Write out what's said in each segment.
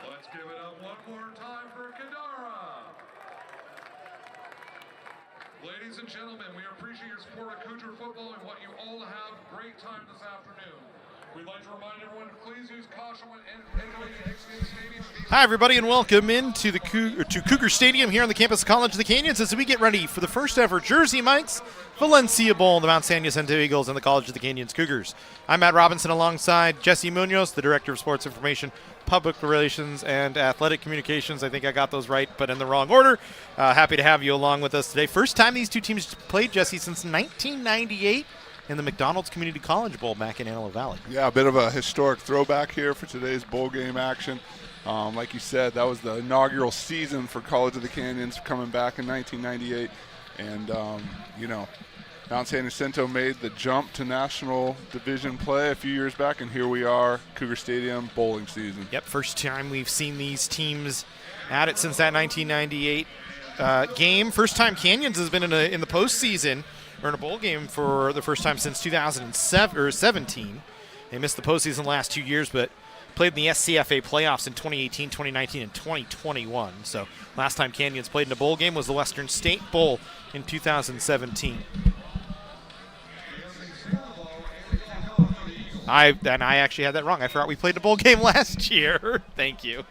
Let's give it up one more time for Kadara. Ladies and gentlemen, we appreciate your support of Cougar football and want you all to have a great time this afternoon. We'd like to remind everyone to please use caution when entering the stadium. Hi, everybody, and welcome into the Cougar Stadium here on the campus of College of the Canyons as we get ready for the first ever Jersey Mike's Valencia Bowl, the Mount San Jacinto Eagles and the College of the Canyons Cougars. I'm Matt Robinson alongside Jesse Munoz, the Director of Sports Information, Public Relations, and Athletic Communications. I think I got those right, but in the wrong order. Happy to have you along with us today. First time these two teams played, Jesse, since 1998 in the McDonald's Community College Bowl back in Antelope Valley. Yeah, a bit of a historic throwback here for today's bowl game action. Like you said, that was the inaugural season for College of the Canyons coming back in 1998. And, Mount San Jacinto made the jump to national division play a few years back, and here we are, Cougar Stadium, bowling season. Yep, first time we've seen these teams at it since that 1998 game. First time Canyons has been in the postseason or in a bowl game for the first time since 2017. They missed the postseason the last 2 years, but played in the SCFA playoffs in 2018, 2019, and 2021. So last time Canyons played in a bowl game was the Western State Bowl in 2017. I actually had that wrong. I forgot we played a bowl game last year. Thank you.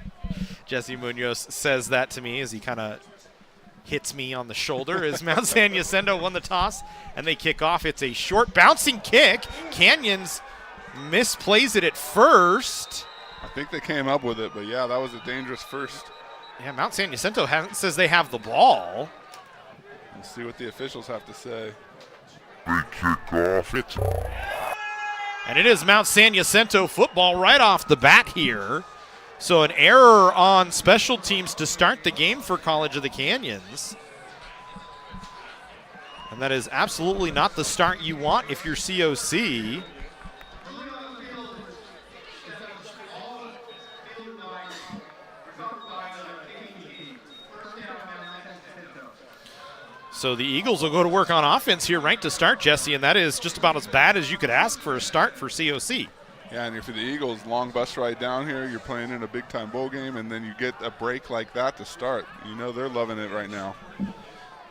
Jesse Munoz says that to me as he kind of hits me on the shoulder as Mount San Jacinto won the toss, and they kick off. It's a short bouncing kick. Canyons misplays it at first. I think they came up with it, but yeah, that was a dangerous first. Yeah, Mount San Jacinto says they have the ball. Let's see what the officials have to say. They kick off. And it is Mount San Jacinto football right off the bat here. So an error on special teams to start the game for College of the Canyons. And that is absolutely not the start you want if you're COC. So the Eagles will go to work on offense here right to start, Jesse, and that is just about as bad as you could ask for a start for COC. Yeah, and for the Eagles, long bus ride down here, you're playing in a big-time bowl game, and then you get a break like that to start. You know they're loving it right now.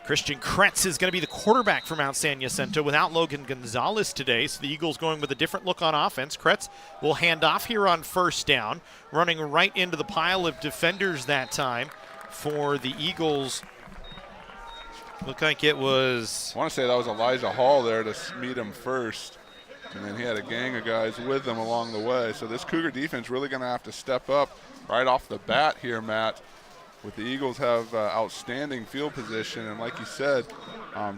Christian Kretz is going to be the quarterback for Mount San Jacinto without Logan Gonzalez today, so the Eagles going with a different look on offense. Kretz will hand off here on first down, running right into the pile of defenders that time for the Eagles. Looked like it was... I want to say that was Elijah Hall there to meet him first. And then he had a gang of guys with him along the way. So this Cougar defense really going to have to step up right off the bat here, Matt. With the Eagles have outstanding field position. And like you said,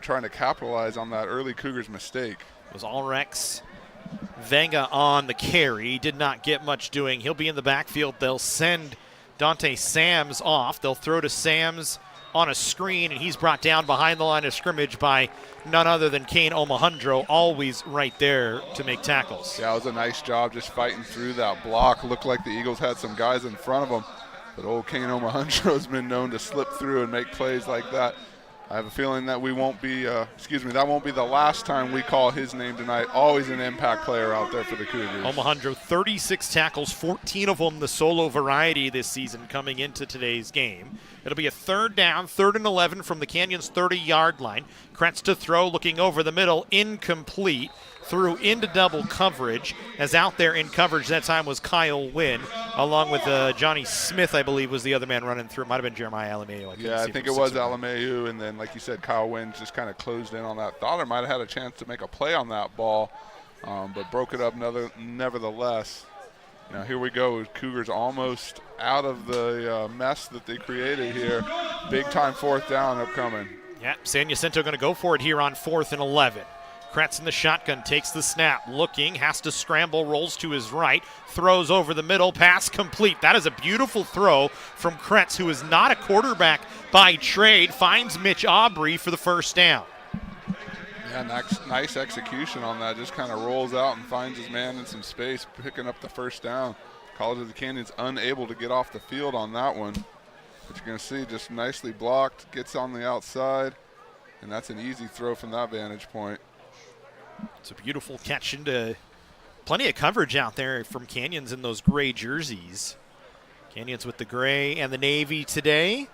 trying to capitalize on that early Cougars mistake. It was Ulrex Vega on the carry. Did not get much doing. He'll be in the backfield. They'll send Dante Sams off. They'll throw to Sams on a screen, and he's brought down behind the line of scrimmage by none other than Kane Omahundro, always right there to make tackles. Yeah, it was a nice job just fighting through that block. Looked like the Eagles had some guys in front of them, but old Kane Omahundro has been known to slip through and make plays like that. I have a feeling that that won't be the last time we call his name tonight. Always an impact player out there for the Cougars. Omahundro, 36 tackles, 14 of them the solo variety this season coming into today's game. It'll be a third down, 3rd and 11 from the Canyons 30-yard line. Kretz to throw, looking over the middle, incomplete. threw into double coverage. As out there in coverage that time was Kyle Wynn, along with Johnny Smith, I believe, was the other man running through. It might have been Jeremiah Alameu. I think it was Alameu, and then, like you said, Kyle Wynn just kind of closed in on that. Thought he might have had a chance to make a play on that ball, but broke it up nevertheless. Now here we go. Cougars almost out of the mess that they created here. Big time 4th down upcoming. Yeah, San Jacinto going to go for it here on 4th and 11. Kretz in the shotgun, takes the snap, looking, has to scramble, rolls to his right, throws over the middle, pass complete. That is a beautiful throw from Kretz, who is not a quarterback by trade, finds Mitch Aubrey for the first down. Yeah, nice execution on that. Just kind of rolls out and finds his man in some space, picking up the first down. College of the Canyons unable to get off the field on that one. But you're going to see just nicely blocked, gets on the outside, and that's an easy throw from that vantage point. It's a beautiful catch into plenty of coverage out there from Canyons in those gray jerseys. Canyons with the gray and the navy today.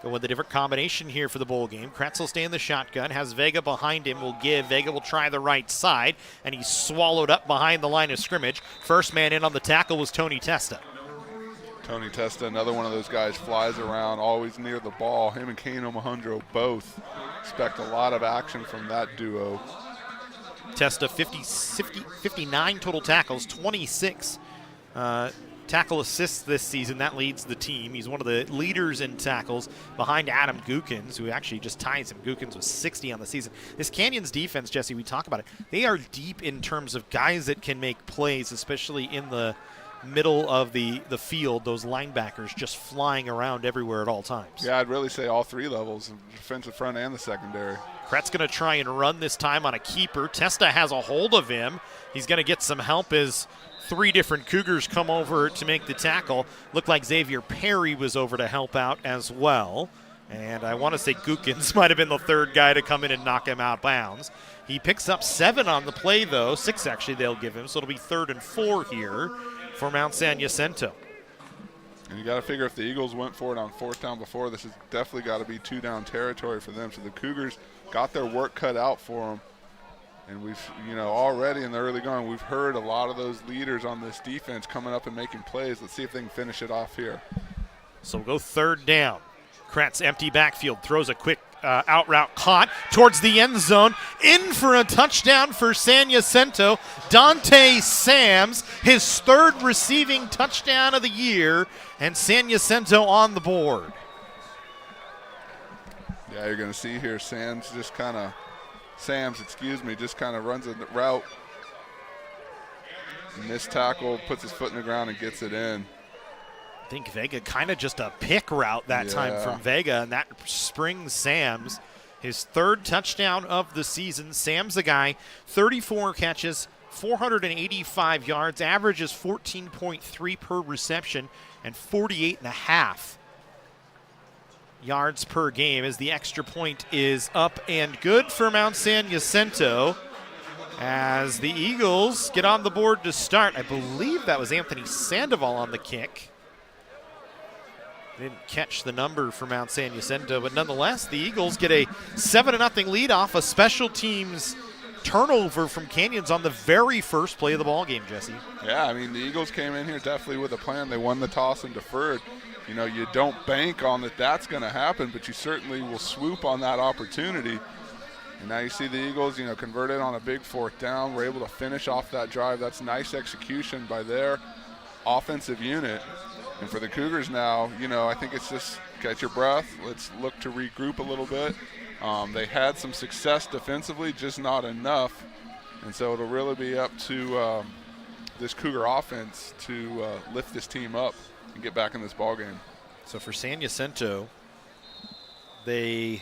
Go with a different combination here for the bowl game. Kretz will stay in the shotgun, has Vega behind him, will give. Vega will try the right side, and he's swallowed up behind the line of scrimmage. First man in on the tackle was Tony Testa. Tony Testa, another one of those guys, flies around, always near the ball. Him and Kane Omahundro both expect a lot of action from that duo. Testa, 59 total tackles, 26 tackle assists this season. That leads the team. He's one of the leaders in tackles behind Adam Gookins, who actually just ties him. Gookins was 60 on the season. This Canyons defense, Jesse, we talk about it. They are deep in terms of guys that can make plays, especially in the middle of the field, those linebackers just flying around everywhere at all times. Yeah, I'd really say all 3 levels, the defensive front and the secondary. Kretz going to try and run this time on a keeper. Testa has a hold of him. He's going to get some help as 3 different Cougars come over to make the tackle. Looked like Xavier Perry was over to help out as well. And I want to say Gookins might have been the 3rd guy to come in and knock him out bounds. He picks up 7 on the play, though. 6 actually they'll give him, so it'll be 3rd and 4 here for Mount San Jacinto. And you got to figure if the Eagles went for it on 4th down before, this has definitely got to be 2-down territory for them. So the Cougars got their work cut out for them. And we've, already in the early going, we've heard a lot of those leaders on this defense coming up and making plays. Let's see if they can finish it off here. So we'll go 3rd down. Kretz, empty backfield, throws a quick out route, caught towards the end zone, in for a touchdown for San Jacinto. Dante Sams, his 3rd receiving touchdown of the year, and San Jacinto on the board. Yeah, you're going to see here Sams just kind of runs a route. Missed tackle, puts his foot in the ground and gets it in. I think Vega kind of just a pick route that time from Vega, and that springs Sams. His 3rd touchdown of the season. Sam's the guy, 34 catches, 485 yards, averages 14.3 per reception, and 48.5 yards per game as the extra point is up and good for Mount San Jacinto. As the Eagles get on the board to start, I believe that was Anthony Sandoval on the kick. Didn't catch the number for Mount San Jacinto, but nonetheless, the Eagles get a 7-0 lead off a special teams turnover from Canyons on the very first play of the ball game, Jesse. Yeah, I mean, the Eagles came in here definitely with a plan. They won the toss and deferred. You don't bank on that's going to happen, but you certainly will swoop on that opportunity. And now you see the Eagles, converted on a big 4th down. We're able to finish off that drive. That's nice execution by their offensive unit. And for the Cougars now, I think it's just catch your breath. Let's look to regroup a little bit. They had some success defensively, just not enough. And so it'll really be up to this Cougar offense to lift this team up and get back in this ball game. So for San Jacinto, they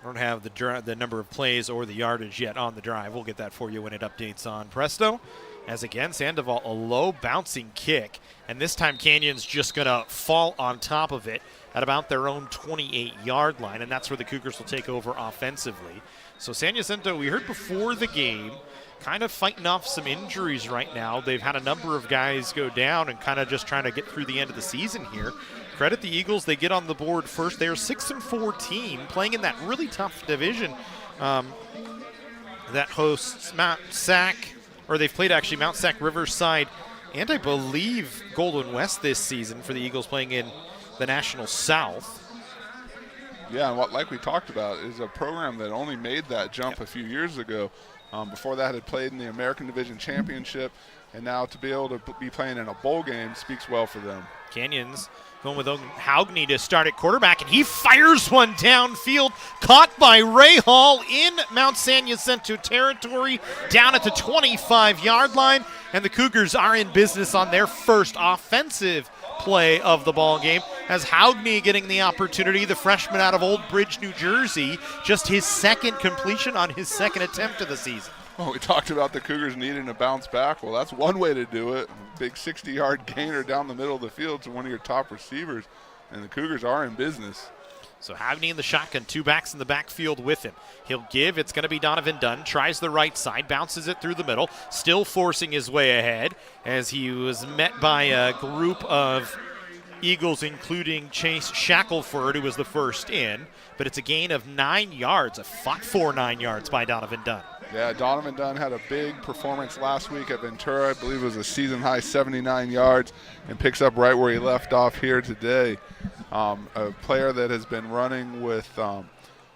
don't have the number of plays or the yardage yet on the drive. We'll get that for you when it updates on Presto. As again, Sandoval, a low bouncing kick, and this time Canyons just going to fall on top of it at about their own 28-yard line, and that's where the Cougars will take over offensively. So San Jacinto, we heard before the game, kind of fighting off some injuries right now. They've had a number of guys go down and kind of just trying to get through the end of the season here. Credit the Eagles, they get on the board first. They're a 6-4 team playing in that really tough division. that hosts Mount Sac, or they've played actually Mount Sac, Riverside, and I believe Golden West this season for the Eagles, playing in the National South. Yeah, and like we talked about, is a program that only made that jump a few years ago. Before that, had played in the American Division Championship, and now to be able to be playing in a bowl game speaks well for them. Canyons going with Haugney to start at quarterback, and he fires one downfield, caught by Ray Hall in Mount San Jacinto territory, down at the 25-yard line, and the Cougars are in business on their first offensive play of the ball game, as Haugney getting the opportunity, the freshman out of Old Bridge, New Jersey, just his second completion on his second attempt of the season. Well, we talked about the Cougars needing to bounce back. Well, that's one way to do it. Big 60-yard gainer down the middle of the field to one of your top receivers, and the Cougars are in business. So Haugney in the shotgun, two backs in the backfield with him. He'll give, it's going to be Donovan Dunn, tries the right side, bounces it through the middle, still forcing his way ahead as he was met by a group of Eagles, including Chase Shackelford, who was the first in. But it's a gain of 9 yards, a fought for 9 yards by Donovan Dunn. Yeah, Donovan Dunn had a big performance last week at Ventura. I believe it was a season-high 79 yards, and picks up right where he left off here today. A player that has been running with a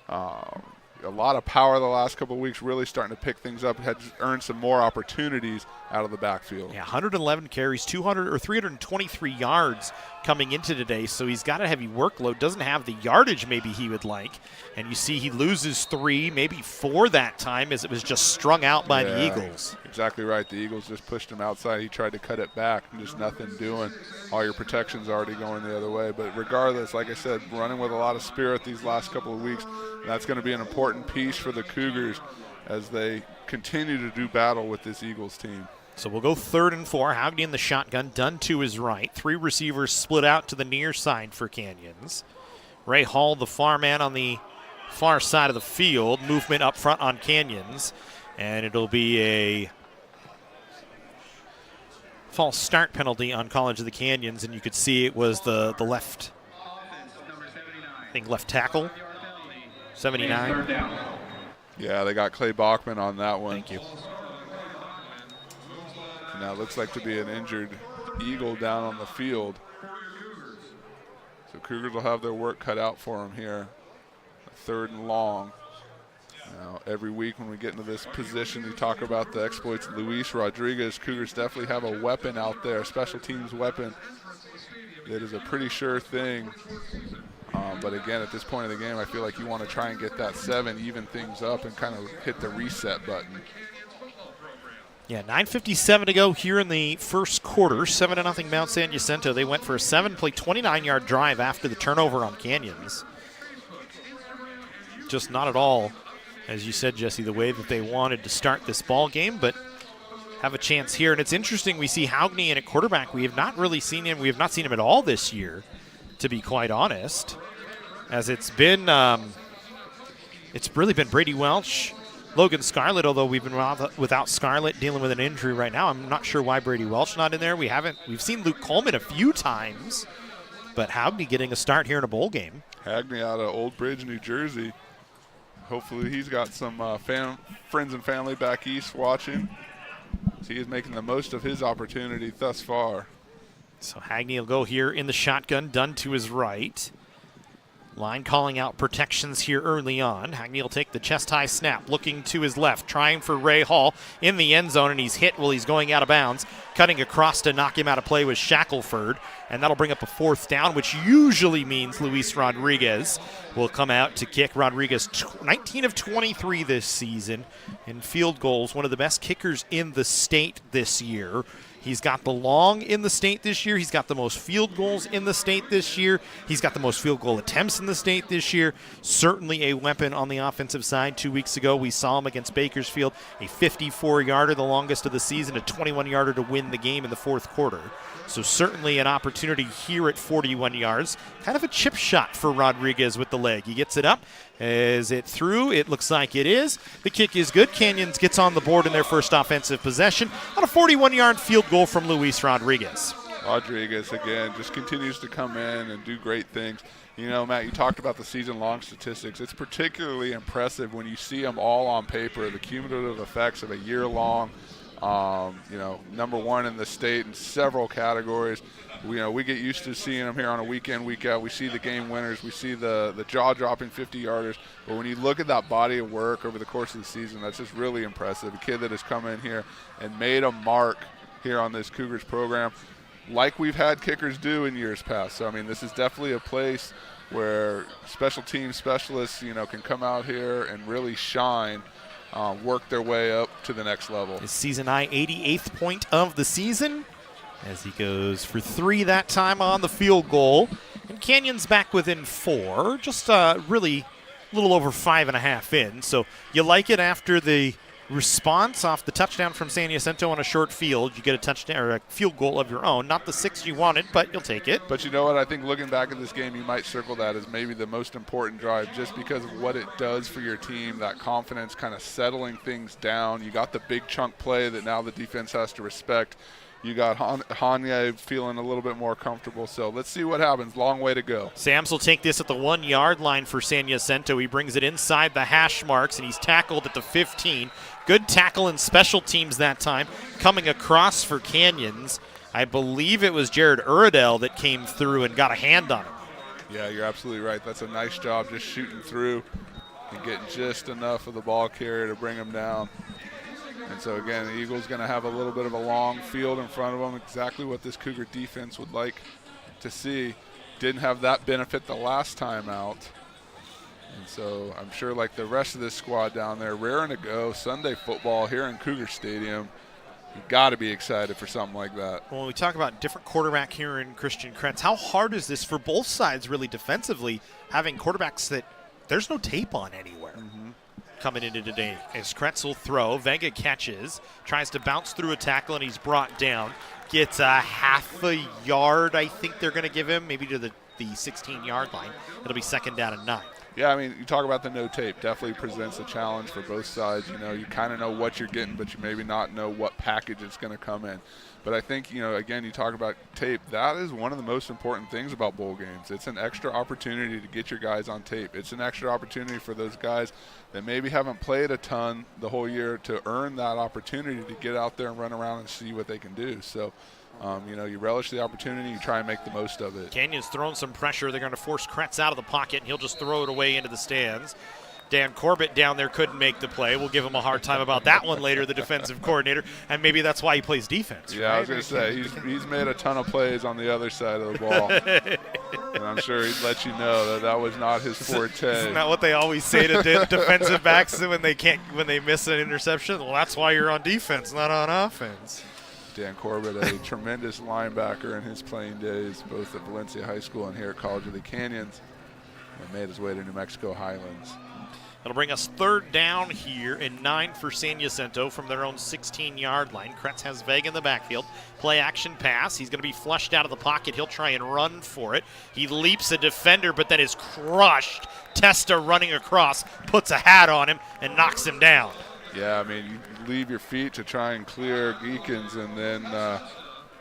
lot of power the last couple of weeks, really starting to pick things up, had earned some more opportunities out of the backfield. Yeah, 111 carries, 323 yards coming into today, so he's got a heavy workload, doesn't have the yardage maybe he would like, and you see he loses 3, maybe 4 that time, as it was just strung out by the Eagles. Exactly right. The Eagles just pushed him outside. He tried to cut it back, and just nothing doing. All your protection's already going the other way. But regardless, like I said, running with a lot of spirit these last couple of weeks, that's going to be an important piece for the Cougars as they continue to do battle with this Eagles team. So we'll go 3rd and 4. Haugney in the shotgun, Dunn to his right. 3 receivers split out to the near side for Canyons. Ray Hall, the far man on the far side of the field. Movement up front on Canyons. And it'll be a false start penalty on College of the Canyons. And you could see it was the left, I think left tackle, 79. Yeah, they got Clay Bachman on that one. Thank you. Now it looks like to be an injured Eagle down on the field. So Cougars will have their work cut out for them here. 3rd and long. Now every week when we get into this position, we talk about the exploits of Luis Rodriguez. Cougars definitely have a weapon out there, a special teams weapon. That is a pretty sure thing. But again, at this point of the game, I feel like you want to try and get that 7, even things up, and kind of hit the reset button. Yeah, 9:57 to go here in the first quarter. 7-0 Mount San Jacinto. They went for a 7-play, 29-yard drive after the turnover on Canyons. Just not at all, as you said, Jesse, the way that they wanted to start this ball game, but have a chance here. And it's interesting, we see Haugney in at quarterback. We have not really seen him. We have not seen him at all this year, to be quite honest, as it's been it's really been Brady Welch, Logan Scarlett, although we've been without Scarlett, dealing with an injury right now. I'm not sure why Brady Welch not in there. We've seen Luke Coleman a few times, but Haugney getting a start here in a bowl game. Haugney out of Old Bridge, New Jersey. Hopefully he's got some friends and family back east watching. So he is making the most of his opportunity thus far. So Haugney will go here in the shotgun, Dunn to his right. Line calling out protections here early on. Haugney will take the chest-high snap, looking to his left, trying for Ray Hall in the end zone, and he's hit while he's going out of bounds. Cutting across to knock him out of play was Shackelford, and that'll bring up a 4th down, which usually means Luis Rodriguez will come out to kick. Rodriguez, 19 of 23 this season in field goals, one of the best kickers in the state this year. He's got the long in the state this year. He's got the most field goals in the state this year. He's got the most field goal attempts in the state this year. Certainly a weapon on the offensive side. 2 weeks ago, we saw him against Bakersfield, a 54-yarder, the longest of the season, a 21-yarder to win the game in the 4th quarter. So certainly an opportunity here at 41 yards. Kind of a chip shot for Rodriguez with the leg. He gets it up. Is it through? It looks like it is. The kick is good. Canyons gets on the board in their first offensive possession on a 41-yard field goal from Luis Rodriguez. Rodriguez, again, just continues to come in and do great things. You know, Matt, you talked about the season-long statistics. It's particularly impressive when you see them all on paper, the cumulative effects of a year-long, you know, number one in the state in several categories. We get used to seeing them here on a week in, week out. We see the game winners. We see the jaw-dropping 50-yarders. But when you look at that body of work over the course of the season, that's just really impressive. A kid that has come in here and made a mark here on this Cougars program, like we've had kickers do in years past. So, I mean, this is definitely a place where special team specialists, you know, can come out here and really shine, work their way up to the next level. His season-high 88th point of the season as he goes for 3 that time on the field goal. And Canyon's back within 4, just really a little over 5.5 in. So you like it after the response off the touchdown from San Jacinto on a short field. You get a touchdown or a field goal of your own. Not the 6 you wanted, but you'll take it. But you know what? I think looking back at this game, you might circle that as maybe the most important drive just because of what it does for your team, that confidence kind of settling things down. You got the big chunk play that now the defense has to respect. You got Hanya feeling a little bit more comfortable. So let's see what happens. Long way to go. Sams will take this at the 1-yard line for San Jacinto. He brings it inside the hash marks, and he's tackled at the 15. Good tackle in special teams that time. Coming across for Canyons, I believe it was Jared Uradell that came through and got a hand on him. Yeah, you're absolutely right. That's a nice job just shooting through and getting just enough of the ball carrier to bring him down. And so, again, the Eagles going to have a little bit of a long field in front of them, exactly what this Cougar defense would like to see. Didn't have that benefit the last time out. And so I'm sure like the rest of this squad down there, raring to go, Sunday football here in Cougar Stadium. You've got to be excited for something like that. When we talk about different quarterback here in Christian Kretz, how hard is this for both sides really defensively, having quarterbacks that there's no tape on anywhere? Coming into today as Kretz will throw. Vega catches, tries to bounce through a tackle, and he's brought down. Gets a half a yard, I think they're going to give him, maybe to the 16-yard line. It'll be 2nd down and 9. Yeah, I mean, you talk about the no tape. Definitely presents a challenge for both sides. You know, you kind of know what you're getting, but you maybe not know what package it's going to come in. But I think, you know, again, you talk about tape. That is one of the most important things about bowl games. It's an extra opportunity to get your guys on tape. It's an extra opportunity for those guys that maybe haven't played a ton the whole year to earn that opportunity to get out there and run around and see what they can do. So, you know, you relish the opportunity, you try and make the most of it. Canyon's throwing some pressure. They're going to force Kretz out of the pocket, and he'll just throw it away into the stands. Dan Corbett down there couldn't make the play. We'll give him a hard time about that one later, the defensive coordinator, and maybe that's why he plays defense. Yeah, right? I was going to say, he's made a ton of plays on the other side of the ball. And I'm sure he'd let you know that was not his forte. Isn't that what they always say to defensive backs when they miss an interception? Well, that's why you're on defense, not on offense. Dan Corbett, a tremendous linebacker in his playing days, both at Valencia High School and here at College of the Canyons, and made his way to New Mexico Highlands. That'll bring us 3rd down here and 9 for San Jacinto from their own 16-yard line. Kretz has Vega in the backfield. Play action pass. He's going to be flushed out of the pocket. He'll try and run for it. He leaps a defender, but then is crushed. Testa running across, puts a hat on him, and knocks him down. Yeah, I mean, you leave your feet to try and clear Geekins, and then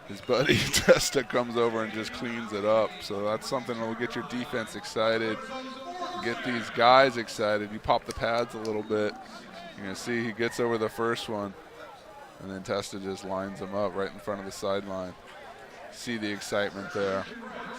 his buddy Testa comes over and just cleans it up. So that's something that will get your defense excited, get these guys excited. You pop the pads a little bit. You're going to see he gets over the first one, and then Testa just lines him up right in front of the sideline. See the excitement there.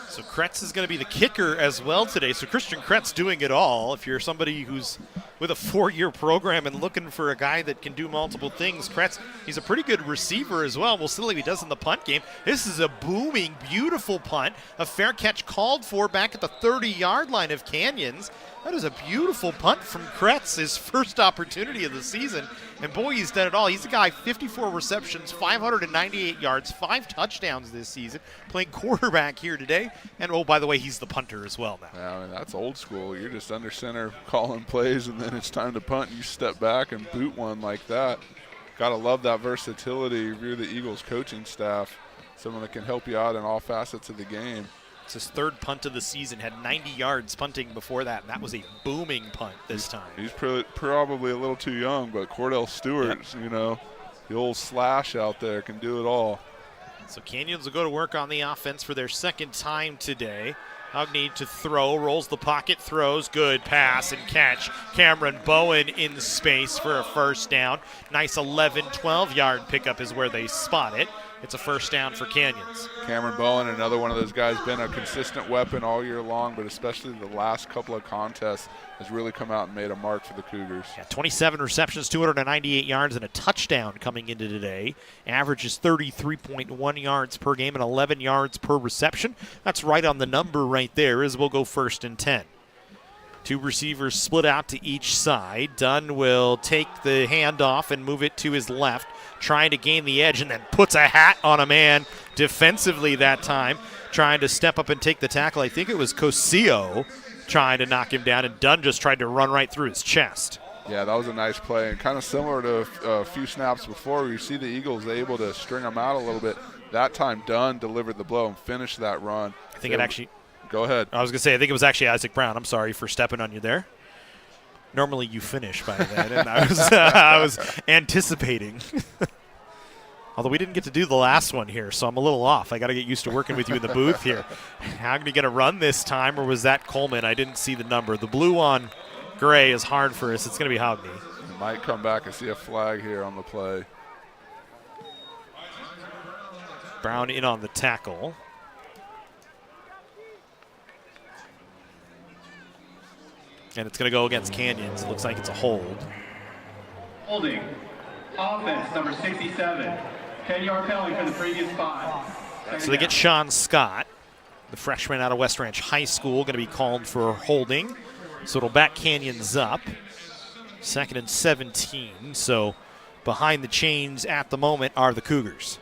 So Kretz is going to be the kicker as well today. So Christian Kretz doing it all. If you're somebody who's with a 4-year program and looking for a guy that can do multiple things, Kretz, he's a pretty good receiver as well. We'll see what he does in the punt game. This is a booming, beautiful punt. A fair catch called for back at the 30-yard line of Canyons. That is a beautiful punt from Kretz, his first opportunity of the season. And boy, he's done it all. He's a guy, 54 receptions, 598 yards, 5 touchdowns this season, playing quarterback here today. And oh, by the way, he's the punter as well now. Yeah, I mean, that's old school. You're just under center calling plays, and then it's time to punt, and you step back and boot one like that. Got to love that versatility if you're the Eagles coaching staff, someone that can help you out in all facets of the game. It's his 3rd punt of the season, had 90 yards punting before that, and that was a booming punt this time. He's probably a little too young, but Cordell Stewart, you know, the old slash out there can do it all. So Canyons will go to work on the offense for their second time today. Hogney to throw, rolls the pocket, throws, good pass and catch. Cameron Bowen in space for a first down. Nice 11, 12-yard pickup is where they spot it. It's a first down for Canyons. Cameron Bowen, another one of those guys, been a consistent weapon all year long, but especially the last couple of contests has really come out and made a mark for the Cougars. Yeah, 27 receptions, 298 yards, and a touchdown coming into today. Average is 33.1 yards per game and 11 yards per reception. That's right on the number right there as we'll go 1st and 10. Two receivers split out to each side. Dunn will take the handoff and move it to his left, trying to gain the edge, and then puts a hat on a man defensively that time, trying to step up and take the tackle. I think it was Cosio trying to knock him down, and Dunn just tried to run right through his chest. Yeah, that was a nice play, and kind of similar to a few snaps before where you see the Eagles able to string them out a little bit. That time, Dunn delivered the blow and finished that run. I think it actually – Go ahead. I was going to say, I think it was actually Isaac Brown. I'm sorry for stepping on you there. Normally you finish by then, and I was anticipating. Although we didn't get to do the last one here, so I'm a little off. I got to get used to working with you in the booth here. How can you get a run this time, or was that Coleman? I didn't see the number. The blue on gray is hard for us. It's going to be Hogney. You might come back and see a flag here on the play. Brown in on the tackle. And it's going to go against Canyons. It looks like it's a hold. Holding. Offense, number 67. 10-yard penalty for the previous 5. So they get Sean Scott, the freshman out of West Ranch High School, going to be called for holding. So it'll back Canyons up. 2nd and 17. So behind the chains at the moment are the Cougars.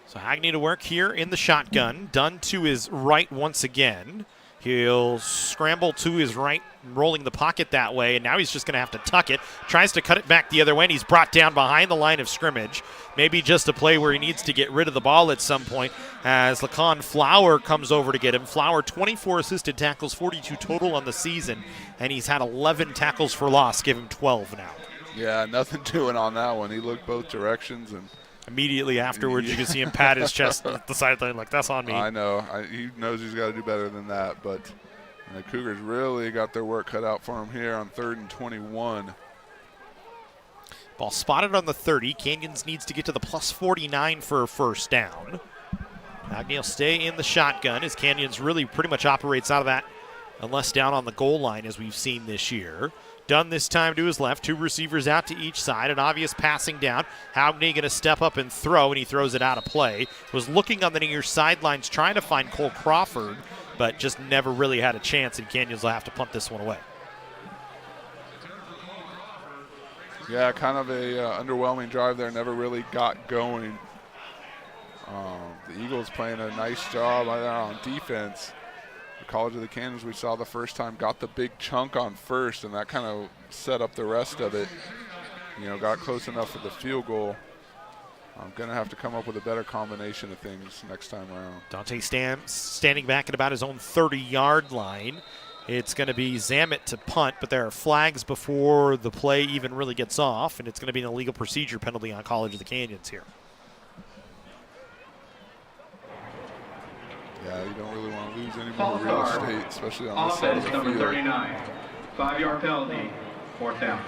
So Hogney to work here in the shotgun. Dunn to his right once again. He'll scramble to his right, rolling the pocket that way, and now he's just going to have to tuck it. Tries to cut it back the other way, and he's brought down behind the line of scrimmage. Maybe just a play where he needs to get rid of the ball at some point as Lacan Flower comes over to get him. Flower, 24 assisted tackles, 42 total on the season, and he's had 11 tackles for loss. Give him 12 now. Yeah, nothing doing on that one. He looked both directions, and immediately afterwards, you can see him pat his chest at the sideline like, that's on me. I know. He knows he's got to do better than that, but the Cougars really got their work cut out for him here on 3rd and 21. Ball spotted on the 30. Canyons needs to get to the plus 49 for a first down. Hogney will stay in the shotgun as Canyons really pretty much operates out of that unless down on the goal line as we've seen this year. Dunn this time to his left, two receivers out to each side, an obvious passing down. Hogney going to step up and throw, and he throws it out of play. Was looking on the near sidelines trying to find Cole Crawford, but just never really had a chance, and Canyons will have to punt this one away. Yeah, kind of a underwhelming drive there, never really got going. The Eagles playing a nice job on defense. College of the Canyons, we saw the first time, got the big chunk on first, and that kind of set up the rest of it. Got close enough for the field goal. I'm going to have to come up with a better combination of things next time around. Dante standing back at about his own 30-yard line. It's going to be Zamet to punt, but there are flags before the play even really gets off, and it's going to be an illegal procedure penalty on College of the Canyons here. Yeah, you don't really want to lose any more real estate, especially on this side of the field. Offense, number 39. 5-yard penalty, 4th down.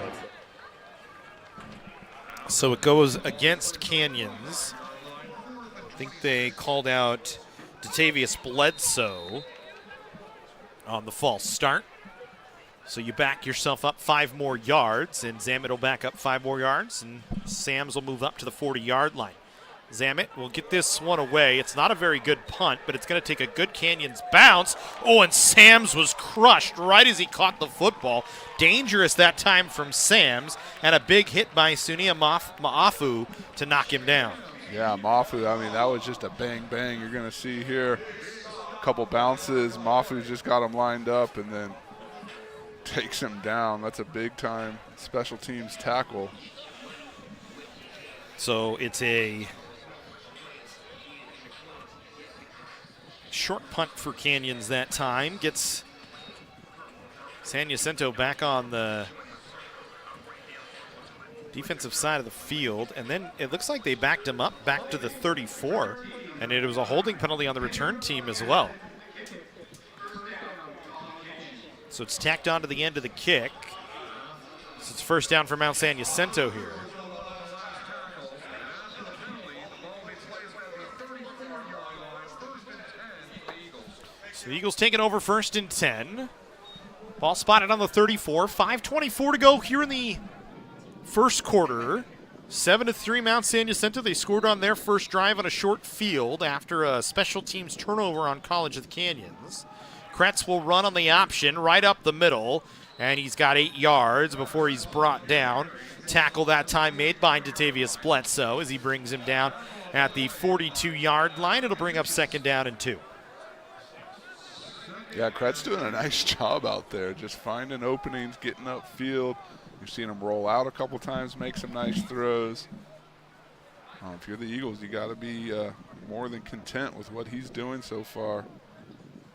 So it goes against Canyons. I think they called out Datavius Bledsoe on the false start. So you back yourself up 5 more yards, and Zamet will back up 5 more yards, and Sams will move up to the 40-yard line. Zamet will get this one away. It's not a very good punt, but it's going to take a good Canyons bounce. Oh, and Sams was crushed right as he caught the football. Dangerous that time from Sams, and a big hit by Sunia Maafu to knock him down. Yeah, Maafu, that was just a bang-bang you're going to see here. A couple bounces. Maafu just got him lined up and then takes him down. That's a big-time special teams tackle. So it's a short punt for Canyons that time. Gets San Jacinto back on the defensive side of the field, and then it looks like they backed him up back to the 34, and it was a holding penalty on the return team as well. So it's tacked on to the end of the kick. So it's first down for Mount San Jacinto here. So the Eagles taking over first and 10. Ball spotted on the 34. 5:24 to go here in the first quarter. 7-3 Mount San Jacinto. They scored on their first drive on a short field after a special teams turnover on College of the Canyons. Kretz will run on the option right up the middle, and he's got 8 yards before he's brought down. Tackle that time made by Datavius Bledsoe as he brings him down at the 42-yard line. It'll bring up second down and 2. Yeah, Kretz doing a nice job out there, just finding openings, getting upfield. You've seen him roll out a couple times, make some nice throws. If you're the Eagles, you got to be more than content with what he's doing so far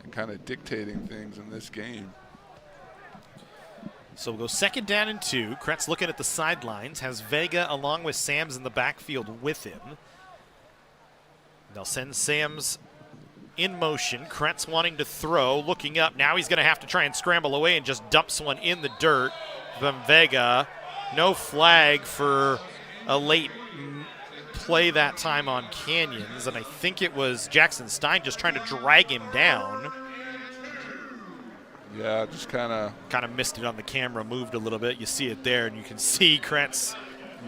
and kind of dictating things in this game. So we'll go second down and 2. Kretz looking at the sidelines, has Vega along with Sams in the backfield with him. They'll send Sams in motion. Kretz wanting to throw, looking up. Now he's going to have to try and scramble away and just dumps one in the dirt from Vega. No flag for a late play that time on Canyons, and I think it was Jackson Stein just trying to drag him down. Yeah, just kind of missed it on the camera, moved a little bit. You see it there, and you can see Kretz.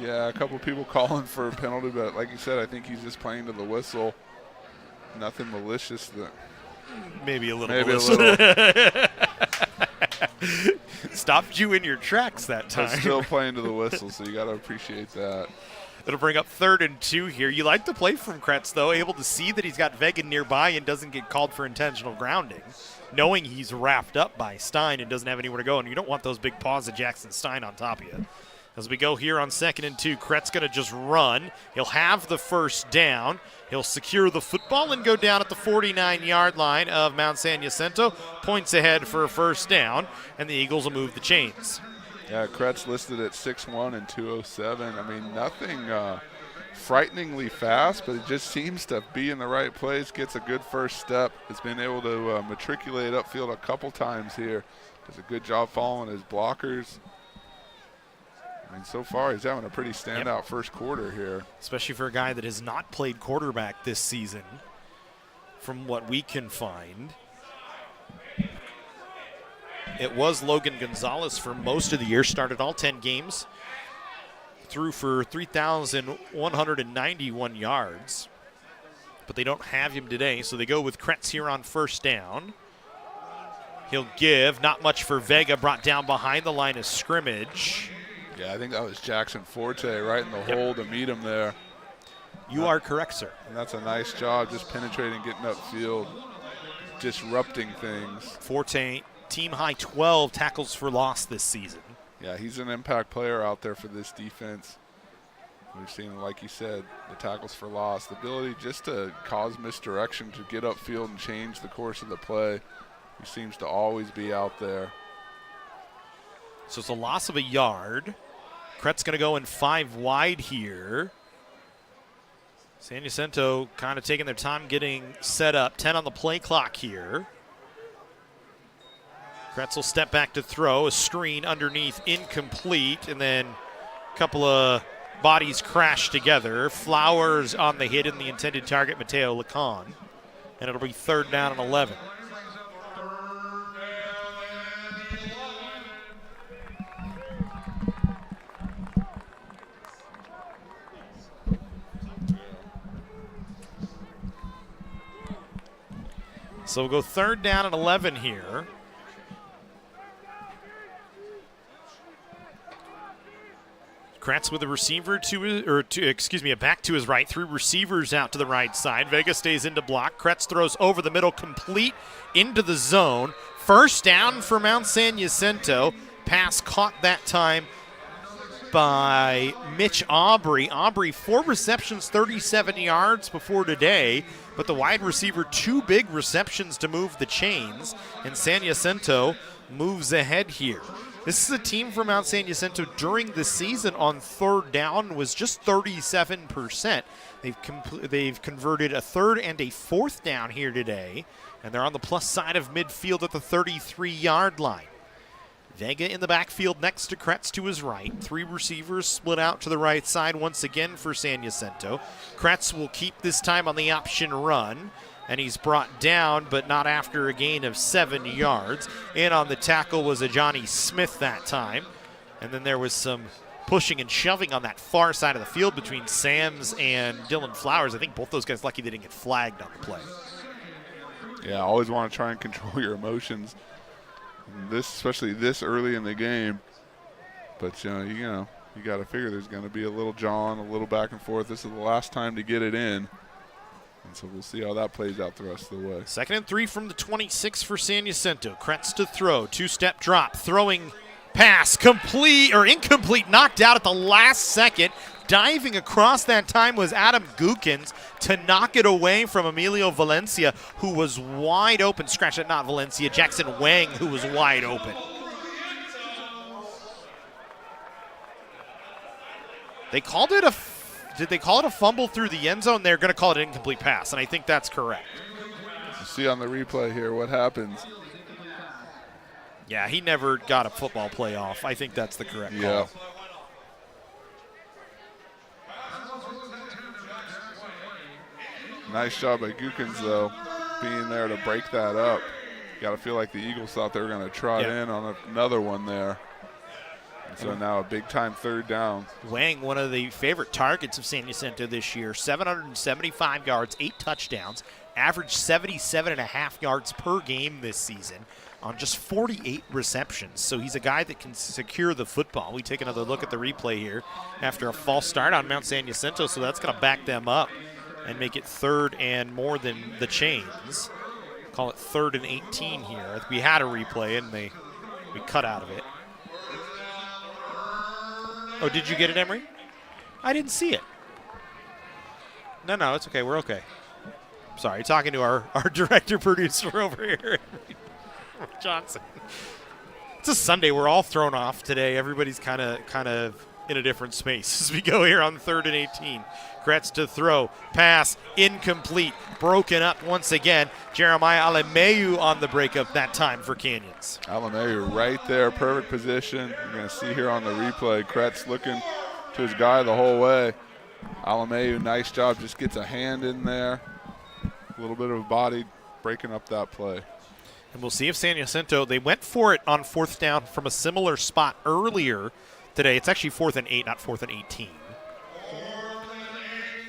Yeah, a couple people calling for a penalty, but like you said, I think he's just playing to the whistle. Nothing malicious. Maybe a little. Maybe malicious. A little. Stopped you in your tracks that time. But still playing to the whistle, so you got to appreciate that. It'll bring up 3rd and 2 here. You like the play from Kretz, though, able to see that he's got Vega nearby and doesn't get called for intentional grounding, knowing he's wrapped up by Stein and doesn't have anywhere to go, and you don't want those big paws of Jackson Stein on top of you. As we go here on 2nd and 2, Kretz going to just run. He'll have the first down. He'll secure the football and go down at the 49-yard line of Mount San Jacinto. Points ahead for a first down, and the Eagles will move the chains. Yeah, Kretz listed at 6'1" and 207. I mean, nothing frighteningly fast, but it just seems to be in the right place, gets a good first step. Has been able to matriculate upfield a couple times here. Does a good job following his blockers. I mean, so far he's having a pretty standout first quarter here. Especially for a guy that has not played quarterback this season, from what we can find. It was Logan Gonzalez for most of the year, started all 10 games, threw for 3,191 yards. But they don't have him today, so they go with Kretz here on first down. He'll give, not much for Vega, brought down behind the line of scrimmage. Yeah, I think that was Jackson Forte right in the hole to meet him there. You are correct, sir. And that's a nice job, just penetrating, getting upfield, disrupting things. Forte, team high 12 tackles for loss this season. Yeah, he's an impact player out there for this defense. We've seen, like you said, the tackles for loss, the ability just to cause misdirection, to get upfield and change the course of the play. He seems to always be out there. So it's a loss of a yard. Kretz going to go in 5 wide here. San Jacinto kind of taking their time getting set up. 10 on the play clock here. Kretz will step back to throw. A screen underneath, incomplete. And then a couple of bodies crash together. Flowers on the hit, and the intended target, Mateo Lacan. And it'll be 3rd down and 11. So we'll go 3rd down and 11 here. Kretz with a receiver a back to his right, 3 receivers out to the right side. Vega stays into block. Kretz throws over the middle, complete into the zone. First down for Mount San Jacinto. Pass caught that time by Mitch Aubrey. Aubrey, 4 receptions, 37 yards before today, but the wide receiver, 2 big receptions to move the chains, and San Jacinto moves ahead here. This is a team from Mount San Jacinto during the season on third down was just 37%. They've converted a third and a fourth down here today, and they're on the plus side of midfield at the 33-yard line. Vega in the backfield next to Kretz to his right. 3 receivers split out to the right side once again for San Jacinto. Kretz will keep this time on the option run, and he's brought down, but not after a gain of 7 yards. In on the tackle was a Johnny Smith that time. And then there was some pushing and shoving on that far side of the field between Sams and Dylan Flowers. I think both those guys lucky they didn't get flagged on the play. Yeah, always want to try and control your emotions. Especially this early in the game. But, you got to figure there's going to be a little jawing, a little back and forth. This is the last time to get it in. And so we'll see how that plays out the rest of the way. 2nd and 3 from the 26 for San Jacinto. Kretz to throw, 2-step drop, throwing pass, incomplete, knocked out at the last second. Diving across that time was Adam Gukins to knock it away from Emilio Valencia, who was wide open. Scratch that, not Valencia, Jackson Wang, who was wide open. Did they call it a fumble through the end zone? They're going to call it an incomplete pass, and I think that's correct. You see on the replay here what happens. Yeah, he never got a football play off. I think that's the correct call. Yeah. Nice job by Gukins, though, being there to break that up. Got to feel like the Eagles thought they were going to trot in on another one there. And so now a big-time 3rd down. Wang, one of the favorite targets of San Jacinto this year, 775 yards, 8 touchdowns, averaged 77.5 yards per game this season on just 48 receptions. So he's a guy that can secure the football. We take another look at the replay here after a false start on Mount San Jacinto, so that's going to back them up and make it 3rd and more than the chains. Call it 3rd and 18 here. We had a replay, and we cut out of it. Oh, did you get it, Emery? I didn't see it. No, it's okay. We're okay. Sorry, talking to our director producer over here, Johnson. It's a Sunday. We're all thrown off today. Everybody's kind of in a different space as we go here on 3rd and 18. Kretz to throw, pass, incomplete, broken up once again. Jeremiah Alemeu on the breakup that time for Canyons. Alemeu right there, perfect position. You're going to see here on the replay, Kretz looking to his guy the whole way. Alemeu, nice job, just gets a hand in there. A little bit of a body breaking up that play. And we'll see if San Jacinto, they went for it on 4th down from a similar spot earlier today. It's actually 4th and 8, not 4th and 18.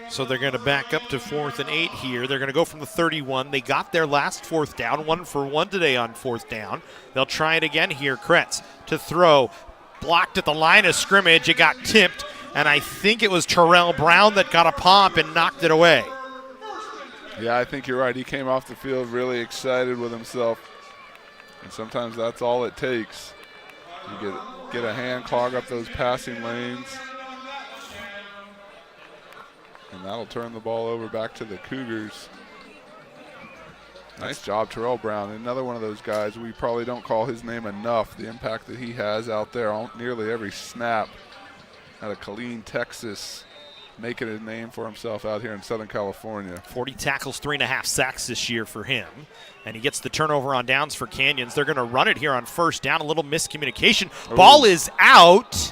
So they're going to back up to 4th and 8 here. They're going to go from the 31. They got their last 4th down, 1 for 1 today on 4th down. They'll try it again here. Kretz to throw, blocked at the line of scrimmage. It got tipped, and I think it was Terrell Brown that got a pop and knocked it away. Yeah, I think you're right. He came off the field really excited with himself, and sometimes that's all it takes. You get a hand, clog up those passing lanes, and that'll turn the ball over back to the Cougars. Nice job, Terrell Brown. Another one of those guys, we probably don't call his name enough, the impact that he has out there on nearly every snap out of Killeen, Texas, making a name for himself out here in Southern California. 40 tackles, 3.5 sacks this year for him. And he gets the turnover on downs for Canyons. They're going to run it here on 1st down. A little miscommunication. Ooh. Ball is out.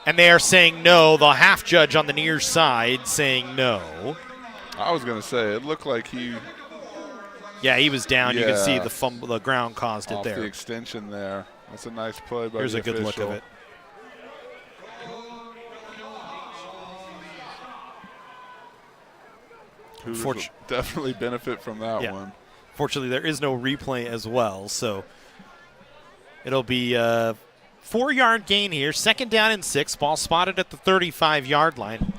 And they are saying no. The half judge on the near side saying no. I was going to say, it looked like he... Yeah, he was down. Yeah, you can see the fumble, the ground caused it there. The extension there. That's a nice play by Here's the a good official. look of it. Cougars will definitely benefit from that one. Fortunately, there is no replay as well, so it'll be a 4-yard gain here. 2nd down and 6. Ball spotted at the 35-yard line.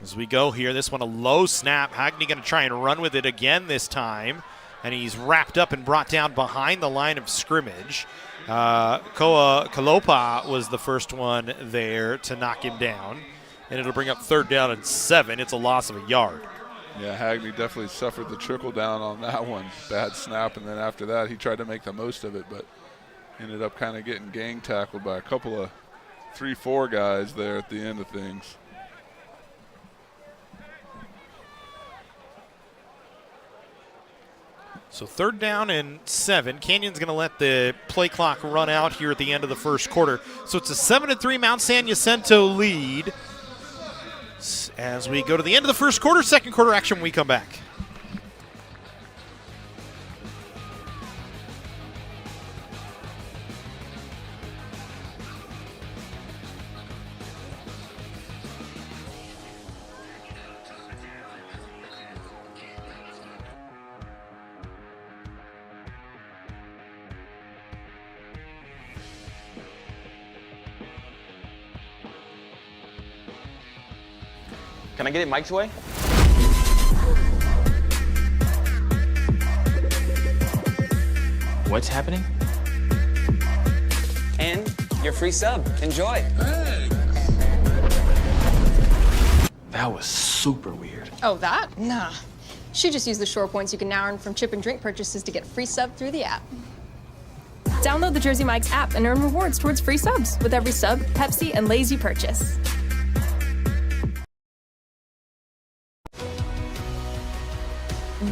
As we go here, this one a low snap. Hagney going to try and run with it again this time, and he's wrapped up and brought down behind the line of scrimmage. Kalopa was the first one there to knock him down. and it'll bring up 3rd down and 7. It's a loss of a yard. Yeah, Hagney definitely suffered the trickle down on that one. Bad snap, and then after that he tried to make the most of it, but ended up kind of getting gang tackled by a couple of 3-4 guys there at the end of things. So 3rd down and 7. Canyon's going to let the play clock run out here at the end of the first quarter. So it's a 7-3 Mount San Jacinto lead. As we go to the end of the first quarter, second quarter action when we come back. Can I get it Mike's way? What's happening? And your free sub. Enjoy. That was super weird. Oh, that? Nah. She just used the shore points you can now earn from chip and drink purchases to get free sub through the app. Download the Jersey Mike's app and earn rewards towards free subs with every sub, Pepsi, and Lay's you purchase.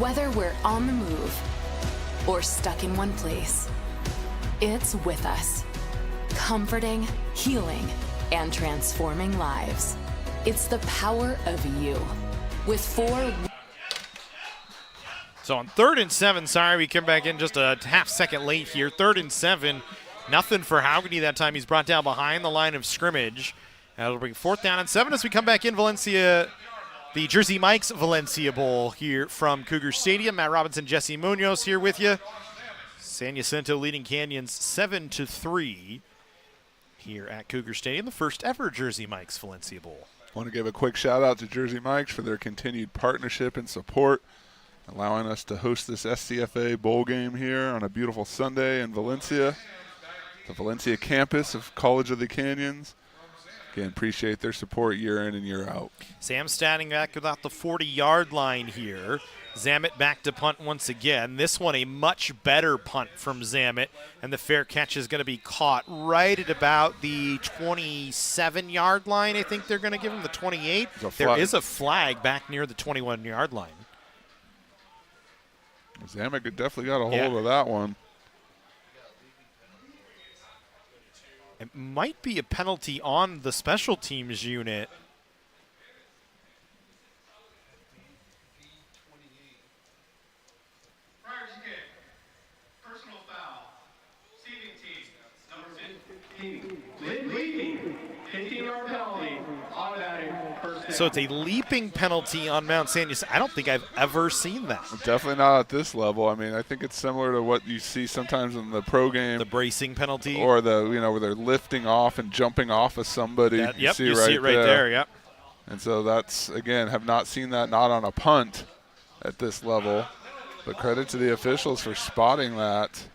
Whether we're on the move or stuck in one place, it's with us, comforting, healing, and transforming lives. It's the power of you. With 4. So on 3rd and 7, sorry, we come back in just a half second late here. 3rd and 7, nothing for Haughey that time. He's brought down behind the line of scrimmage. That'll bring 4th down and 7 as we come back in Valencia. The Jersey Mike's Valencia Bowl here from Cougar Stadium. Matt Robinson, Jesse Munoz here with you. San Jacinto leading Canyons 7-3 here at Cougar Stadium, the first ever Jersey Mike's Valencia Bowl. I want to give a quick shout out to Jersey Mike's for their continued partnership and support, allowing us to host this SCFA bowl game here on a beautiful Sunday in Valencia, the Valencia campus of College of the Canyons. Again, appreciate their support year in and year out. Sam standing back about the 40-yard line here. Zamet back to punt once again. This one a much better punt from Zamet, and the fair catch is going to be caught right at about the 27-yard line. I think they're going to give him the 28. There is a flag back near the 21-yard line. Zamet definitely got a hold of that one. It might be a penalty on the special teams unit. Prior to kick, personal foul, receiving team, number 15. Leaping, 15-yard penalty, automatic first down. So it's a leaping penalty on Mount San Jacinto. I don't think I've ever seen that. Definitely not at this level. I mean, I think it's similar to what you see sometimes in the pro game. The bracing penalty. Or the, where they're lifting off and jumping off of somebody. You see it right there, yep. And so that's, again, have not seen that, not on a punt at this level. But credit to the officials for spotting that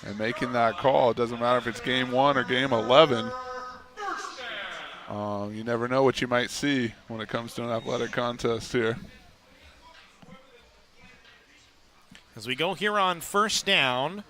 and making that call. It doesn't matter if it's game 1 or game 11. You never know what you might see when it comes to an athletic contest here. As we go here on 1st down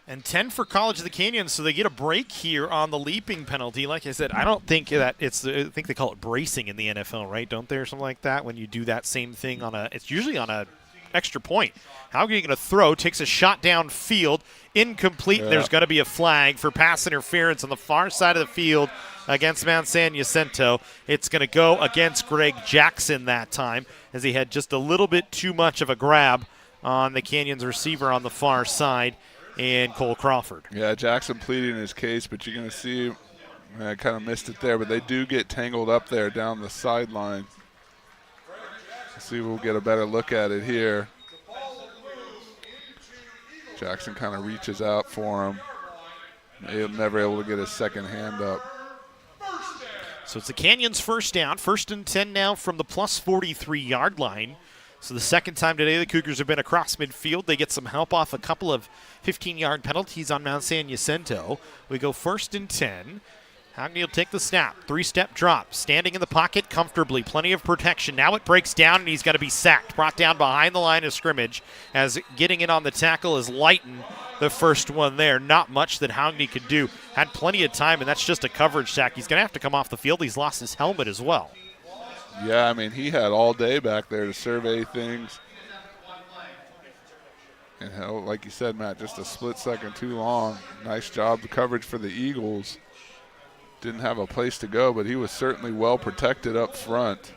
and 10 for College of the Canyons, so they get a break here on the leaping penalty. Like I said, I don't think that it's, I think they call it bracing in the NFL, right? Don't they, or something like that? When you do that same thing on it's usually on a extra point. How are you going to throw? Takes a shot downfield, incomplete. There's going to be a flag for pass interference on the far side of the field against Mount San Jacinto. It's going to go against Greg Jackson that time, as he had just a little bit too much of a grab on the Canyons receiver on the far side, and Cole Crawford. Yeah, Jackson pleading his case, but you're going to see, I kind of missed it there, but they do get tangled up there down the sideline. Let's see if we'll get a better look at it here. Jackson kind of reaches out for him. He'll never able to get his second hand up. So it's the Canyons' 1st down. 1st and 10 now from the plus 43-yard line. So the second time today the Cougars have been across midfield. They get some help off a couple of 15-yard penalties on Mount San Jacinto. We go 1st and 10. Hagney will take the snap. 3-step drop. Standing in the pocket comfortably. Plenty of protection. Now it breaks down, and he's got to be sacked. Brought down behind the line of scrimmage as getting in on the tackle is Lighton, the first one there. Not much that Hagney could do. Had plenty of time, and that's just a coverage sack. He's going to have to come off the field. He's lost his helmet as well. Yeah, I mean, he had all day back there to survey things. And hell, like you said, Matt, just a split second too long. Nice job, the coverage for the Eagles. Didn't have a place to go, but he was certainly well protected up front.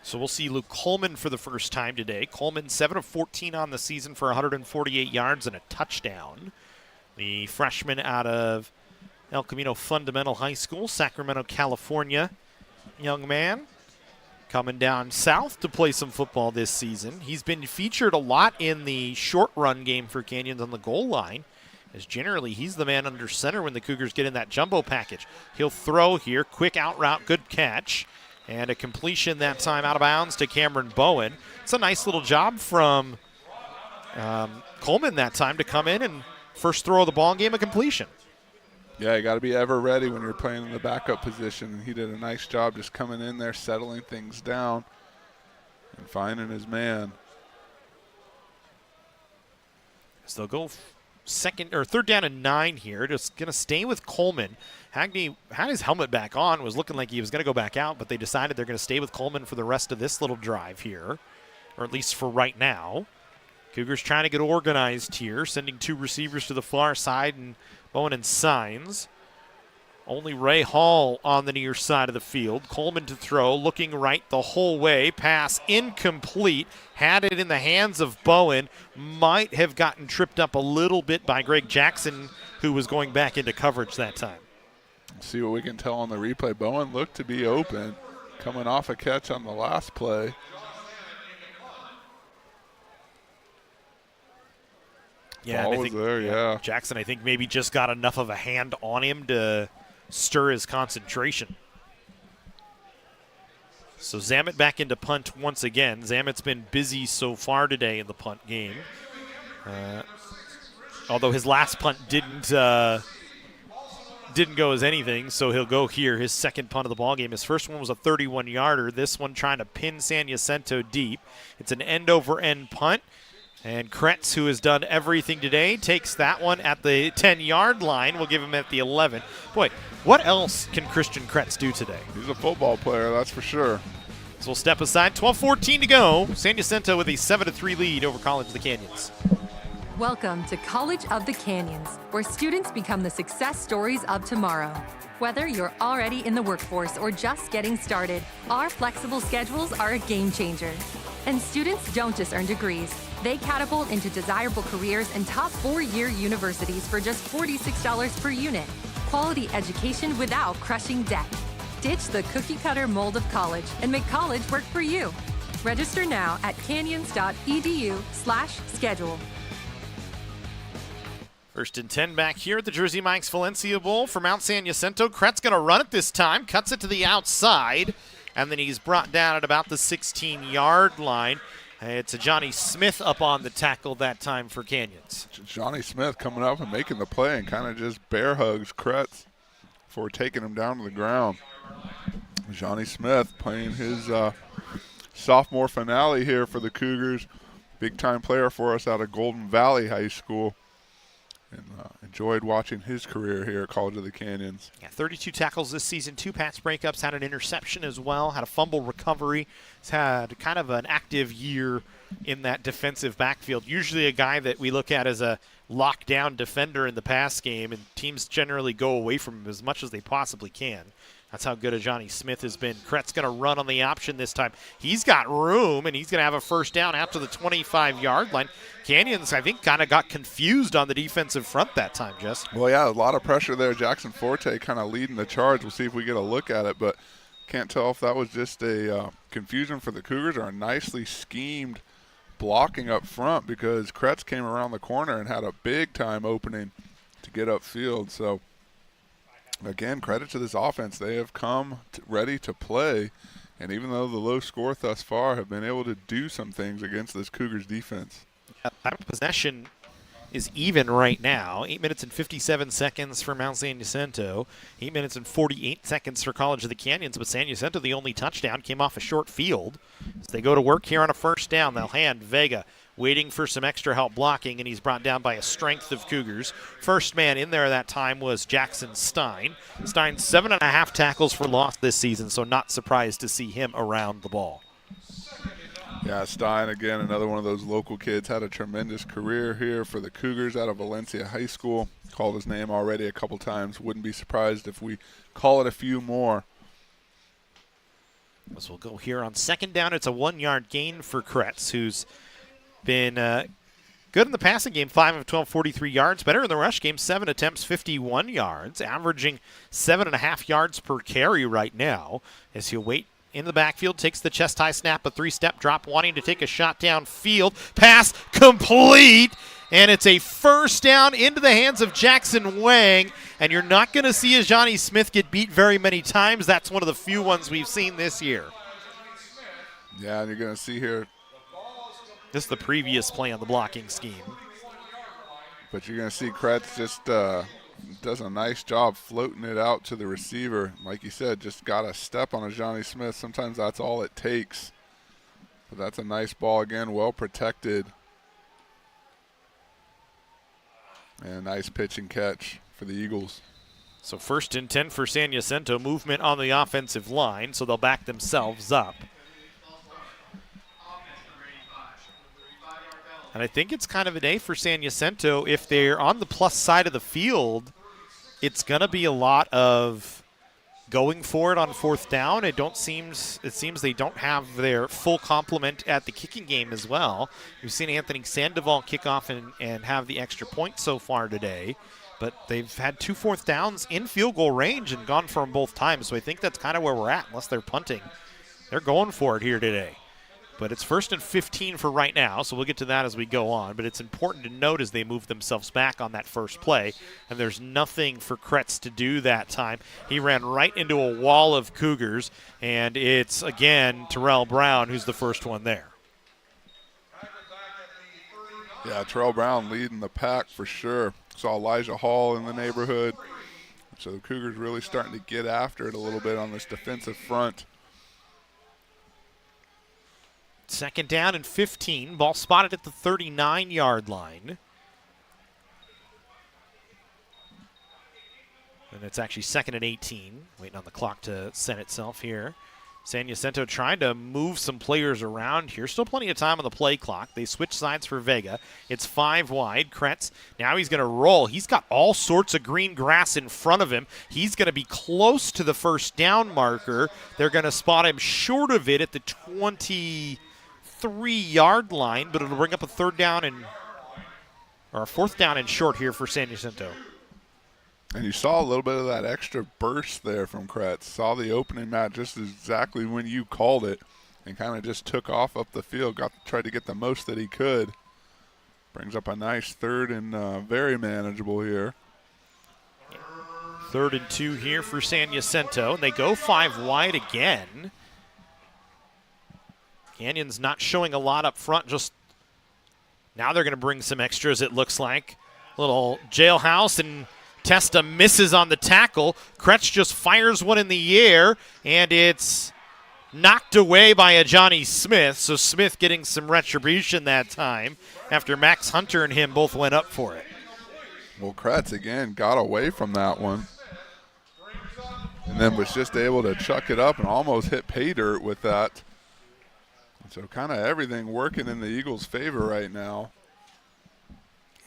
So we'll see Luke Coleman for the first time today. Coleman 7 of 14 on the season for 148 yards and a touchdown. The freshman out of El Camino Fundamental High School, Sacramento, California. Young man coming down south to play some football this season. He's been featured a lot in the short run game for Canyons on the goal line, as generally he's the man under center when the Cougars get in that jumbo package. He'll throw here, quick out route, good catch, and a completion that time out of bounds to Cameron Bowen. It's a nice little job from Coleman that time to come in and first throw of the ball game, a completion. Yeah, you got to be ever ready when you're playing in the backup position. And he did a nice job just coming in there, settling things down, and finding his man. So they'll go third down and 9 here. Just going to stay with Coleman. Hagney had his helmet back on, was looking like he was going to go back out, but they decided they're going to stay with Coleman for the rest of this little drive here, or at least for right now. Cougars trying to get organized here, sending 2 receivers to the far side, and Bowen and Signs. Only Ray Hall on the near side of the field. Coleman to throw, looking right the whole way. Pass incomplete. Had it in the hands of Bowen. Might have gotten tripped up a little bit by Greg Jackson, who was going back into coverage that time. Let's see what we can tell on the replay. Bowen looked to be open, coming off a catch on the last play. Yeah, Ball I was think, there, yeah. Jackson, I think, maybe just got enough of a hand on him to stir his concentration. So Zamet back into punt once again. Zamet's been busy so far today in the punt game. Although his last punt didn't go as anything, so he'll go here, his second punt of the ball game. His first one was a 31-yarder. This one trying to pin San Jacinto deep. It's an end-over-end punt. And Kretz, who has done everything today, takes that one at the 10-yard line. We'll give him at the 11. Boy, what else can Christian Kretz do today? He's a football player, that's for sure. So we'll step aside. 12:14 to go. San Jacinto with a 7-3 lead over College of the Canyons. Welcome to College of the Canyons, where students become the success stories of tomorrow. Whether you're already in the workforce or just getting started, our flexible schedules are a game changer. And students don't just earn degrees. They catapult into desirable careers in top 4-year universities for just $46 per unit. Quality education without crushing debt. Ditch the cookie-cutter mold of college and make college work for you. Register now at canyons.edu/schedule. First and 10 back here at the Jersey Mike's Valencia Bowl for Mount San Jacinto. Kretz going to run it this time, cuts it to the outside, and then he's brought down at about the 16-yard line. It's a Johnny Smith up on the tackle that time for Canyons. Johnny Smith coming up and making the play and kind of just bear hugs Kretz before taking him down to the ground. Johnny Smith playing his sophomore finale here for the Cougars. Big-time player for us out of Golden Valley High School. And enjoyed watching his career here at College of the Canyons. Yeah, 32 tackles this season, 2 pass breakups, had an interception as well, had a fumble recovery. He's had kind of an active year in that defensive backfield. Usually a guy that we look at as a lockdown defender in the pass game, and teams generally go away from him as much as they possibly can. That's how good a Johnny Smith has been. Kretz going to run on the option this time. He's got room, and he's going to have a first down after the 25-yard line. Canyons, I think, kind of got confused on the defensive front that time, Jess. Well, yeah, a lot of pressure there. Jackson Forte kind of leading the charge. We'll see if we get a look at it, but can't tell if that was just a confusion for the Cougars or a nicely schemed blocking up front, because Kretz came around the corner and had a big-time opening to get upfield. So, again, credit to this offense. They have come ready to play, and even though the low score thus far, have been able to do some things against this Cougars defense. That possession is even right now. 8 minutes and 57 seconds for Mount San Jacinto. 8 minutes and 48 seconds for College of the Canyons. But San Jacinto, the only touchdown, came off a short field. As they go to work here on a first down, they'll hand Vega, waiting for some extra help blocking, and he's brought down by a strength of Cougars. First man in there that time was Jackson Stein. Stein, 7.5 tackles for loss this season, so not surprised to see him around the ball. Yeah, Stein, again, another one of those local kids, had a tremendous career here for the Cougars out of Valencia High School. Called his name already a couple times. Wouldn't be surprised if we call it a few more. As we'll go here on second down, it's a 1-yard gain for Kretz, who's been good in the passing game, 5 of 12, 43 yards. Better in the rush game, 7 attempts, 51 yards, averaging 7.5 yards per carry right now as he'll wait in the backfield, takes the chest-high snap, a 3-step drop, wanting to take a shot downfield. Pass complete, and it's a first down into the hands of Jackson Wang, and you're not going to see a Johnny Smith get beat very many times. That's one of the few ones we've seen this year. Yeah, and you're going to see here. This is the previous play on the blocking scheme. But you're going to see Kretz just does a nice job floating it out to the receiver. Like you said, just got a step on a Johnny Smith. Sometimes that's all it takes. But that's a nice ball again, well protected. And a nice pitch and catch for the Eagles. So 1st and 10 for San Jacinto. Movement on the offensive line, so they'll back themselves up. And I think it's kind of a day for San Jacinto. If they're on the plus side of the field, it's going to be a lot of going for it on 4th down. It seems they don't have their full complement at the kicking game as well. We've seen Anthony Sandoval kick off and have the extra point so far today. But they've had 2 4th downs in field goal range and gone for them both times. So I think that's kind of where we're at, unless they're punting. They're going for it here today. But it's 1st and 15 for right now, so we'll get to that as we go on. But it's important to note as they move themselves back on that first play, and there's nothing for Kretz to do that time. He ran right into a wall of Cougars, and it's, again, Terrell Brown who's the first one there. Yeah, Terrell Brown leading the pack for sure. Saw Elijah Hall in the neighborhood. So the Cougars really starting to get after it a little bit on this defensive front. 2nd down and 15. Ball spotted at the 39-yard line. And it's actually 2nd and 18. Waiting on the clock to set itself here. San Jacinto trying to move some players around here. Still plenty of time on the play clock. They switch sides for Vega. It's 5 wide. Kretz, now he's going to roll. He's got all sorts of green grass in front of him. He's going to be close to the first down marker. They're going to spot him short of it at the 23-yard line, but it'll bring up a 4th down and short here for San Jacinto. And you saw a little bit of that extra burst there from Kretz. Saw the opening, Matt, just exactly when you called it, and kind of just took off up the field, tried to get the most that he could. Brings up a nice 3rd and very manageable here. 3rd and 2 here for San Jacinto. They go 5 wide again. Canyon's not showing a lot up front. Just now they're going to bring some extras, it looks like. Little jailhouse, and Testa misses on the tackle. Kretz just fires one in the air, and it's knocked away by a Johnny Smith. So Smith getting some retribution that time after Max Hunter and him both went up for it. Well, Kretz, again, got away from that one. And then was just able to chuck it up and almost hit pay dirt with that. So kind of everything working in the Eagles' favor right now.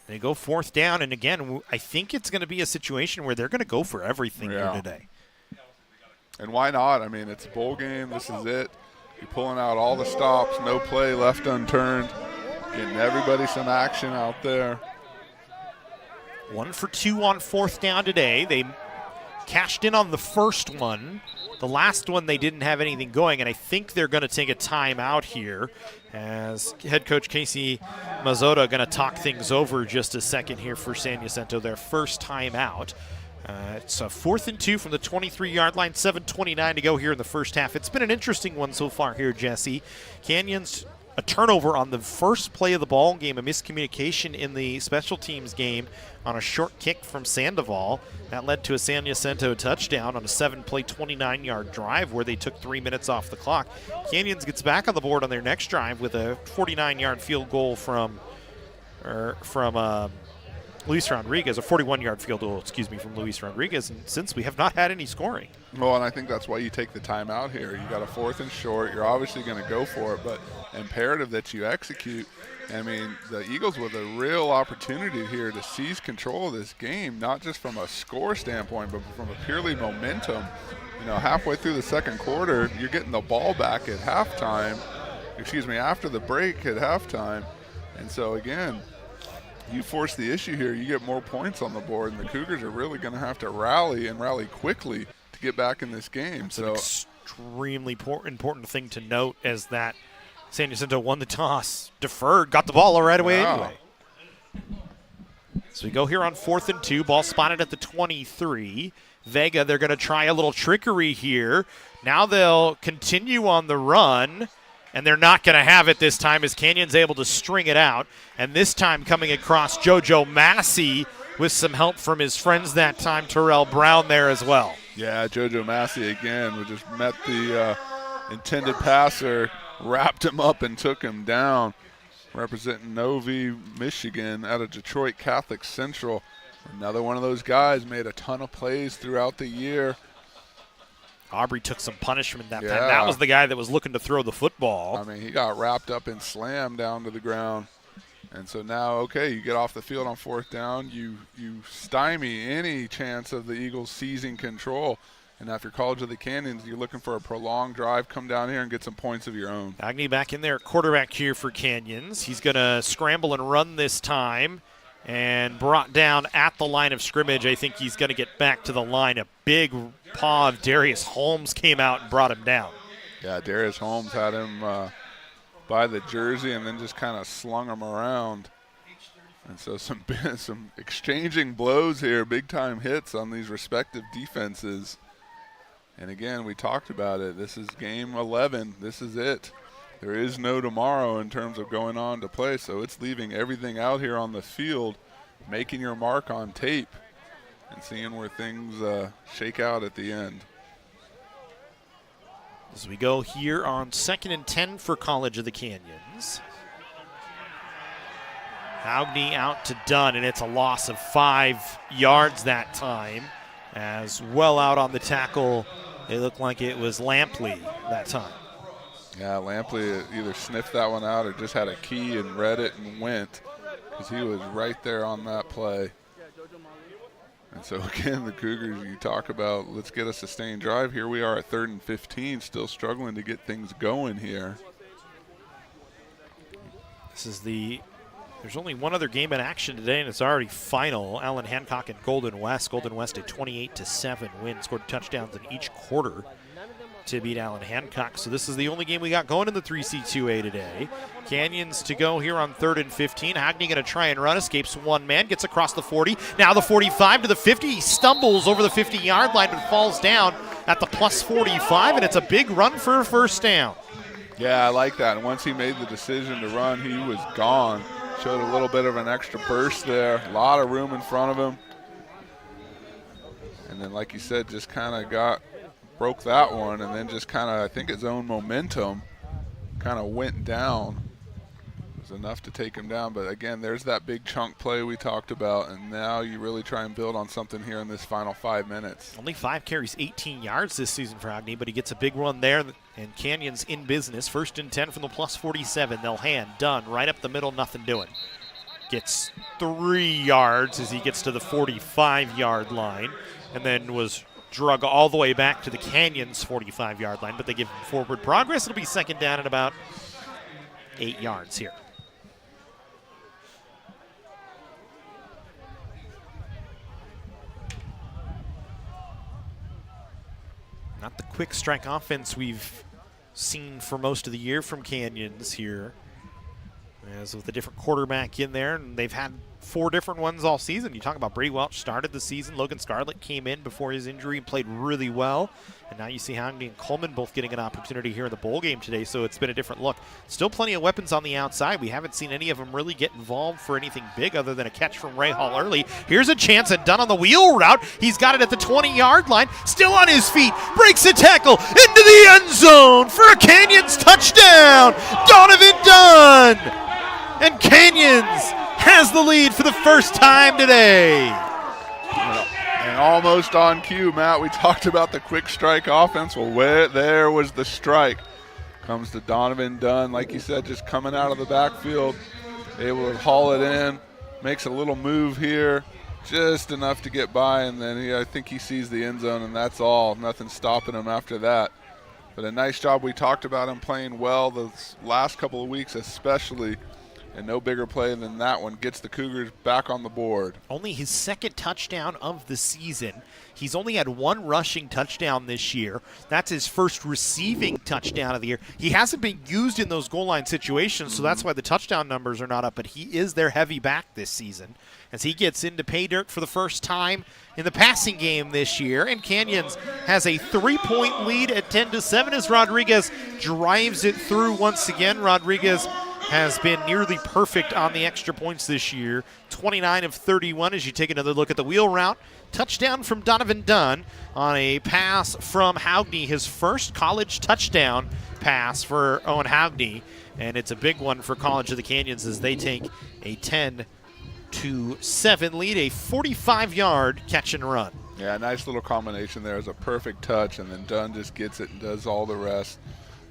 They go 4th down, and again, I think it's going to be a situation where they're going to go for everything here today. And why not? I mean, it's a bowl game. This is it. You're pulling out all the stops, no play left unturned, getting everybody some action out there. 1 for 2 on 4th down today. They cashed in on the first one. The last one they didn't have anything going, and I think they're going to take a timeout here as head coach Casey Mazzota going to talk things over just a second here for San Jacinto, their first timeout. It's a 4th and 2 from the 23-yard line, 7:29 to go here in the first half. It's been an interesting one so far here, Jesse. Canyons a turnover on the first play of the ball game, a miscommunication in the special teams game on a short kick from Sandoval. That led to a San Jacinto touchdown on a 7-play, 29-yard drive where they took 3 minutes off the clock. Canyons gets back on the board on their next drive with a 49-yard field goal from Luis Rodriguez, a 41-yard field goal, from Luis Rodriguez, and since we have not had any scoring. Well, and I think that's why you take the timeout here. You got a 4th and short. You're obviously going to go for it, but imperative that you execute. I mean, the Eagles with a real opportunity here to seize control of this game, not just from a score standpoint, but from a purely momentum. You know, halfway through the second quarter, you're getting the ball back at halftime, after the break at halftime. And so, again, you force the issue here, you get more points on the board, and the Cougars are really going to have to rally and rally quickly to get back in this game. It's an extremely important thing to note is that San Jacinto won the toss, deferred, got the ball right away anyway. So we go here on 4th and 2, ball spotted at the 23. Vega, they're going to try a little trickery here. Now they'll continue on the run, and they're not going to have it this time as Canyon's able to string it out. And this time coming across JoJo Massey with some help from his friends that time, Terrell Brown there as well. Yeah, JoJo Massey again, we just met the intended passer, wrapped him up and took him down. Representing Novi, Michigan out of Detroit Catholic Central. Another one of those guys made a ton of plays throughout the year. Aubrey took some punishment that time. That was the guy that was looking to throw the football. I mean, he got wrapped up and slammed down to the ground. And so now, okay, you get off the field on 4th down. You stymie any chance of the Eagles seizing control. And after College of the Canyons, you're looking for a prolonged drive. Come down here and get some points of your own. Agnew back in there, quarterback here for Canyons. He's going to scramble and run this time. And brought down at the line of scrimmage. I think he's going to get back to the line. A big paw of Darius Holmes came out and brought him down. Yeah, Darius Holmes had him by the jersey and then just kind of slung him around. And so some exchanging blows here, big-time hits on these respective defenses. And again, we talked about it. This is game 11. This is it. There is no tomorrow in terms of going on to play, so it's leaving everything out here on the field, making your mark on tape, and seeing where things shake out at the end. As we go here on 2nd and 10 for College of the Canyons. Agnew out to Dunn, and it's a loss of 5 yards that time. As well out on the tackle, it looked like it was Lampley that time. Yeah, Lampley either sniffed that one out or just had a key and read it and went, because he was right there on that play. And so, again, the Cougars, you talk about let's get a sustained drive. Here we are at 3rd and 15, still struggling to get things going here. There's only one other game in action today, and it's already final. Allen Hancock and Golden West. Golden West a 28-7 win, scored touchdowns in each quarter to beat Allen Hancock. So this is the only game we got going in the 3C2A today. Canyons to go here on 3rd and 15. Agnew going to try and run, escapes one man, gets across the 40. Now the 45 to the 50. He stumbles over the 50-yard line but falls down at the plus 45, and it's a big run for a first down. Yeah, I like that. And once he made the decision to run, he was gone. Showed a little bit of an extra burst there. A lot of room in front of him. And then, like you said, just kind of broke that one, and then just kind of, I think his own momentum kind of went down. It was enough to take him down, but again, there's that big chunk play we talked about, and now you really try and build on something here in this final 5 minutes. Only 5 carries, 18 yards this season for Agnew, but he gets a big run there, and Canyons in business. 1st and 10 from the plus 47. They'll hand Dunn right up the middle, nothing doing. Gets 3 yards as he gets to the 45-yard line, and then was drug all the way back to the Canyons 45-yard line, but they give him forward progress. It'll be 2nd down and about 8 yards here. Not the quick strike offense we've seen for most of the year from Canyons here. As with a different quarterback in there, and they've had 4 different ones all season. You talk about Brady Welch started the season. Logan Scarlett came in before his injury and played really well. And now you see Hagney and Coleman both getting an opportunity here in the bowl game today, so it's been a different look. Still plenty of weapons on the outside. We haven't seen any of them really get involved for anything big other than a catch from Ray Hall early. Here's a chance, and Dunn on the wheel route. He's got it at the 20-yard line. Still on his feet. Breaks a tackle into the end zone for a Canyons touchdown. Donovan Dunn. And Canyons has the lead for the first time today. And almost on cue, Matt, we talked about the quick strike offense. Well, there was the strike. Comes to Donovan Dunn, like you said, just coming out of the backfield, able to haul it in, makes a little move here, just enough to get by, and then I think he sees the end zone, and that's all. Nothing stopping him after that. But a nice job. We talked about him playing well the last couple of weeks especially. And no bigger play than that one gets the Cougars back on the board. Only his second touchdown of the season. He's only had 1 rushing touchdown this year. That's his first receiving touchdown of the year. He hasn't been used in those goal line situations, so that's why the touchdown numbers are not up, but he is their heavy back this season as he gets into pay dirt for the first time in the passing game this year. And Canyons has a 3-point lead at 10-7 as Rodriguez drives it through once again. Rodriguez has been nearly perfect on the extra points this year. 29 of 31 as you take another look at the wheel route. Touchdown from Donovan Dunn on a pass from Hagney, his first college touchdown pass for Owen Hagney. And it's a big one for College of the Canyons as they take a 10-7 lead, a 45-yard catch and run. Yeah, nice little combination there. It's a perfect touch, and then Dunn just gets it and does all the rest.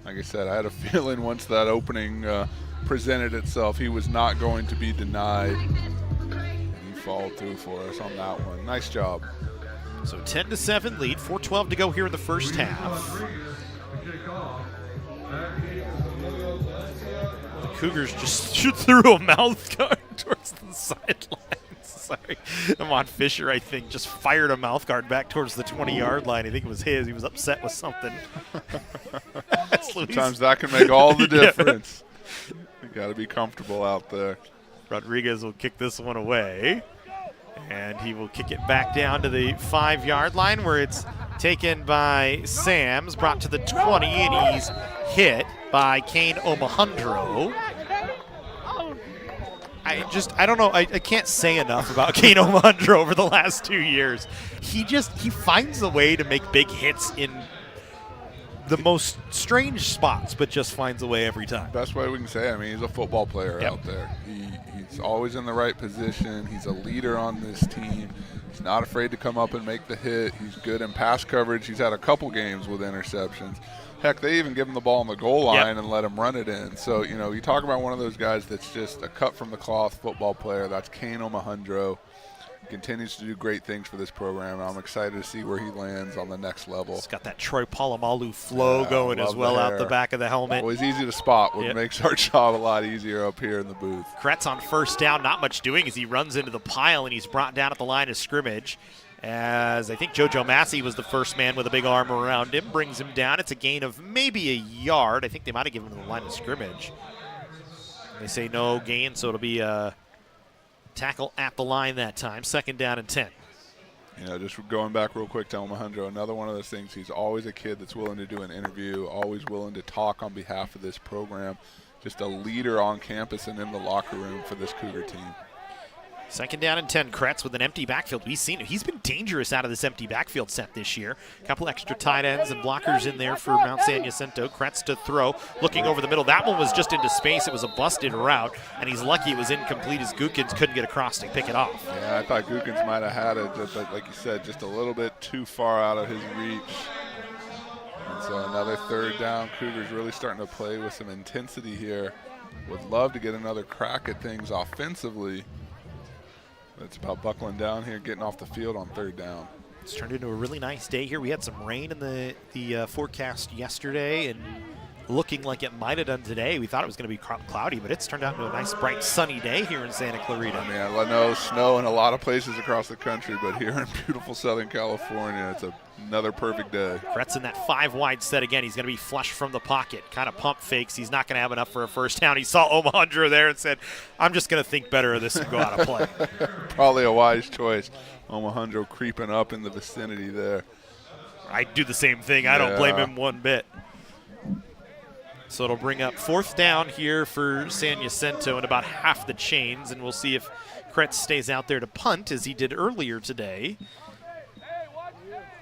Like I said, I had a feeling once that opening presented itself, he was not going to be denied. And he followed through for us on that one. Nice job. So 10-7 lead, 4:12 to go here in the first half. The Cougars just threw a mouth guard towards the sideline. Sorry. Amon Fisher, I think, just fired a mouth guard back towards the 20-yard line. I think it was his. He was upset with something. Sometimes that can make all the difference. You got to be comfortable out there. Rodriguez will kick this one away, and he will kick it back down to the 5-yard line where it's taken by Sams, brought to the 20, and he's hit by Kane Omohundro. I don't know. I can't say enough about Kane Omohundro over the last 2 years. He finds a way to make big hits in the most strange spots, but just finds a way every time. Best way we can say it, I mean, he's a football player out there. He's always in the right position. He's a leader on this team. He's not afraid to come up and make the hit. He's good in pass coverage. He's had a couple games with interceptions. Heck, they even give him the ball on the goal line and let him run it in. So, you talk about one of those guys that's just a cut-from-the-cloth football player. That's Kane Omohundro. Continues to do great things for this program, and I'm excited to see where he lands on the next level. He's got that Troy Polamalu flow going as well out the back of the helmet. Always easy to spot, which makes our job a lot easier up here in the booth. Kretz on first down, not much doing as he runs into the pile, and he's brought down at the line of scrimmage. As I think JoJo Massey was the first man with a big arm around him, brings him down. It's a gain of maybe a yard. I think they might have given him the line of scrimmage. They say no gain, so it'll be a tackle at the line that time. 2nd down and 10. Just going back real quick to Omohundro, another one of those things, he's always a kid that's willing to do an interview, always willing to talk on behalf of this program. Just a leader on campus and in the locker room for this Cougar team. 2nd down and 10. Kretz with an empty backfield. We've seen it. He's been dangerous out of this empty backfield set this year. A couple extra tight ends and blockers in there for Mount San Jacinto. Kretz to throw, looking over the middle. That one was just into space. It was a busted route, and he's lucky it was incomplete as Gookins couldn't get across to pick it off. Yeah, I thought Gookins might have had it, but like you said, just a little bit too far out of his reach. And so another 3rd down. Cougars really starting to play with some intensity here. Would love to get another crack at things offensively. It's about buckling down here, getting off the field on 3rd down. It's turned into a really nice day here. We had some rain in the forecast yesterday, and looking like it might have done today. We thought it was going to be cloudy, but it's turned out into a nice, bright, sunny day here in Santa Clarita. I mean, I know snow in a lot of places across the country, but here in beautiful Southern California, it's another perfect day. Kretz in that 5-wide set again. He's going to be flush from the pocket, kind of pump fakes. He's not going to have enough for a first down. He saw Omohundro there and said, I'm just going to think better of this and go out of play. Probably a wise choice. Omohundro creeping up in the vicinity there. I'd do the same thing. I don't blame him one bit. So it'll bring up 4th down here for San Jacinto and about half the chains, and we'll see if Kretz stays out there to punt as he did earlier today.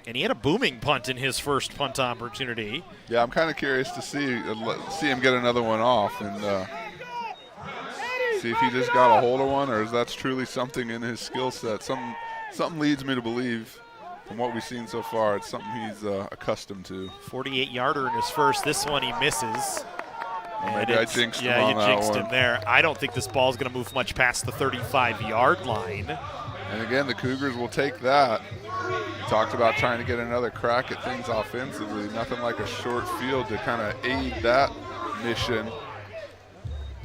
And he had a booming punt in his first punt opportunity. Yeah, I'm kind of curious to see him get another one off and see if he just got a hold of one, or is that's truly something in his skill set. Something leads me to believe, from what we've seen so far, it's something he's accustomed to. 48-yarder in his first. This one he misses. Well, maybe I jinxed him on that one. Yeah, you jinxed him there. I don't think this ball is going to move much past the 35-yard line. And again, the Cougars will take that. We talked about trying to get another crack at things offensively. Nothing like a short field to kind of aid that mission.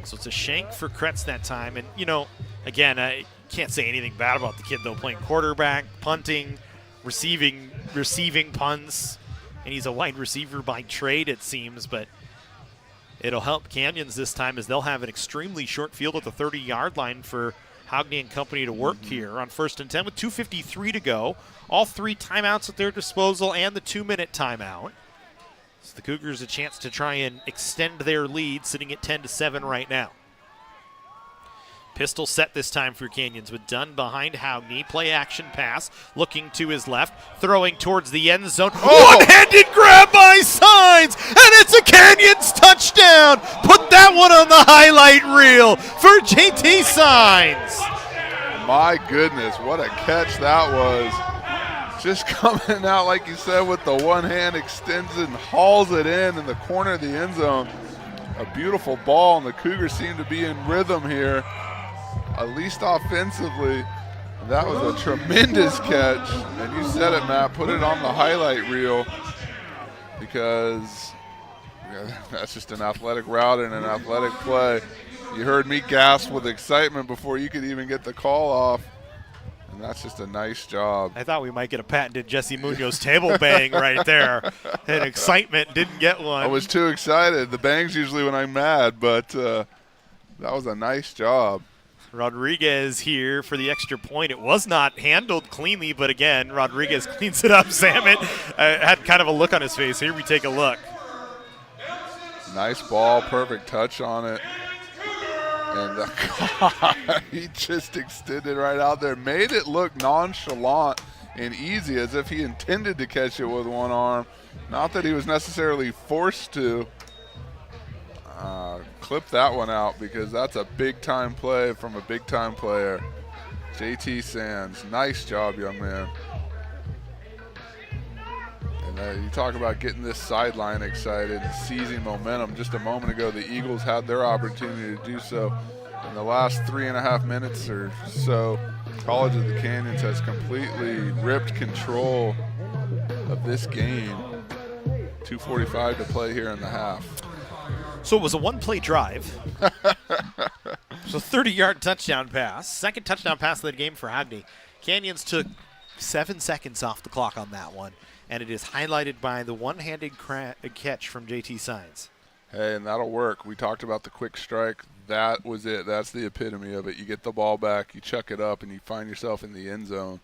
So it's a shank for Kretz that time. And, you know, again, I can't say anything bad about the kid, though, playing quarterback, punting, receiving punts, and he's a wide receiver by trade, it seems, but it'll help Canyons this time as they'll have an extremely short field at the 30-yard line for Hogney and company to work here on 1st and 10 with 2:53 to go. All 3 timeouts at their disposal and the 2-minute timeout. So the Cougars a chance to try and extend their lead, sitting at 10-7 right now. Pistol set this time for Canyons with Dunn behind Hogney. Play action pass, looking to his left, throwing towards the end zone. Oh! One-handed grab by Signs, and it's a Canyons touchdown. Put that one on the highlight reel for JT Signs. My goodness, what a catch that was. Just coming out, like you said, with the one hand, extends and hauls it in the corner of the end zone. A beautiful ball, and the Cougars seem to be in rhythm here, at least offensively. That was a tremendous catch, and you said it, Matt, put it on the highlight reel, because that's just an athletic route and an athletic play. You heard me gasp with excitement before you could even get the call off, and that's just a nice job. I thought we might get a patented Jesse Munoz table bang right there. Had excitement, didn't get one. I was too excited. The bang's usually when I'm mad, but that was a nice job. Rodriguez here for the extra point. It was not handled cleanly, but again, Rodriguez cleans it up. Samet had kind of a look on his face. Here we take a look. Nice ball, perfect touch on it. And he just extended right out there. Made it look nonchalant and easy, as if he intended to catch it with one arm. Not that he was necessarily forced to. Clip that one out, because that's a big-time play from a big-time player. JT Sands, nice job, young man. And you talk about getting this sideline excited, seizing momentum. Just a moment ago, the Eagles had their opportunity to do so. In the last 3.5 minutes or so, College of the Canyons has completely ripped control of this game. 2:45 to play here in the half. So it was a one-play drive. So 30-yard touchdown pass. Second touchdown pass of the game for Hogney. Canyons took 7 seconds off the clock on that one, and it is highlighted by the one-handed catch from JT Signs. Hey, and that'll work. We talked about the quick strike. That was it. That's the epitome of it. You get the ball back, you chuck it up, and you find yourself in the end zone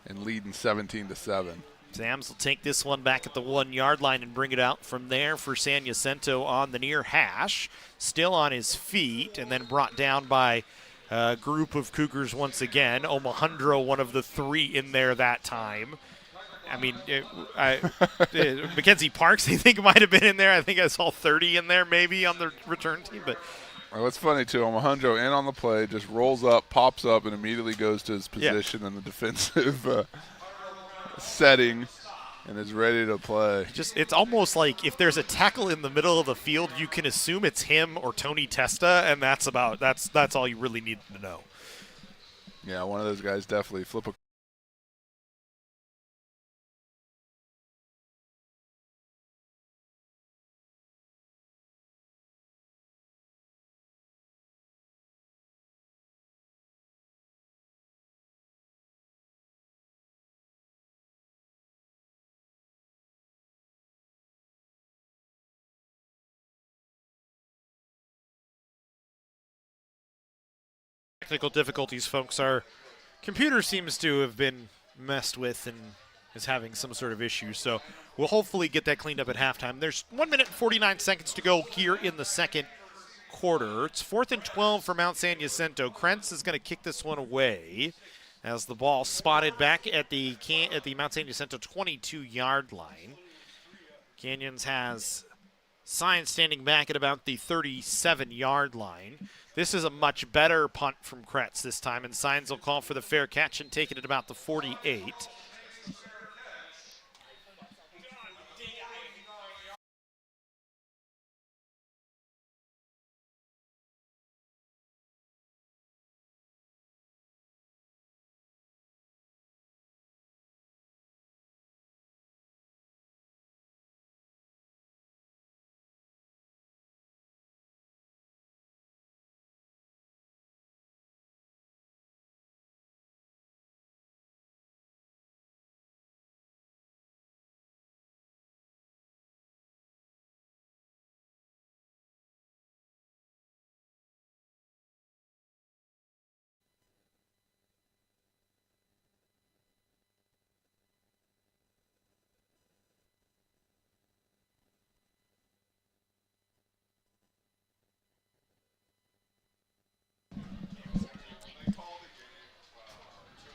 and leading 17-7. Zams will take this one back at the 1-yard line and bring it out from there for San Jacinto on the near hash. Still on his feet, and then brought down by a group of Cougars once again. Omohundro, one of the 3 in there that time. I mean, Mackenzie Parks, I think, might have been in there. I think I saw 30 in there maybe on the return team. But well, it's funny, too. Omohundro in on the play, just rolls up, pops up, and immediately goes to his position in the defensive setting and is ready to play. It's almost like if there's a tackle in the middle of the field, you can assume it's him or Tony Testa, and that's all you really need to know. Yeah, one of those guys definitely flip a Technical difficulties, folks. Our computer seems to have been messed with and is having some sort of issue, so we'll hopefully get that cleaned up at halftime. There's 1 minute and 49 seconds to go here in the second quarter. It's 4th and 12 for Mount San Jacinto. Krentz is going to kick this one away as the ball spotted back at the Mount San Jacinto 22-yard line. Canyons has Signs standing back at about the 37-yard line. This is a much better punt from Kretz this time, and Signs will call for the fair catch and take it at about the 48.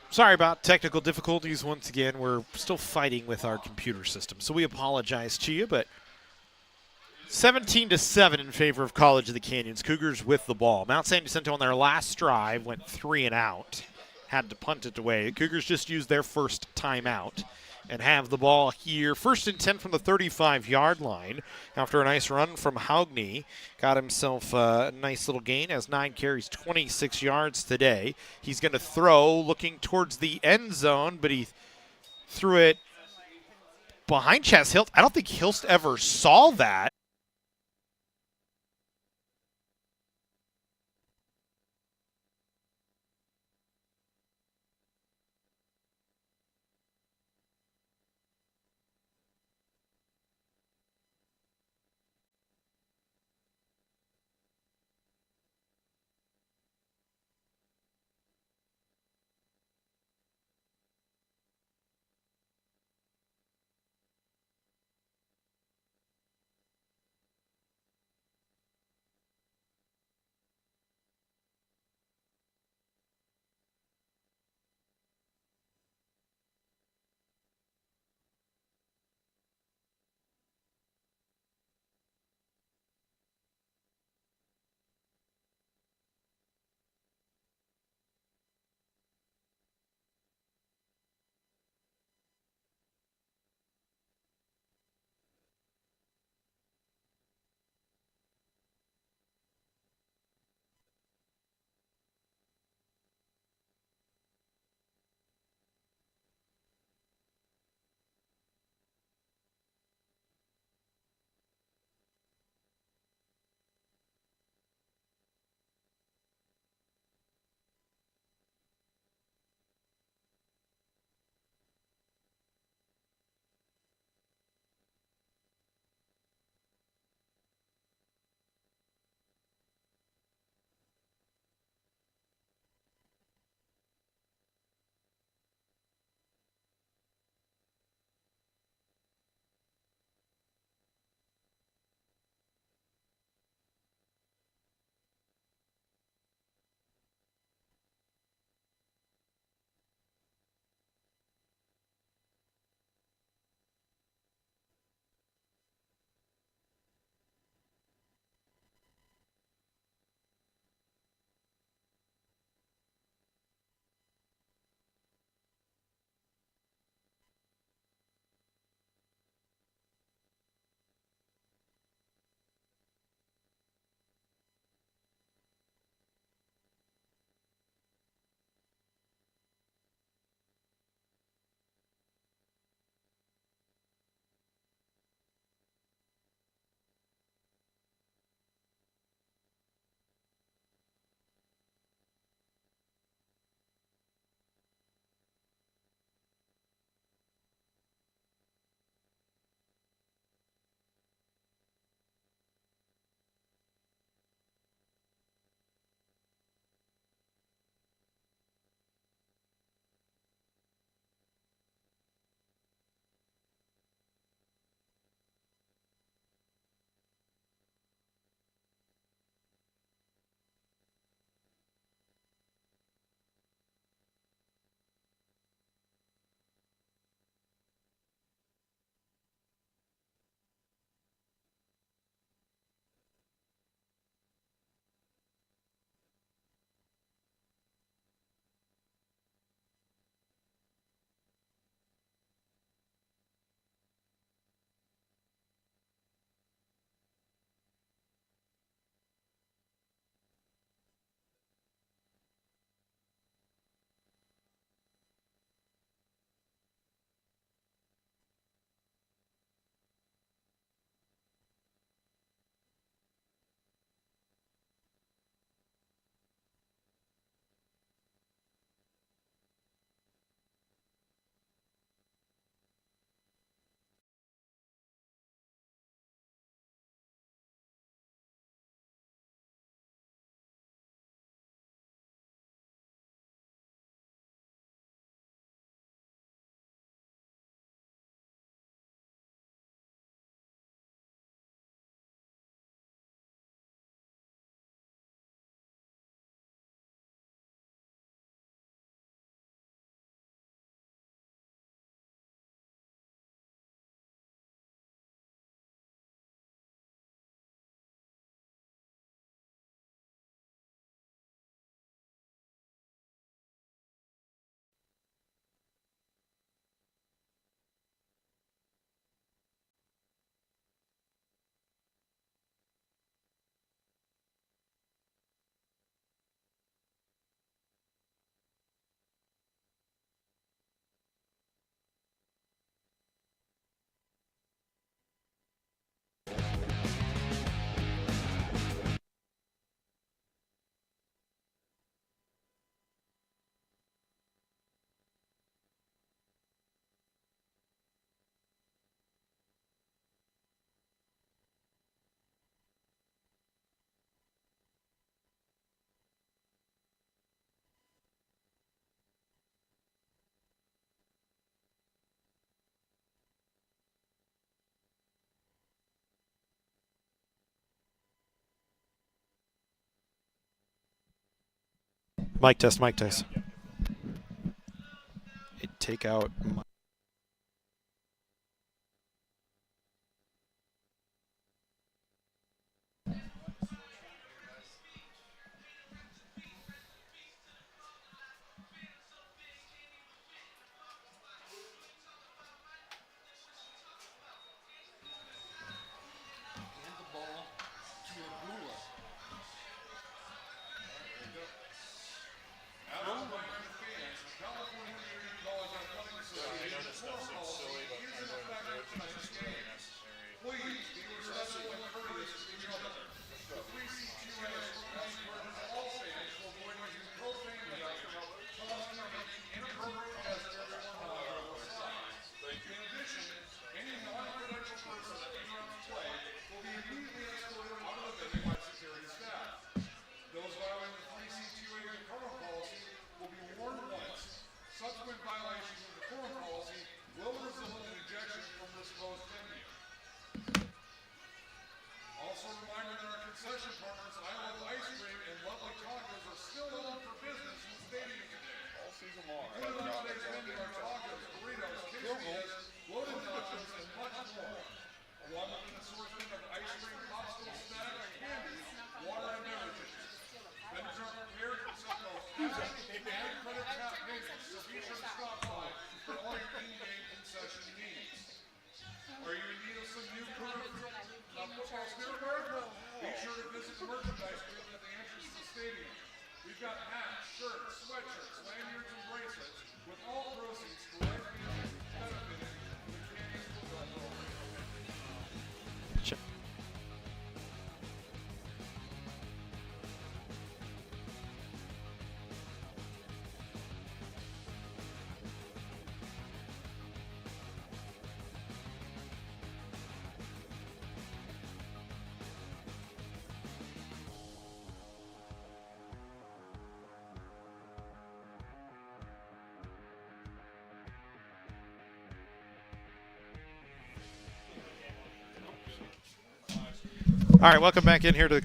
Sorry about technical difficulties once again. We're still fighting with our computer system, so we apologize to you, but 17-7 in favor of College of the Canyons. Cougars with the ball. Mount San Jacinto on their last drive went 3 and out, had to punt it away. Cougars just used their first timeout and have the ball here. 1st and 10 from the 35-yard line after a nice run from Haugney. Got himself a nice little gain, has 9 carries, 26 yards today. He's going to throw looking towards the end zone, but he threw it behind Chaz Hilst. I don't think Hilst ever saw that. Mic test, mic test. Take out. Subsequent violations of the forum policy will result in ejection from this closed venue. Also a reminder that our concession partners, I Love Ice Cream and Lovely Tacos, are still open for business in the stadium today. All season long. Included on today's menu are tacos, burritos, quesadillas, loaded nachos, and much more. Along with an assortment of ice cream, popsicle, snack, and candy, water, and beverages. Vendors are prepared to accept both cash and credit tap payments, so be sure to stop by for all your in-game concession needs. Are you in need of some new football spirit wear? Be sure to visit the merchandise booth at the entrance to the stadium. We've got hats, shirts, sweatshirts, lanyards, and bracelets, with all proceeds for lesbians benefiting the Canyon Football Program. All right, welcome back in here to.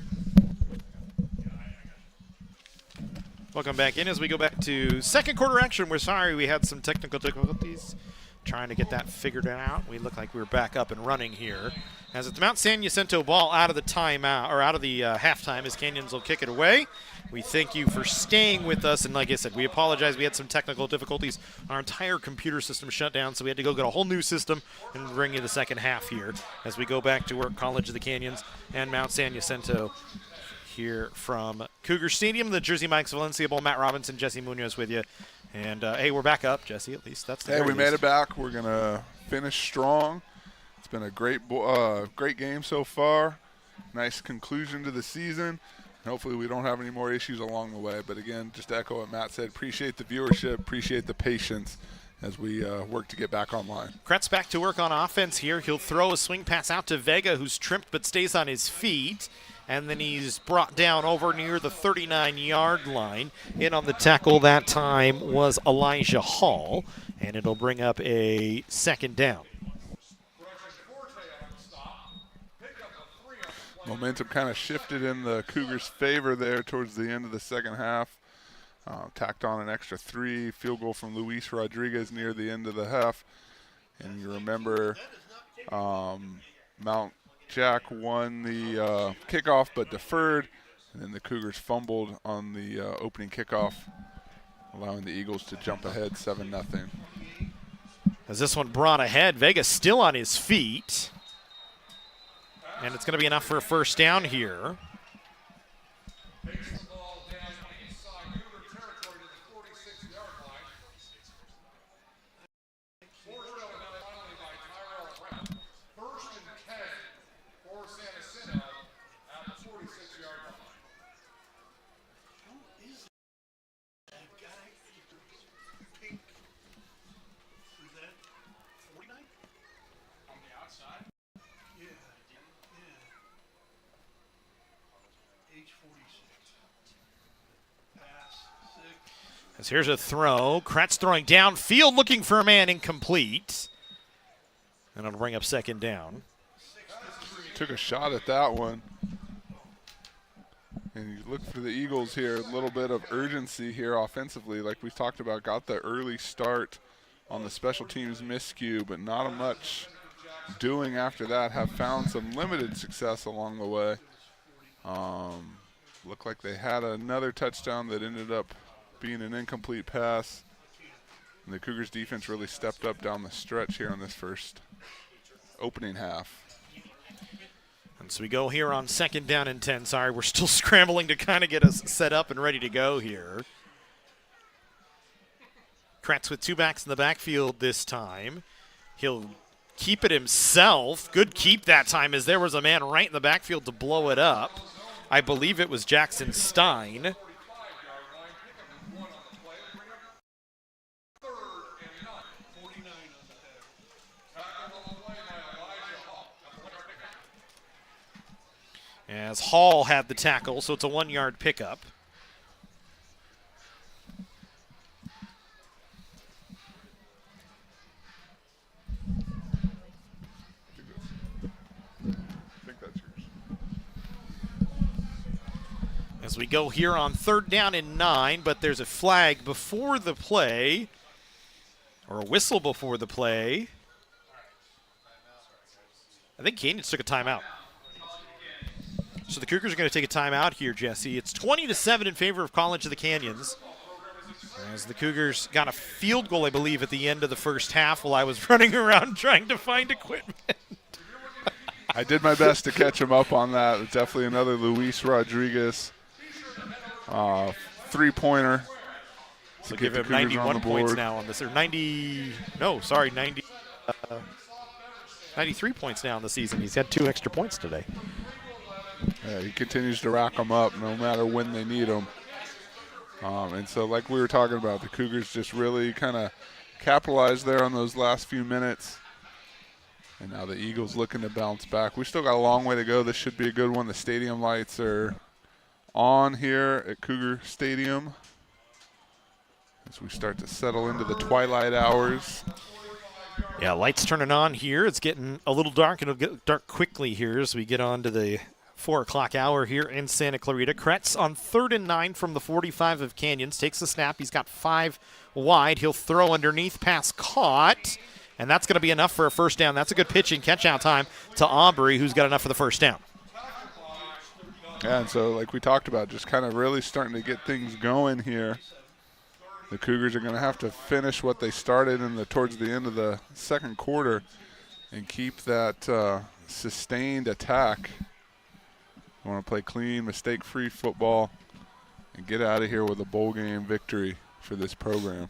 Welcome back in as we go back to second quarter action. We're sorry we had some technical difficulties trying to get that figured out. We look like we're back up and running here. As it's Mount San Jacinto ball out of the timeout, or out of the halftime, as Canyons will kick it away. We thank you for staying with us, and like I said, we apologize. We had some technical difficulties. Our entire computer system shut down, so we had to go get a whole new system and bring you the second half here as we go back to work College of the Canyons and Mount San Jacinto here from Cougar Stadium. The Jersey Mike's Valencia Bowl. Matt Robinson, Jesse Munoz with you. And, hey, we're back up, Jesse, at least. That's the Hey, we least. made it back. We're going to finish strong. It's been a great game so far. Nice conclusion to the season. Hopefully we don't have any more issues along the way. But, again, just to echo what Matt said, appreciate the viewership, appreciate the patience as we work to get back online. Kretz back to work on offense here. He'll throw a swing pass out to Vega, who's tripped but stays on his feet. And then he's brought down over near the 39-yard line. In on the tackle that time was Elijah Hall. And it'll bring up a second down. Momentum kind of shifted in the Cougars' favor there towards the end of the second half. Tacked on an extra 3, field goal from Luis Rodriguez near the end of the half. And you remember Mount Jack won the kickoff but deferred, and then the Cougars fumbled on the opening kickoff, allowing the Eagles to jump ahead 7-0. As this one brought ahead, Vega still on his feet. And it's going to be enough for a first down here. As here's a throw. Kretz throwing downfield, looking for a man, incomplete. And it'll bring up second down. Took a shot at that one. And you look for the Eagles here, a little bit of urgency here offensively, like we talked about. Got the early start on the special teams miscue, but not much doing after that. Have found some limited success along the way. Looked like they had another touchdown that ended up being an incomplete pass. And the Cougars defense really stepped up down the stretch here in this first opening half. And so we go here on 2nd down and 10. Sorry, we're still scrambling to kind of get us set up and ready to go here. Kretz with 2 backs in the backfield this time. He'll keep it himself. Good keep that time, as there was a man right in the backfield to blow it up. I believe it was Jackson Stein. As Hall had the tackle, so it's a 1-yard pickup. As we go here on 3rd down and 9, but there's a flag before the play, or a whistle before the play. I think Canyons took a timeout. So the Cougars are going to take a timeout here, Jesse. It's 20-7 in favor of College of the Canyons, as the Cougars got a field goal, I believe, at the end of the first half while I was running around trying to find equipment. I did my best to catch him up on that. It's definitely another Luis Rodriguez 3-pointer. So give him 91 points now on this, or 90, no, sorry, 93 points now in the season. He's had 2 extra points today. Yeah, he continues to rack them up no matter when they need them. And so like we were talking about, the Cougars just really kind of capitalized there on those last few minutes. And now the Eagles looking to bounce back. We still got a long way to go. This should be a good one. The stadium lights are on here at Cougar Stadium as we start to settle into the twilight hours. Yeah, lights turning on here. It's getting a little dark. It'll get dark quickly here as we get on to the 4 o'clock hour here in Santa Clarita. Kretz on 3rd and 9 from the 45 of Canyons. Takes the snap. He's got 5 wide. He'll throw underneath. Pass caught. And that's going to be enough for a first down. That's a good pitch and catch-out time to Aubrey, who's got enough for the first down. Yeah, and so like we talked about, just kind of really starting to get things going here. The Cougars are going to have to finish what they started towards the end of the second quarter and keep that sustained attack. We want to play clean, mistake-free football and get out of here with a bowl game victory for this program.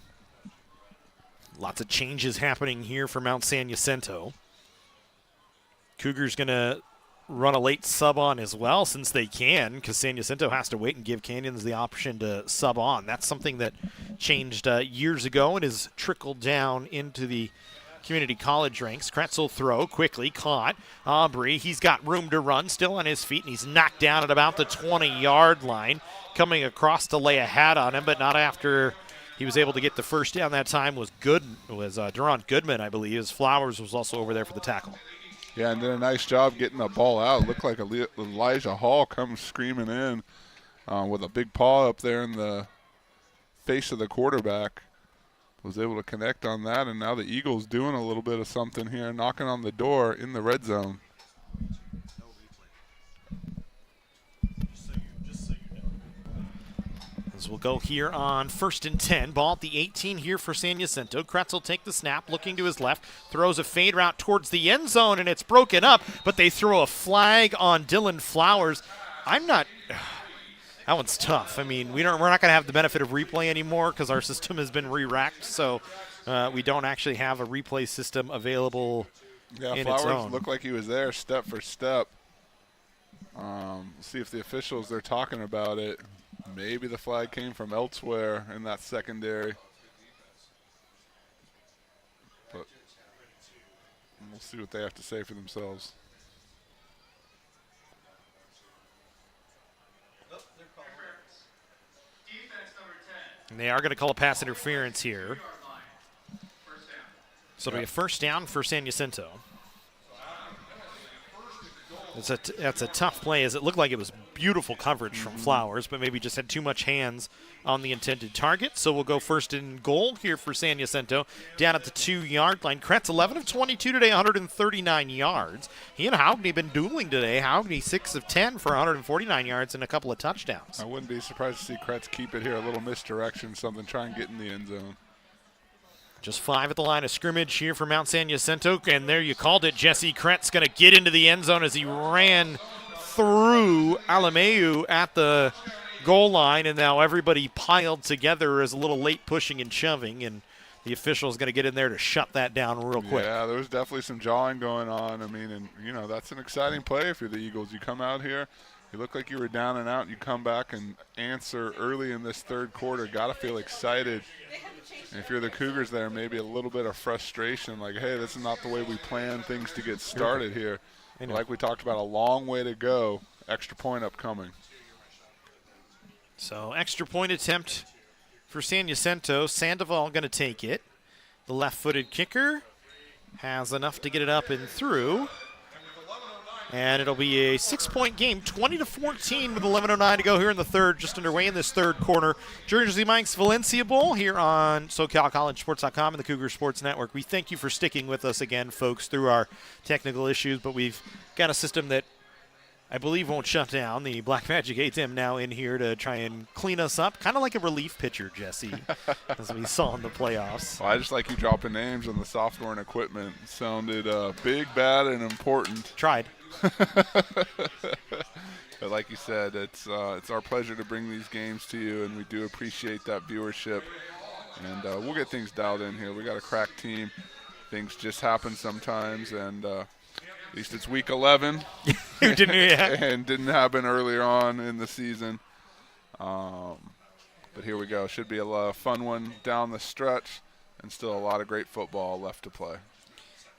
Lots of changes happening here for Mount San Jacinto. Cougars going to run a late sub on as well, since they can, because San Jacinto has to wait and give Canyons the option to sub on. That's something that changed years ago and has trickled down into the community college ranks. Kretz will throw quickly, caught. Aubrey, he's got room to run, still on his feet, and he's knocked down at about the 20-yard line. Coming across to lay a hat on him, but not after he was able to get the first down that time. Was Durant Goodman, I believe. As Flowers was also over there for the tackle. Yeah, and did a nice job getting the ball out. It looked like Elijah Hall comes screaming in with a big paw up there in the face of the quarterback. Was able to connect on that, and now the Eagles doing a little bit of something here, knocking on the door in the red zone. As we'll go here on 1st and 10. Ball at the 18 here for San Jacinto. Kretz will take the snap, looking to his left, throws a fade route towards the end zone, and it's broken up, but they throw a flag on Dylan Flowers. That one's tough. I mean, we're not going to have the benefit of replay anymore because our system has been re-racked, so we don't actually have a replay system available in Flowers its own. Looked like he was there step for step. See if the officials, they're talking about it. Maybe the flag came from elsewhere in that secondary. But we'll see what they have to say for themselves. And they are going to call a pass interference here. So it'll be a first down for San Jacinto. That's a tough play, as it looked like it was beautiful coverage from Flowers, but maybe just had too much hands on the intended target. So we'll go first and goal here for San Jacinto, down at the 2-yard line. Kretz 11 of 22 today, 139 yards. He and Haugny been dueling today. Haugny 6 of 10 for 149 yards and a couple of touchdowns. I wouldn't be surprised to see Kretz keep it here, a little misdirection, something, try and get in the end zone. Just 5 at the line of scrimmage here for Mount San Jacinto, and there you called it. Jesse Kretz going to get into the end zone as he ran through Alameu at the goal line, and now everybody piled together as a little late pushing and shoving, and the official is going to get in there to shut that down real quick. Yeah, there was definitely some jawing going on. I mean, and, you know, that's an exciting play if you're the Eagles. You come out here, you look like you were down and out, you come back and answer early in this third quarter. Got to feel excited. And if you're the Cougars there, maybe a little bit of frustration, like, hey, this is not the way we plan things to get started here. Like we talked about, a long way to go. Extra point upcoming. So extra point attempt for San Jacinto. Sandoval going to take it. The left-footed kicker has enough to get it up and through. And it'll be a 6-point game, 20-14 with 11:09 to go here in the third, just underway in this third quarter. Jersey Mike's Valencia Bowl here on SoCalCollegeSports.com and the Cougar Sports Network. We thank you for sticking with us again, folks, through our technical issues, but we've got a system that I believe won't shut down. The Black Magic ATM now in here to try and clean us up, kind of like a relief pitcher, Jesse, as we saw in the playoffs. Well, I just like you dropping names on the software and equipment. It sounded big, bad, and important. Tried. But like you said, it's our pleasure to bring these games to you, and we do appreciate that viewership. And we'll get things dialed in here. We got a crack team. Things just happen sometimes, and at least it's week 11. And didn't happen earlier on in the season. But here we go. Should be a fun one down the stretch, and still a lot of great football left to play.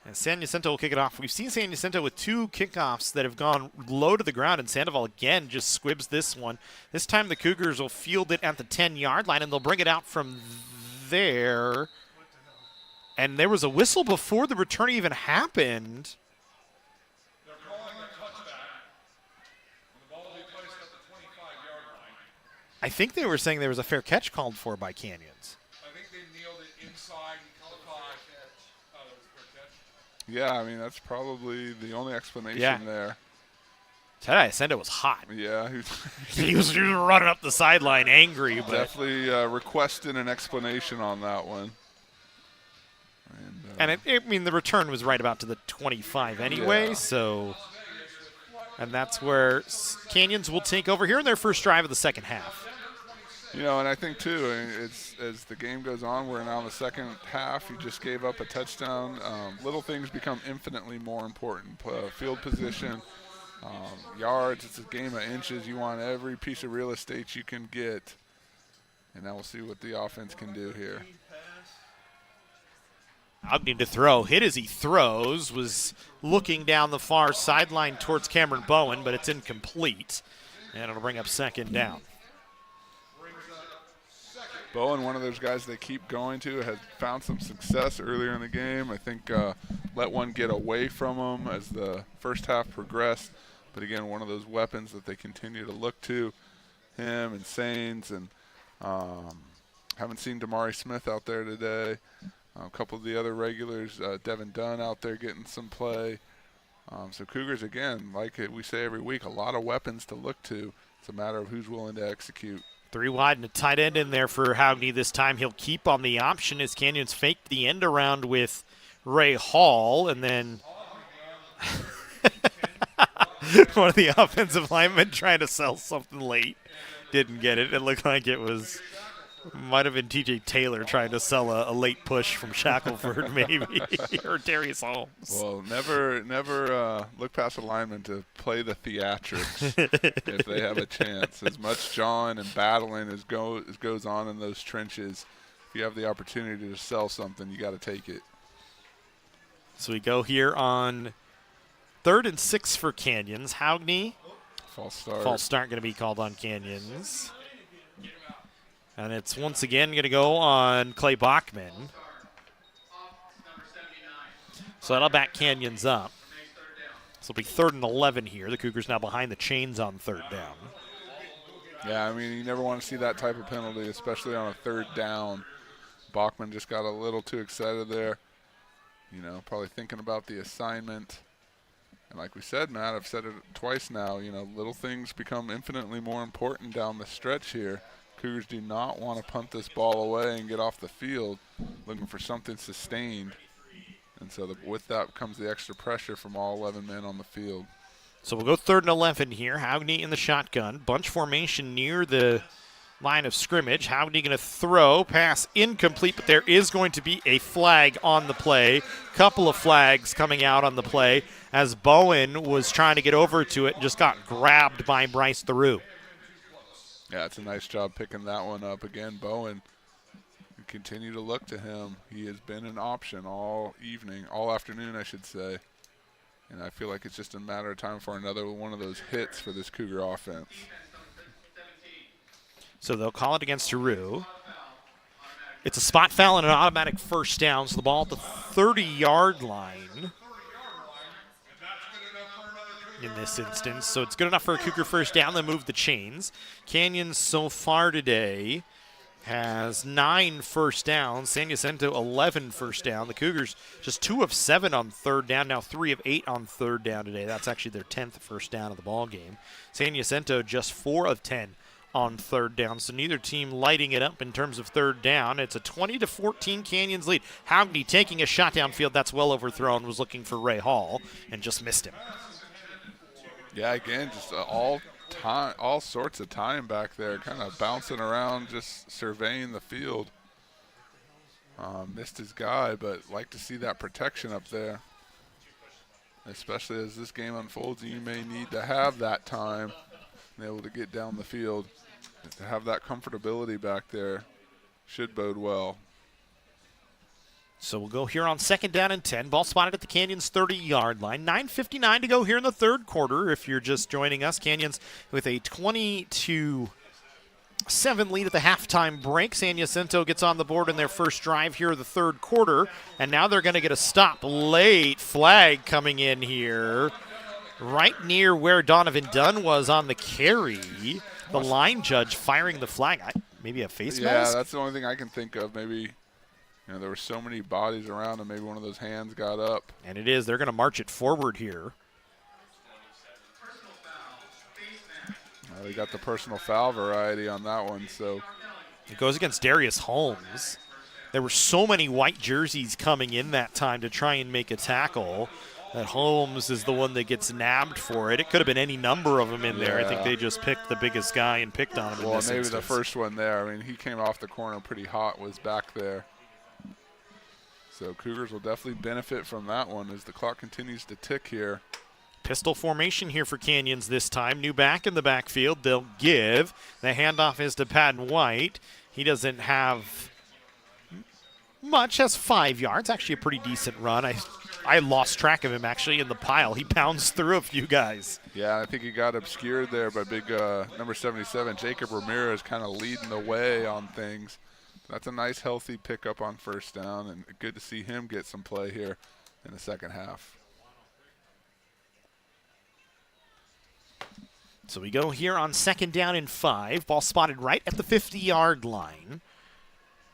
And San Jacinto will kick it off. We've seen San Jacinto with 2 kickoffs that have gone low to the ground, and Sandoval again just squibs this one. This time the Cougars will field it at the 10-yard line, and they'll bring it out from there. And there was a whistle before the return even happened. They're calling a touchback. The ball will be placed at the 25-yard line. I think they were saying there was a fair catch called for by Canyons. I think they nailed it inside the 5. That was a fair catch. Yeah, I mean, that's probably the only explanation there. Ted Ascenda was hot. Yeah. he was running up the sideline angry. But definitely requested an explanation on that one. And I mean, the return was right about to the 25 anyway, so. And that's where Canyons will take over here in their first drive of the second half. You know, and I think, too, as the game goes on, we're now in the second half. You just gave up a touchdown. Little things become infinitely more important. Field position, yards, it's a game of inches. You want every piece of real estate you can get. And now we'll see what the offense can do here. Ogden to throw. Hit as he throws. Was looking down the far sideline towards Cameron Bowen, but it's incomplete. And it'll bring up second down. Bowen, one of those guys they keep going to, has found some success earlier in the game. I think let one get away from him as the first half progressed. But again, one of those weapons that they continue to look to, him and Sains. And haven't seen Damari Smith out there today. A couple of the other regulars, Devin Dunn out there getting some play. So Cougars, again, like we say every week, a lot of weapons to look to. It's a matter of who's willing to execute. 3 wide and a tight end in there for Haugny this time. He'll keep on the option as Canyons faked the end around with Ray Hall. And then one of the offensive linemen trying to sell something late. Didn't get it. It looked like it was – might have been TJ Taylor trying to sell a late push from Shackelford, maybe, or Darius Holmes. Well, never look past a lineman to play the theatrics if they have a chance. As much jawing and battling as goes on in those trenches, if you have the opportunity to sell something, you got to take it. So we go here on 3rd and 6 for Canyons. Haugny. False start. False start going to be called on Canyons. And it's once again going to go on Clay Bachman. So that'll back Canyons up. This will be 3rd and 11 here. The Cougars now behind the chains on 3rd down. Yeah, I mean, you never want to see that type of penalty, especially on a 3rd down. Bachman just got a little too excited there. You know, probably thinking about the assignment. And like we said, Matt, I've said it twice now, you know, little things become infinitely more important down the stretch here. Cougars do not want to punt this ball away and get off the field, looking for something sustained. And so with that comes the extra pressure from all 11 men on the field. So we'll go 3rd and 11 here. Howgney in the shotgun. Bunch formation near the line of scrimmage. Howgney going to throw. Pass incomplete, but there is going to be a flag on the play. Couple of flags coming out on the play as Bowen was trying to get over to it and just got grabbed by Bryce Theroux. Yeah, it's a nice job picking that one up. Again, Bowen, we continue to look to him. He has been an option all evening, all afternoon, I should say. And I feel like it's just a matter of time for another one of those hits for this Cougar offense. So they'll call it against Theroux. It's a spot foul and an automatic first down, so the ball at the 30-yard line in this instance. So it's good enough for a Cougar first down. They move the chains. Canyon so far today has 9 first downs. San Jacinto 11 first down. The Cougars just 2 of 7 on 3rd down, now 3 of 8 on 3rd down today. That's actually their 10th first down of the ball game. San Jacinto just 4 of 10 on 3rd down, so neither team lighting it up in terms of 3rd down. It's a 20-14 Canyons lead. Howgney taking a shot downfield that's well overthrown, was looking for Ray Hall and just missed him. Yeah, again, just all sorts of time back there, kind of bouncing around, just surveying the field. Missed his guy, but like to see that protection up there, especially as this game unfolds. You may need to have that time and able to get down the field. To have that comfortability back there should bode well. So we'll go here on 2nd down and 10. Ball spotted at the Canyons 30-yard line. 9:59 to go here in the 3rd quarter. If you're just joining us, Canyons with a 20-7 lead at the halftime break. San Jacinto gets on the board in their first drive here of the 3rd quarter, and now they're going to get a stop late. Flag coming in here right near where Donovan Dunn was on the carry. The line judge firing the flag. Maybe a face mask? Yeah, that's the only thing I can think of. Maybe, there were so many bodies around and maybe one of those hands got up. And it is. They're going to march it forward here. They got the personal foul variety on that one. So it goes against Darius Holmes. There were so many white jerseys coming in that time to try and make a tackle that Holmes is the one that gets nabbed for it. It could have been any number of them in there. I think they just picked the biggest guy and picked on him in this instance. The first one there. I mean, he came off the corner pretty hot, was back there. So Cougars will definitely benefit from that one as the clock continues to tick here. Pistol formation here for Canyons this time. New back in the backfield. They'll give. The handoff is to Patton White. He doesn't have much, has 5 yards. Actually a pretty decent run. I lost track of him actually in the pile. He pounds through a few guys. Yeah, I think he got obscured there by big number 77. Jacob Ramirez kind of leading the way on things. That's a nice, healthy pickup on first down, and good to see him get some play here in the second half. So we go here on 2nd down and 5. Ball spotted right at the 50-yard line.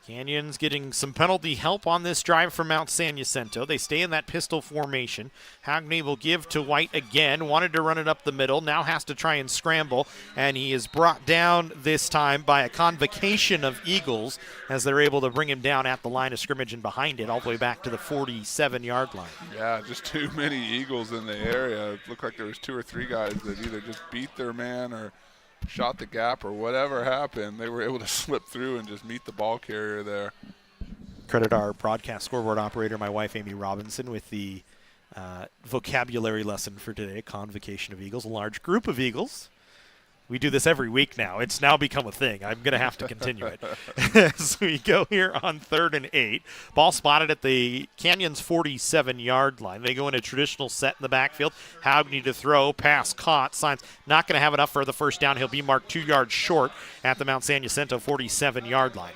Canyons getting some penalty help on this drive from Mount San Jacinto. They stay in that pistol formation. Howgney will give to White again. Wanted to run it up the middle. Now has to try and scramble. And he is brought down this time by a convocation of Eagles as they're able to bring him down at the line of scrimmage and behind it all the way back to the 47-yard line. Yeah, just too many Eagles in the area. It looked like there was 2 or 3 guys that either just beat their man or shot the gap or whatever happened. They were able to slip through and just meet the ball carrier there. Credit our broadcast scoreboard operator, my wife Amy Robinson, with the vocabulary lesson for today. Convocation of Eagles, a large group of Eagles. We do this every week now. It's now become a thing. I'm going to have to continue it. As we go here on 3rd and 8. Ball spotted at the Canyons 47-yard line. They go in a traditional set in the backfield. Howgney to throw. Pass caught. Signs not going to have enough for the first down. He'll be marked 2 yards short at the Mount San Jacinto 47-yard line.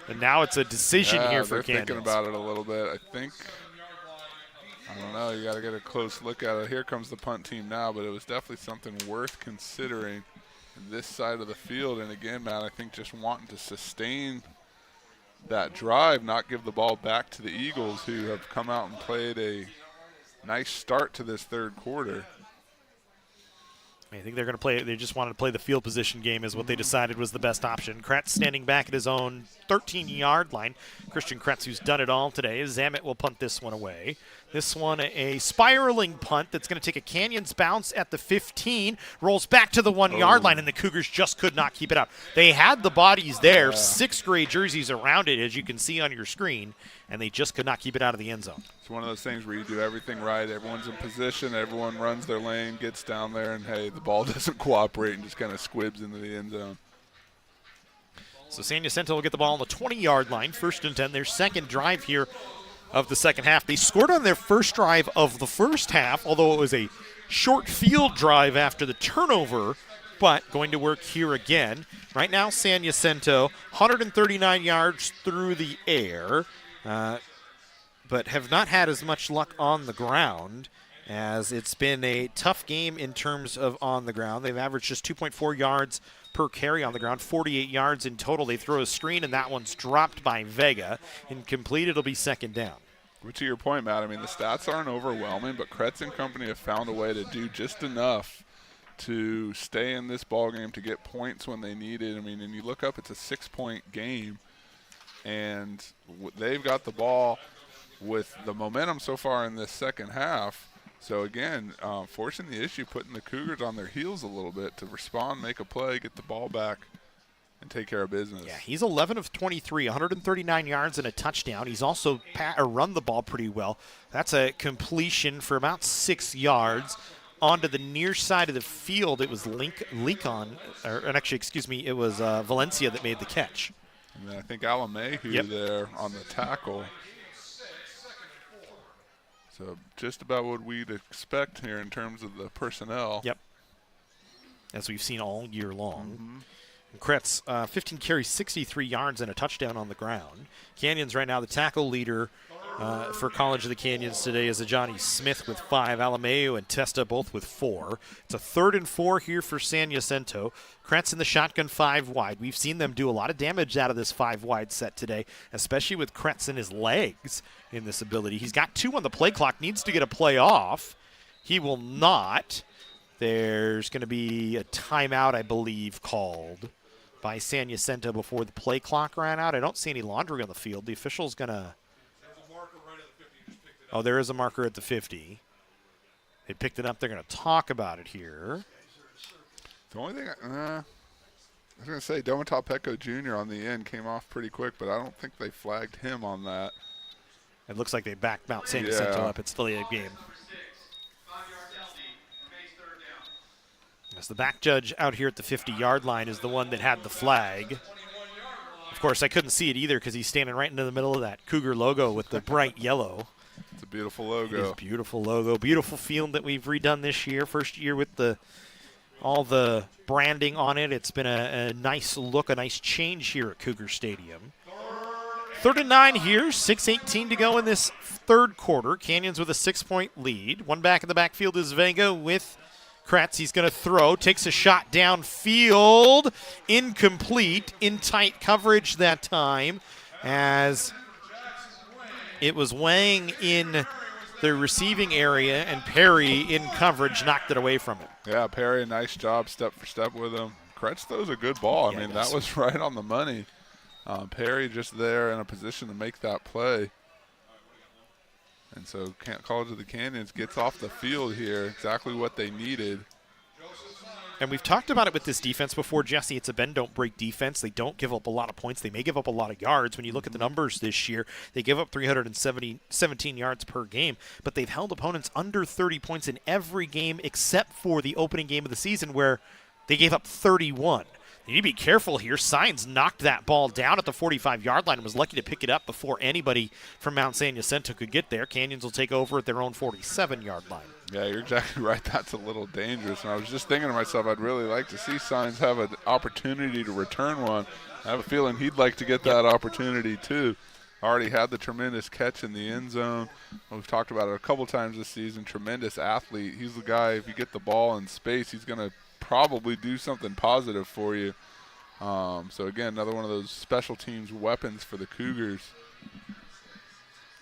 And now it's a decision here for they're Canyons. Thinking about it a little bit. I don't know. You got to get a close look at it. Here comes the punt team now, but it was definitely something worth considering in this side of the field. And again, Matt, I think just wanting to sustain that drive, not give the ball back to the Eagles, who have come out and played a nice start to this third quarter. I think they're going to play. They just wanted to play the field position game is what they decided was the best option. Kretz standing back at his own 13-yard line. Christian Kretz, who's done it all today. Zamet will punt this one away. This one a spiraling punt that's going to take a Canyons bounce at the 15, rolls back to the 1-yard line, and the Cougars just could not keep it out. They had the bodies there, 6 gray jerseys around it, as you can see on your screen, and they just could not keep it out of the end zone. It's one of those things where you do everything right. Everyone's in position. Everyone runs their lane, gets down there, and, hey, the ball doesn't cooperate and just kind of squibs into the end zone. So San Jacinto will get the ball on the 20-yard line, 1st and 10. Their second drive here of the second half. They scored on their first drive of the first half, although it was a short field drive after the turnover, but going to work here again. Right now, San Jacinto, 139 yards through the air, but have not had as much luck on the ground, as it's been a tough game in terms of on the ground. They've averaged just 2.4 yards per carry on the ground, 48 yards in total. They throw a screen, and that one's dropped by Vega. Incomplete, it'll be second down. But to your point, Matt, I mean, the stats aren't overwhelming, but Kretz and company have found a way to do just enough to stay in this ball game, to get points when they need it. I mean, and you look up, it's a 6-point game, and they've got the ball with the momentum so far in this second half. So, again, forcing the issue, putting the Cougars on their heels a little bit to respond, make a play, get the ball back, and take care of business. Yeah, he's 11 of 23, 139 yards and a touchdown. He's also run the ball pretty well. That's a completion for about 6 yards onto the near side of the field. It was it was Valencia that made the catch. And then I think Alamehu there on the tackle. So just about what we'd expect here in terms of the personnel. Yep. As we've seen all year long. Kretz, 15 carries, 63 yards, and a touchdown on the ground. Canyons right now, the tackle leader for College of the Canyons today is Johnny Smith with 5. Alameu and Testa both with 4. It's a 3rd and 4 here for San Jacinto. Kretz in the shotgun 5 wide. We've seen them do a lot of damage out of this 5 wide set today, especially with Kretz and his legs in this ability. He's got 2 on the play clock, needs to get a play off. He will not. There's going to be a timeout, I believe, called by San Jacinto before the play clock ran out. I don't see any laundry on the field. The official's going to... Oh, there is a marker at the 50. They picked it up. They're going to talk about it here. The only thing I was going to say, Domitov Pecco Jr. on the end came off pretty quick, but I don't think they flagged him on that. It looks like they backed Mount San Jacinto up. It's still a game. As the back judge out here at the 50-yard line is the one that had the flag. Of course, I couldn't see it either because he's standing right into the middle of that Cougar logo with the bright yellow. It's a beautiful logo. It is a beautiful logo. Beautiful field that we've redone this year. First year with all the branding on it. It's been a nice look, a nice change here at Cougar Stadium. 3rd and 9 here, 6:18 to go in this third quarter. Canyons with a 6-point lead. One back in the backfield is Vega with Kretz. He's going to throw, takes a shot downfield, incomplete, in tight coverage that time, as it was Wang in the receiving area, and Perry in coverage knocked it away from him. Yeah, Perry, nice job step for step with him. Kretz throws a good ball. I mean, that was right on the money. Perry just there in a position to make that play. And so College of the Canyons gets off the field here, exactly what they needed. And we've talked about it with this defense before, Jesse. It's a bend-don't-break defense. They don't give up a lot of points. They may give up a lot of yards. When you look at the numbers this year, they give up 317 yards per game, but they've held opponents under 30 points in every game except for the opening game of the season where they gave up 31. You need to be careful here. Signs knocked that ball down at the 45-yard line and was lucky to pick it up before anybody from Mount San Jacinto could get there. Canyons will take over at their own 47-yard line. Yeah, you're exactly right. That's a little dangerous. And I was just thinking to myself, I'd really like to see Signs have an opportunity to return one. I have a feeling he'd like to get that opportunity too. already had the tremendous catch in the end zone. We've talked about it a couple times this season. Tremendous athlete. He's the guy, if you get the ball in space, he's going to probably do something positive for you. So, again, another one of those special teams weapons for the Cougars.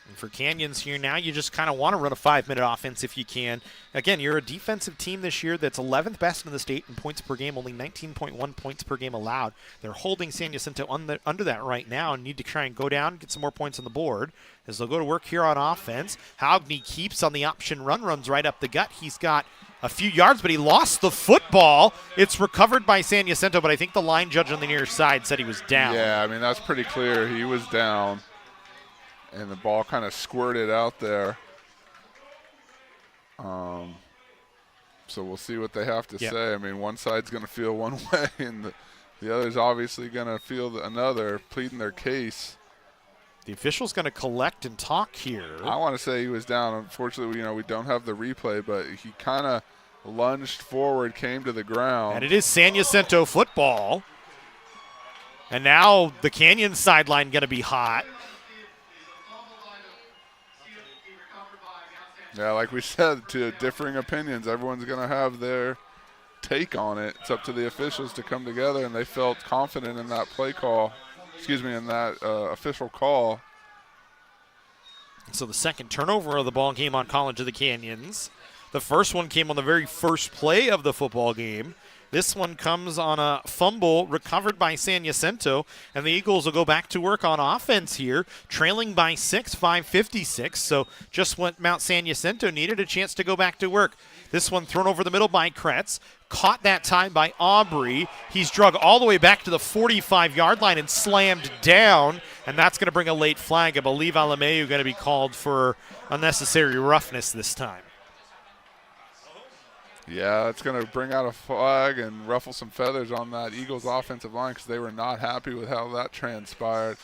And for Canyons here now, you just kind of want to run a 5-minute offense if you can. Again, you're a defensive team this year that's 11th best in the state in points per game, only 19.1 points per game allowed. They're holding San Jacinto under that right now and need to try and go down and get some more points on the board as they'll go to work here on offense. Haugny keeps on the option run, runs right up the gut. He's got a few yards, but he lost the football. It's recovered by San Jacinto, but I think the line judge on the near side said he was down. Yeah, I mean, that's pretty clear. He was down. And the ball kind of squirted out there. So we'll see what they have to say. I mean, one side's going to feel one way, and the other's obviously going to feel another, pleading their case. The official's going to collect and talk here. I want to say he was down. Unfortunately, we don't have the replay, but he kind of lunged forward, came to the ground. And it is San Jacinto football. And now the Canyon sideline going to be hot. Yeah, like we said, to differing opinions, everyone's going to have their take on it. It's up to the officials to come together, and they felt confident in that play call, in that official call. So the second turnover of the ball came on College of the Canyons. The first one came on the very first play of the football game. This one comes on a fumble recovered by San Jacinto, and the Eagles will go back to work on offense here, trailing by 6, 5:56. So just what Mount San Jacinto needed, a chance to go back to work. This one thrown over the middle by Kretz, caught that time by Aubrey. He's drug all the way back to the 45-yard line and slammed down, and that's going to bring a late flag. I believe Alameu going to be called for unnecessary roughness this time. Yeah, it's going to bring out a flag and ruffle some feathers on that Eagles offensive line because they were not happy with how that transpired.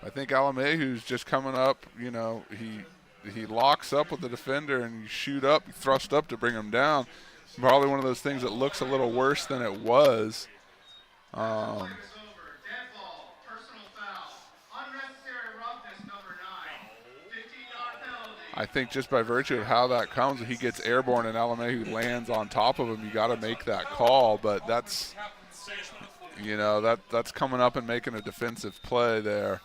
I think Alamehu's just coming up, he locks up with the defender and you shoot up, you thrust up to bring him down. Probably one of those things that looks a little worse than it was. I think just by virtue of how that comes, he gets airborne and Alamehu lands on top of him. You got to make that call, but that's coming up and making a defensive play there.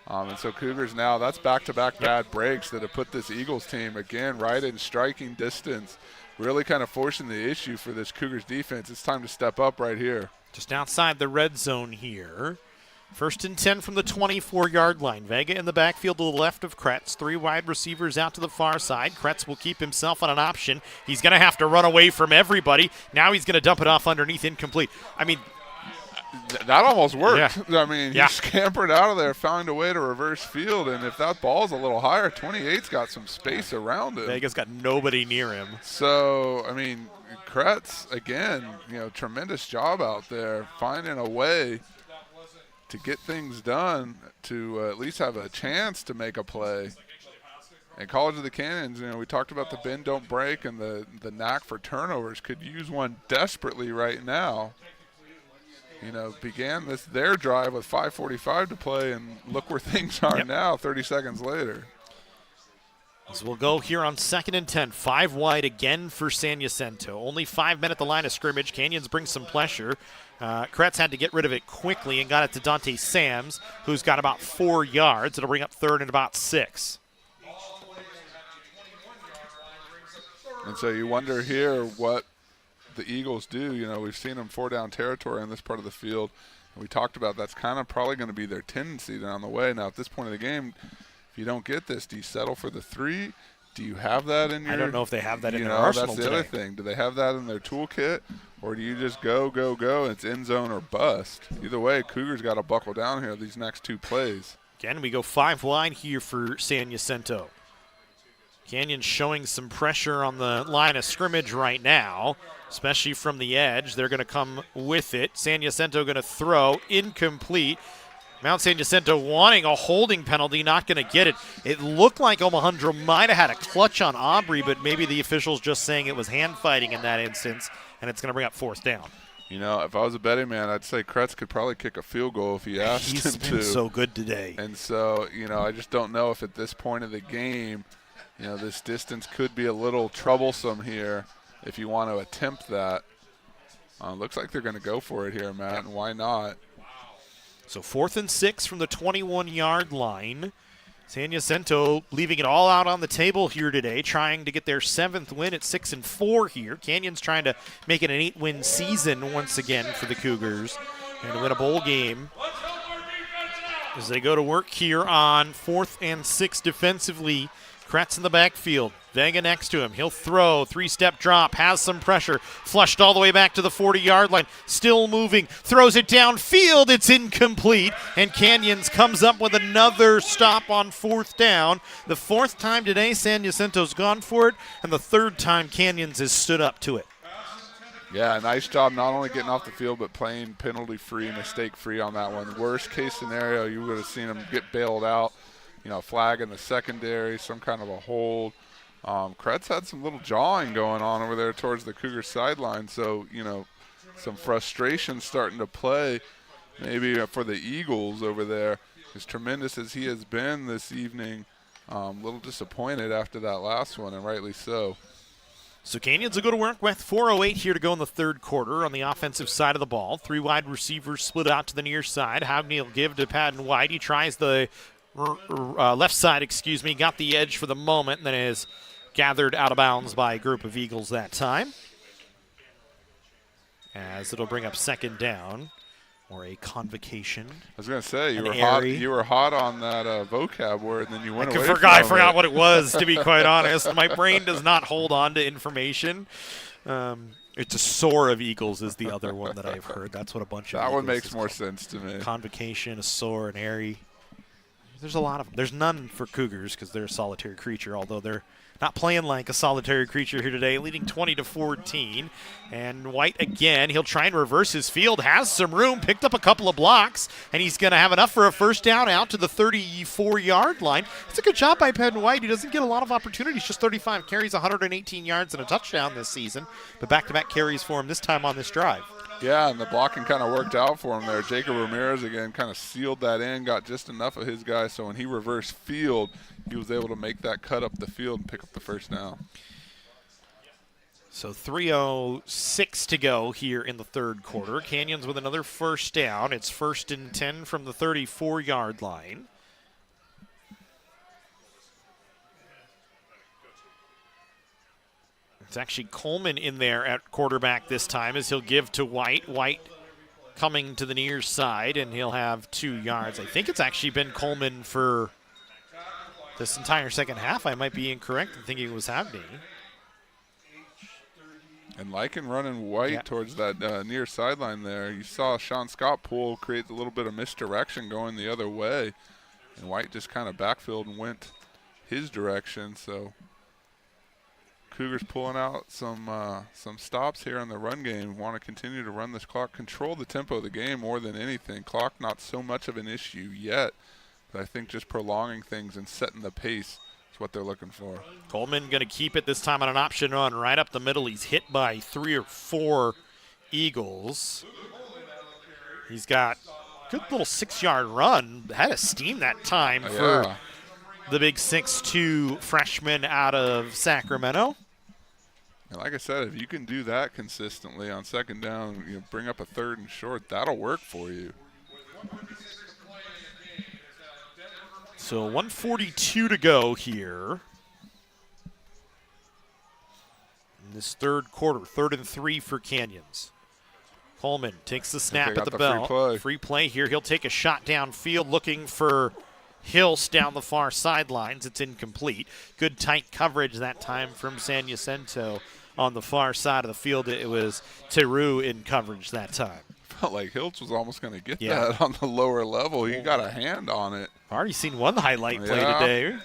And so Cougars now, that's back-to-back bad breaks that have put this Eagles team, again, right in striking distance, really kind of forcing the issue for this Cougars defense. It's time to step up right here. Just outside the red zone here. 1st and 10 from the 24-yard line. Vega in the backfield to the left of Kretz. 3 wide receivers out to the far side. Kretz will keep himself on an option. He's going to have to run away from everybody. Now he's going to dump it off underneath, incomplete. I mean, that almost worked. Yeah. I mean, he scampered out of there, found a way to reverse field, and if that ball's a little higher, 28's got some space around him. Vega's got nobody near him. So, I mean, Kretz, again, tremendous job out there, finding a way to get things done, to at least have a chance to make a play. And College of the Canyons, we talked about the bend, don't break, and the knack for turnovers. Could use one desperately right now. Began their drive with 5:45 to play, and look where things are now 30 seconds later. So we'll go here on 2nd and 10. 5 wide again for San Jacinto. Only 5 men at the line of scrimmage. Canyons bring some pressure. Kretz had to get rid of it quickly and got it to Dante Sams, who's got about 4 yards. It'll bring up 3rd and about 6. And so you wonder here what the Eagles do. We've seen them 4-down territory on this part of the field. And we talked about that's kind of probably going to be their tendency down the way. Now, at this point of the game, if you don't get this, do you settle for the 3? Do you have that in your – I don't know if they have that in their arsenal that's the other thing. Do they have that in their toolkit, or do you just go, and it's end zone or bust? Either way, Cougars got to buckle down here these next 2 plays. Again, we go 5 wide here for San Jacinto. Canyon showing some pressure on the line of scrimmage right now, especially from the edge. They're going to come with it. San Jacinto going to throw, incomplete. Mount San Jacinto wanting a holding penalty, not going to get it. It looked like Omohundro might have had a clutch on Aubrey, but maybe the official's just saying it was hand fighting in that instance, and it's going to bring up 4th down. You know, if I was a betting man, I'd say Kretz could probably kick a field goal if he asked him to. He's been so good today. And so, you know, I just don't know if at this point of the game, you know, this distance could be a little troublesome here if you want to attempt that. Looks like they're going to go for it here, Matt, and why not? So 4th and 6 from the 21-yard line. San Jacinto leaving it all out on the table here today, trying to get their 7th win at 6-4 here. Canyon's trying to make it an 8-win season once again for the Cougars and to win a bowl game as they go to work here on 4th and 6 defensively. Kretz in the backfield. Vega next to him. He'll throw. 3-step drop. Has some pressure. Flushed all the way back to the 40-yard line. Still moving. Throws it downfield. It's incomplete. And Canyons comes up with another stop on 4th down. The 4th time today, San Jacinto's gone for it. And the 3rd time, Canyons has stood up to it. Yeah, nice job not only getting off the field, but playing penalty-free, mistake-free on that one. Worst case scenario, you would have seen him get bailed out. You know, flag in the secondary, some kind of a hold. Kretz had some little jawing going on over there towards the Cougars sideline, so, you know, some frustration starting to play maybe for the Eagles over there. As tremendous as he has been this evening, a little disappointed after that last one, and rightly so. So Canyons will go to work with 4:08 here to go in the 3rd quarter on the offensive side of the ball. 3 wide receivers split out to the near side. Hogney will give to Patton White. He tries the left side, got the edge for the moment, and then is gathered out of bounds by a group of Eagles that time. As it'll bring up 2nd down, or a convocation. I was going to say, you were hot on that vocab word, and then you went away from it. I forgot what it was, to be quite honest. My brain does not hold on to information. It's a soar of Eagles is the other one that I've heard. That's what a bunch of That Eagles one makes more called. sense to me. Convocation, a soar, an airy. There's a lot of them. There's none for Cougars because they're a solitary creature, although they're not playing like a solitary creature here today, leading 20-14. And White again, he'll try and reverse his field, has some room, picked up a couple of blocks, and he's going to have enough for a 1st down out to the 34-yard line. It's a good job by Patton White. He doesn't get a lot of opportunities, just 35 carries, 118 yards, and a touchdown this season. But back-to-back carries for him this time on this drive. Yeah, and the blocking kind of worked out for him there. Jacob Ramirez, again, kind of sealed that in, got just enough of his guy, so when he reversed field, he was able to make that cut up the field and pick up the 1st down. So 3:06 to go here in the 3rd quarter. Canyons with another 1st down. It's 1st and 10 from the 34-yard line. It's actually Coleman in there at quarterback this time as he'll give to White. White coming to the near side, and he'll have 2 yards. I think it's actually been Coleman for this entire second half. I might be incorrect in thinking it was Hogney. And Lycan running White towards that near sideline there. You saw Sean Scott pull, create a little bit of misdirection going the other way. And White just kind of backfilled and went his direction, so Cougars pulling out some stops here in the run game. Want to continue to run this clock, control the tempo of the game more than anything. Clock not so much of an issue yet, but I think just prolonging things and setting the pace is what they're looking for. Coleman going to keep it this time on an option run right up the middle. He's hit by 3 or 4 Eagles. He's got a good little 6-yard run. Had a steam that time for the big 6'2" freshman out of Sacramento. And like I said, if you can do that consistently on 2nd down, you know, bring up a 3rd and short, that'll work for you. So 1:42 to go here in this 3rd quarter. 3rd and 3 for Canyons. Coleman takes the snap at the bell. Free play here. He'll take a shot downfield looking for Hills down the far sidelines. It's incomplete. Good tight coverage that time from San Jacinto on the far side of the field. It was Teru in coverage that time. Felt like Hiltz was almost going to get that on the lower level. He got a hand on it. I've already seen one highlight play today.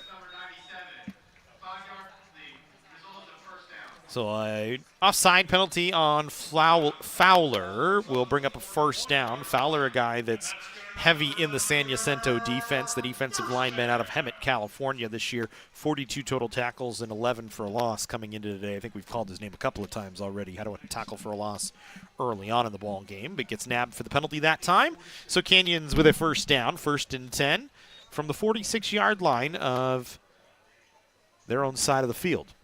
So a offside penalty on Fowler will bring up a first down. Fowler, a guy that's heavy in the San Jacinto defense, the defensive lineman out of Hemet, California this year. 42 total tackles and 11 for a loss coming into today. I think we've called his name a couple of times already. Had a tackle for a loss early on in the ball game, but gets nabbed for the penalty that time. So Canyons with a first down, 1st and 10 from the 46-yard line of their own side of the field.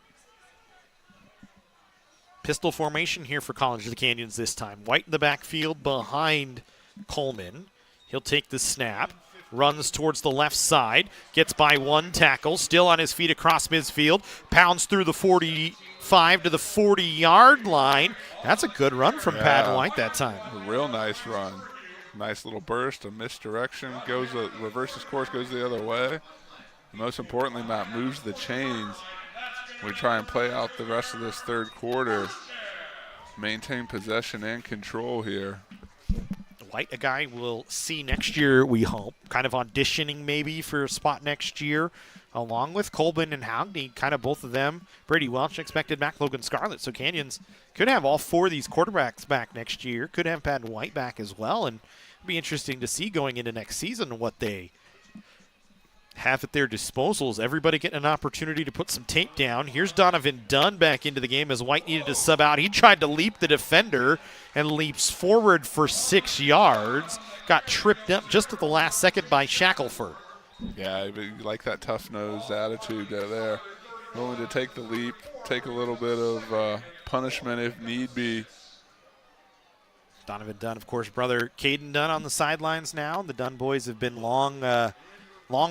Pistol formation here for College of the Canyons this time. White in the backfield behind Coleman. He'll take the snap, runs towards the left side, gets by one tackle, still on his feet across midfield, pounds through the 45 to the 40-yard line. That's a good run from Pat White that time. A real nice run. Nice little burst, a misdirection, reverses course, goes the other way. Most importantly, Matt moves the chains. We try and play out the rest of this third quarter, maintain possession and control here. White, a guy we'll see next year, we hope. Kind of auditioning maybe for a spot next year, along with Colbin and Howdy, kind of both of them. Brady Welch expected back, Logan Scarlett. So Canyons could have all 4 of these quarterbacks back next year. Could have Pat White back as well. And it'll be interesting to see going into next season what they have at their disposals. Everybody getting an opportunity to put some tape down. Here's Donovan Dunn back into the game as White needed to sub out. He tried to leap the defender and leaps forward for 6 yards. Got tripped up just at the last second by Shackelford. Yeah, you like that tough-nosed attitude there. Willing to take the leap, take a little bit of punishment if need be. Donovan Dunn, of course, brother Caden Dunn on the sidelines now. The Dunn boys have been long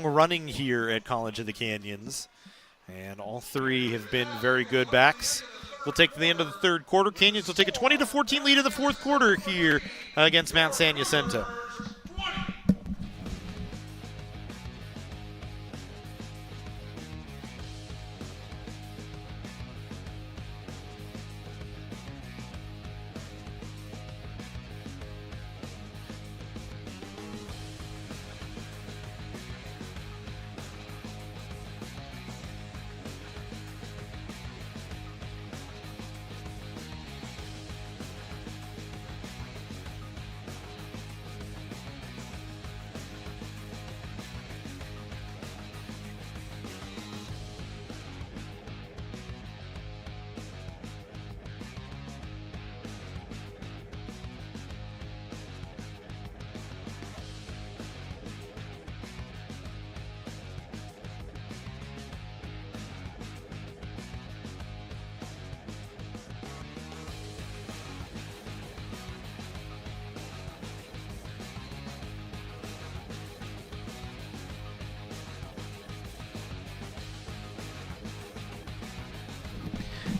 running here at College of the Canyons, and all 3 have been very good backs. We'll take to the end of the third quarter. Canyons will take a 20-14 lead in the fourth quarter here against Mount San Jacinto.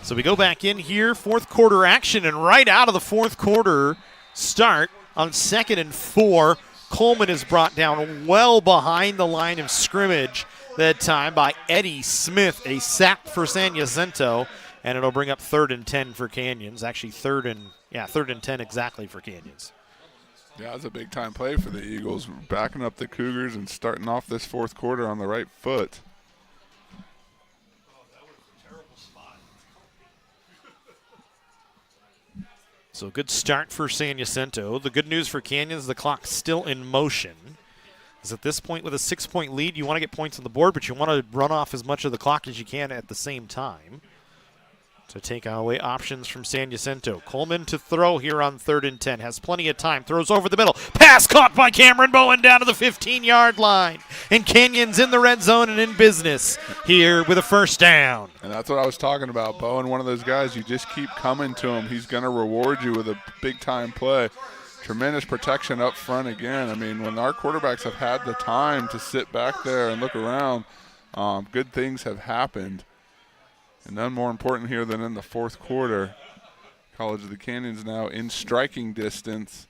So we go back in here, fourth quarter action, and right out of the fourth quarter start on 2nd and 4, Coleman is brought down well behind the line of scrimmage that time by Eddie Smith, a sack for San Jacinto, and it'll bring up 3rd and 10 for Canyons. Actually, 3rd and 10 exactly for Canyons. Yeah, it was a big-time play for the Eagles, backing up the Cougars and starting off this fourth quarter on the right foot. So good start for San Jacinto. The good news for Canyons, the clock's still in motion. Is at this point with a 6-point lead, you want to get points on the board, but you want to run off as much of the clock as you can at the same time. To take away options from San Jacinto. Coleman to throw here on 3rd and 10. Has plenty of time. Throws over the middle. Pass caught by Cameron Bowen down to the 15-yard line. And Canyons in the red zone and in business here with a first down. And that's what I was talking about. Bowen, one of those guys, you just keep coming to him. He's going to reward you with a big-time play. Tremendous protection up front again. I mean, when our quarterbacks have had the time to sit back there and look around, good things have happened. And none more important here than in the fourth quarter. College of the Canyons now in striking distance.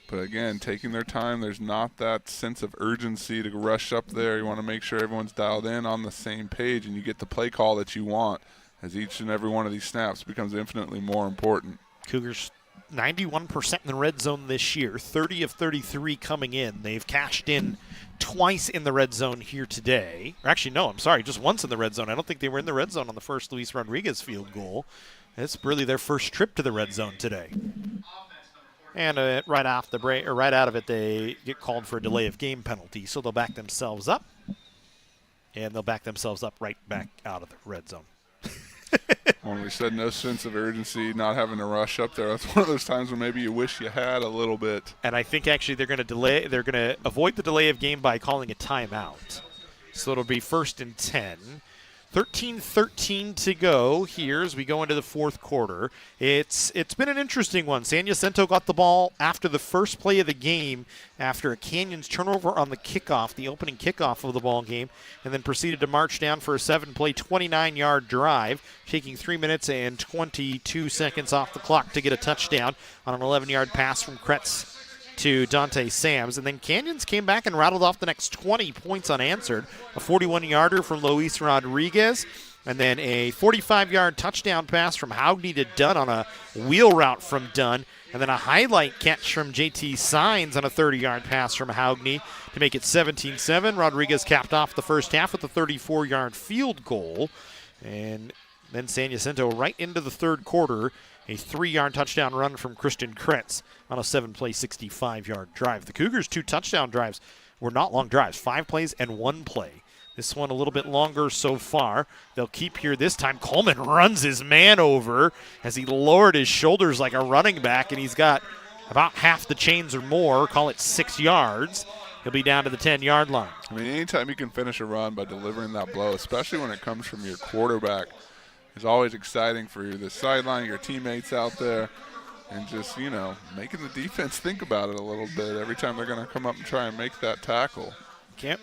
But again, taking their time. There's not that sense of urgency to rush up there. You want to make sure everyone's dialed in on the same page and you get the play call that you want as each and every one of these snaps becomes infinitely more important. Cougars 91% in the red zone this year, 30 of 33 coming in. They've cashed in twice in the red zone here today. Or actually, no, I'm sorry, just once in the red zone. I don't think they were in the red zone on the first Luis Rodriguez field goal. It's really their first trip to the red zone today. And right off the break, or right out of it, they get called for a delay of game penalty. So they'll back themselves up, and they'll back themselves up right back out of the red zone. When we said no sense of urgency, not having to rush up there, that's one of those times when maybe you wish you had a little bit. And I think actually they're going to avoid the delay of game by calling a timeout. So it'll be 1st and 10. 13-13 to go here as we go into the fourth quarter. It's been an interesting one. San Jacinto got the ball after the first play of the game after a Canyons turnover on the kickoff, the opening kickoff of the ball game, and then proceeded to march down for a 7-play, 29-yard drive, taking 3 minutes and 22 seconds off the clock to get a touchdown on an 11-yard pass from Kretz to Dante Sams. And then Canyons came back and rattled off the next 20 points unanswered. A 41-yarder from Luis Rodriguez, and then a 45-yard touchdown pass from Haugney to Dunn on a wheel route from Dunn, and then a highlight catch from JT Signs on a 30-yard pass from Haugney to make it 17-7. Rodriguez capped off the first half with a 34-yard field goal. And then San Jacinto right into the third quarter, a 3-yard touchdown run from Christian Kretz on a 7-play, 65-yard drive. The Cougars' 2 touchdown drives were not long drives, 5 plays and 1 play. This one a little bit longer so far. They'll keep here this time. Coleman runs his man over as he lowered his shoulders like a running back, and he's got about half the chains or more, call it 6 yards. He'll be down to the 10-yard line. I mean, anytime you can finish a run by delivering that blow, especially when it comes from your quarterback, is always exciting for you. The sideline, your teammates out there, and just, making the defense think about it a little bit every time they're going to come up and try and make that tackle.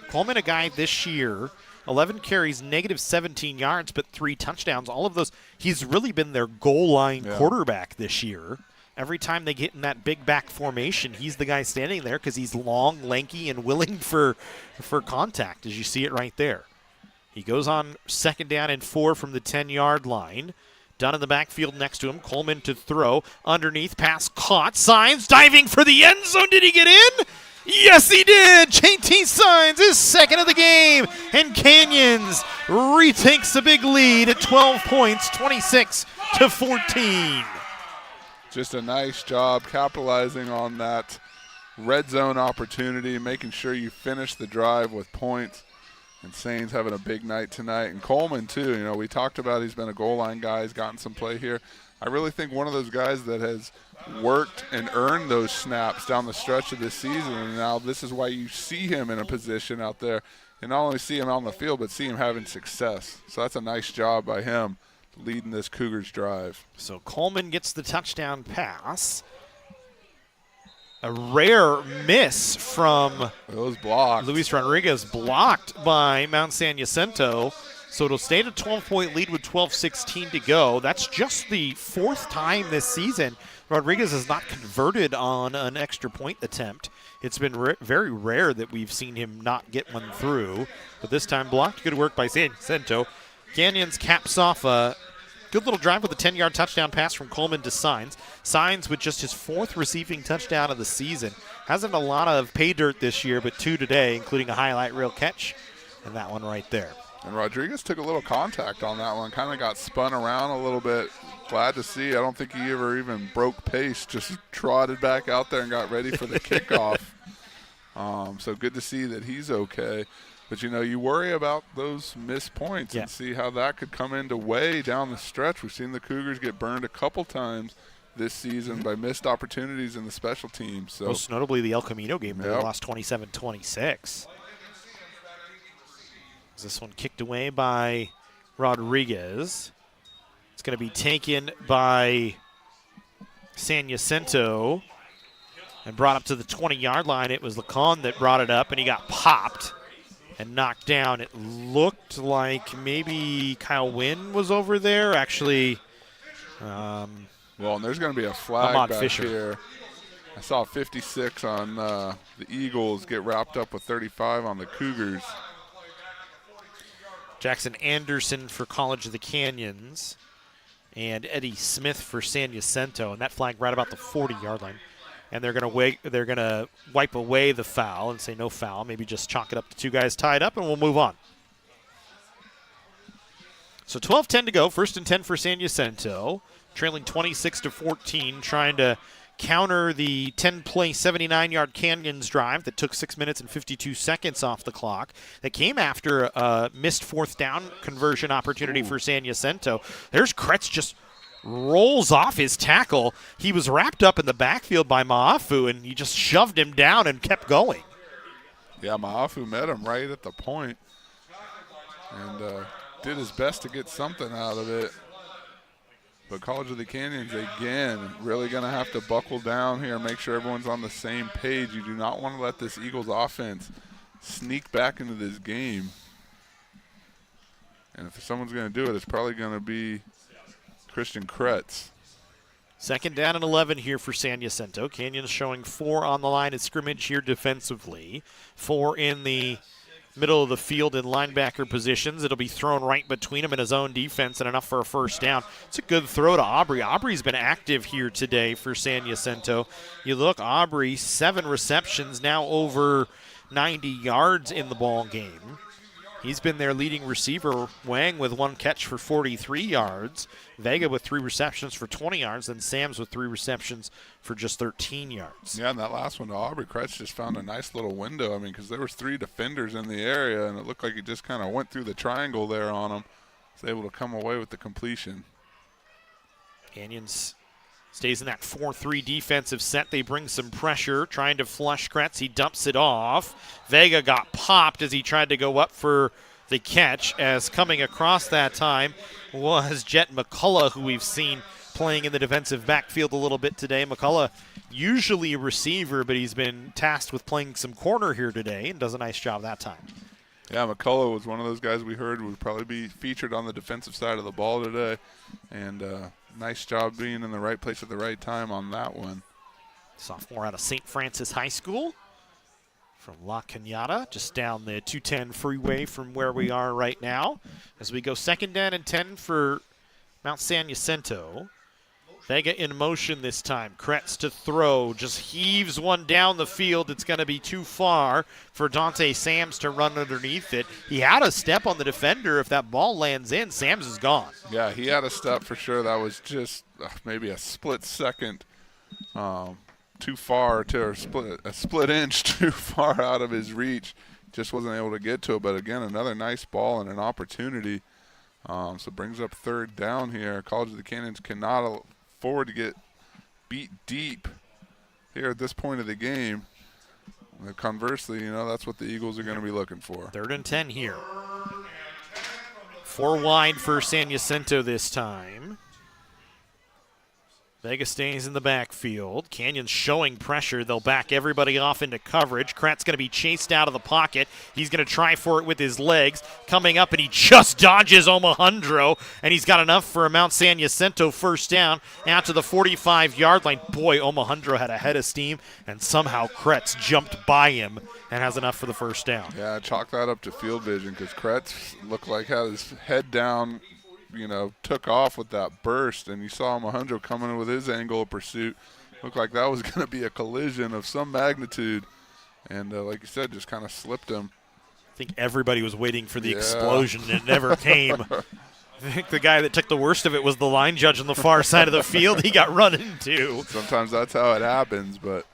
Coleman, a guy this year, 11 carries, negative 17 yards, but 3 touchdowns. All of those, he's really been their goal line quarterback this year. Every time they get in that big back formation, he's the guy standing there because he's long, lanky, and willing for contact, as you see it right there. He goes on 2nd down and 4 from the 10-yard line. Dunn in the backfield next to him. Coleman to throw. Underneath, pass caught. Signs diving for the end zone. Did he get in? Yes, he did. JT Signs is 2nd of the game. And Canyons retakes the big lead at 12 points, 26-14. Just a nice job capitalizing on that red zone opportunity, making sure you finish the drive with points. And Sain's having a big night tonight. And Coleman, too. We talked about he's been a goal line guy. He's gotten some play here. I really think one of those guys that has worked and earned those snaps down the stretch of this season. And now this is why you see him in a position out there. And not only see him on the field, but see him having success. So that's a nice job by him leading this Cougars drive. So Coleman gets the touchdown pass. A rare miss from Luis Rodriguez, blocked by Mount San Jacinto. So it'll stay at a 12-point lead with 12:16 to go. That's just the 4th time this season Rodriguez has not converted on an extra point attempt. It's been very rare that we've seen him not get one through. But this time blocked. Good work by San Jacinto. Canyons caps off a good little drive with a 10-yard touchdown pass from Coleman to Signs. Signs with just his 4th receiving touchdown of the season. Hasn't a lot of pay dirt this year, but 2 today, including a highlight reel catch, and that one right there. And Rodriguez took a little contact on that one, kind of got spun around a little bit. Glad to see. I don't think he ever even broke pace, just trotted back out there and got ready for the kickoff. So good to see that he's okay. But, you worry about those missed points and see how that could come into way down the stretch. We've seen the Cougars get burned a couple times this season by missed opportunities in the special teams. So most notably the El Camino game where they lost 27-26. This one kicked away by Rodriguez. It's going to be taken by San Jacinto and brought up to the 20-yard line. It was Lacan that brought it up, and he got popped and knocked down. It looked like maybe Kyle Wynn was over there. Actually, well, and there's going to be a flag back here. I saw 56 on the Eagles get wrapped up with 35 on the Cougars. Jackson Anderson for College of the Canyons and Eddie Smith for San Jacinto, and that flag right about the 40-yard line. And they're gonna wipe away the foul and say no foul. Maybe just chalk it up to 2 guys tied up, and we'll move on. So 12:10 to go. 1st and 10 for San Jacinto. trailing 26-14, trying to counter the 10-play, 79-yard Canyons drive that took 6 minutes and 52 seconds off the clock. That came after a missed fourth down conversion opportunity for San Jacinto. There's Kretz just rolls off his tackle. He was wrapped up in the backfield by Maafu, and he just shoved him down and kept going. Yeah, Maafu met him right at the point and did his best to get something out of it. But College of the Canyons, again, really going to have to buckle down here and make sure everyone's on the same page. You do not want to let this Eagles offense sneak back into this game. And if someone's going to do it, it's probably going to be Christian Kretz. Second down and 11 here for San Jacinto. Canyons showing 4 on the line of scrimmage here defensively. 4 in the middle of the field in linebacker positions. It'll be thrown right between him and his own defense and enough for a first down. It's a good throw to Aubrey. Aubrey's been active here today for San Jacinto. You look, Aubrey, 7 receptions, now over 90 yards in the ball game. He's been their leading receiver. Wang with 1 catch for 43 yards. Vega with 3 receptions for 20 yards. Then Sams with 3 receptions for just 13 yards. Yeah, and that last one to Aubrey, Kretz just found a nice little window. I mean, because there was 3 defenders in the area, and it looked like he just kind of went through the triangle there on him. Was able to come away with the completion. Canyons stays in that 4-3 defensive set. They bring some pressure, trying to flush Kretz. He dumps it off. Vega got popped as he tried to go up for the catch, as coming across that time was Jet McCullough, who we've seen playing in the defensive backfield a little bit today. McCullough, usually a receiver, but he's been tasked with playing some corner here today and does a nice job that time. Yeah, McCullough was one of those guys we heard would probably be featured on the defensive side of the ball today. And nice job being in the right place at the right time on that one. Sophomore out of St. Francis High School from La Cañada, just down the 210 freeway from where we are right now. As we go second down and 10 for Mount San Jacinto. Vega in motion this time. Kretz to throw, just heaves one down the field. It's going to be too far for Dante Sams to run underneath it. He had a step on the defender. If that ball lands in, Sams is gone. Yeah, he had a step for sure. That was just maybe a split second too far, a split inch too far out of his reach. Just wasn't able to get to it. But again, another nice ball and an opportunity. So it brings up third down here. College of the Canyons cannot afford to get beat deep here at this point of the game. Conversely, that's what the Eagles are going to be looking for. 3rd and 10 here. 4 wide for San Jacinto this time. Vega stays in the backfield. Canyons showing pressure. They'll back everybody off into coverage. Kretz going to be chased out of the pocket. He's going to try for it with his legs. Coming up, and he just dodges Omohundro, and he's got enough for a Mount San Jacinto first down out to the 45-yard line. Boy, Omohundro had a head of steam, and somehow Kretz jumped by him and has enough for the first down. Yeah, chalk that up to field vision because Kretz looked like had his head down, took off with that burst, and you saw Omohundro coming in with his angle of pursuit. Looked like that was going to be a collision of some magnitude, and like you said, just kind of slipped him. I think everybody was waiting for the explosion, and it never came. I think the guy that took the worst of it was the line judge on the far side of the field. He got run into. Sometimes that's how it happens, but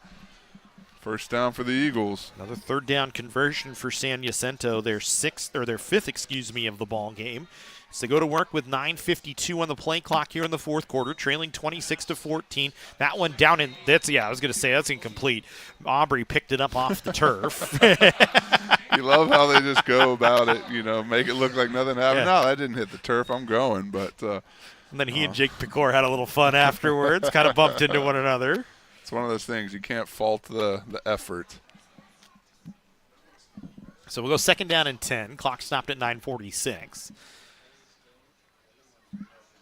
first down for the Eagles. Another 3rd down conversion for San Jacinto, their 5th of the ball game. So they go to work with 9:52 on the play clock here in the 4th quarter, trailing 26-14. That one down in that's incomplete. Aubrey picked it up off the turf. You love how they just go about it, make it look like nothing happened. Yeah. No, that didn't hit the turf. I'm going, but and then he and Jake Pecor had a little fun afterwards, kind of bumped into one another. It's one of those things you can't fault the effort. So we'll go second down and 10. Clock stopped at 9:46.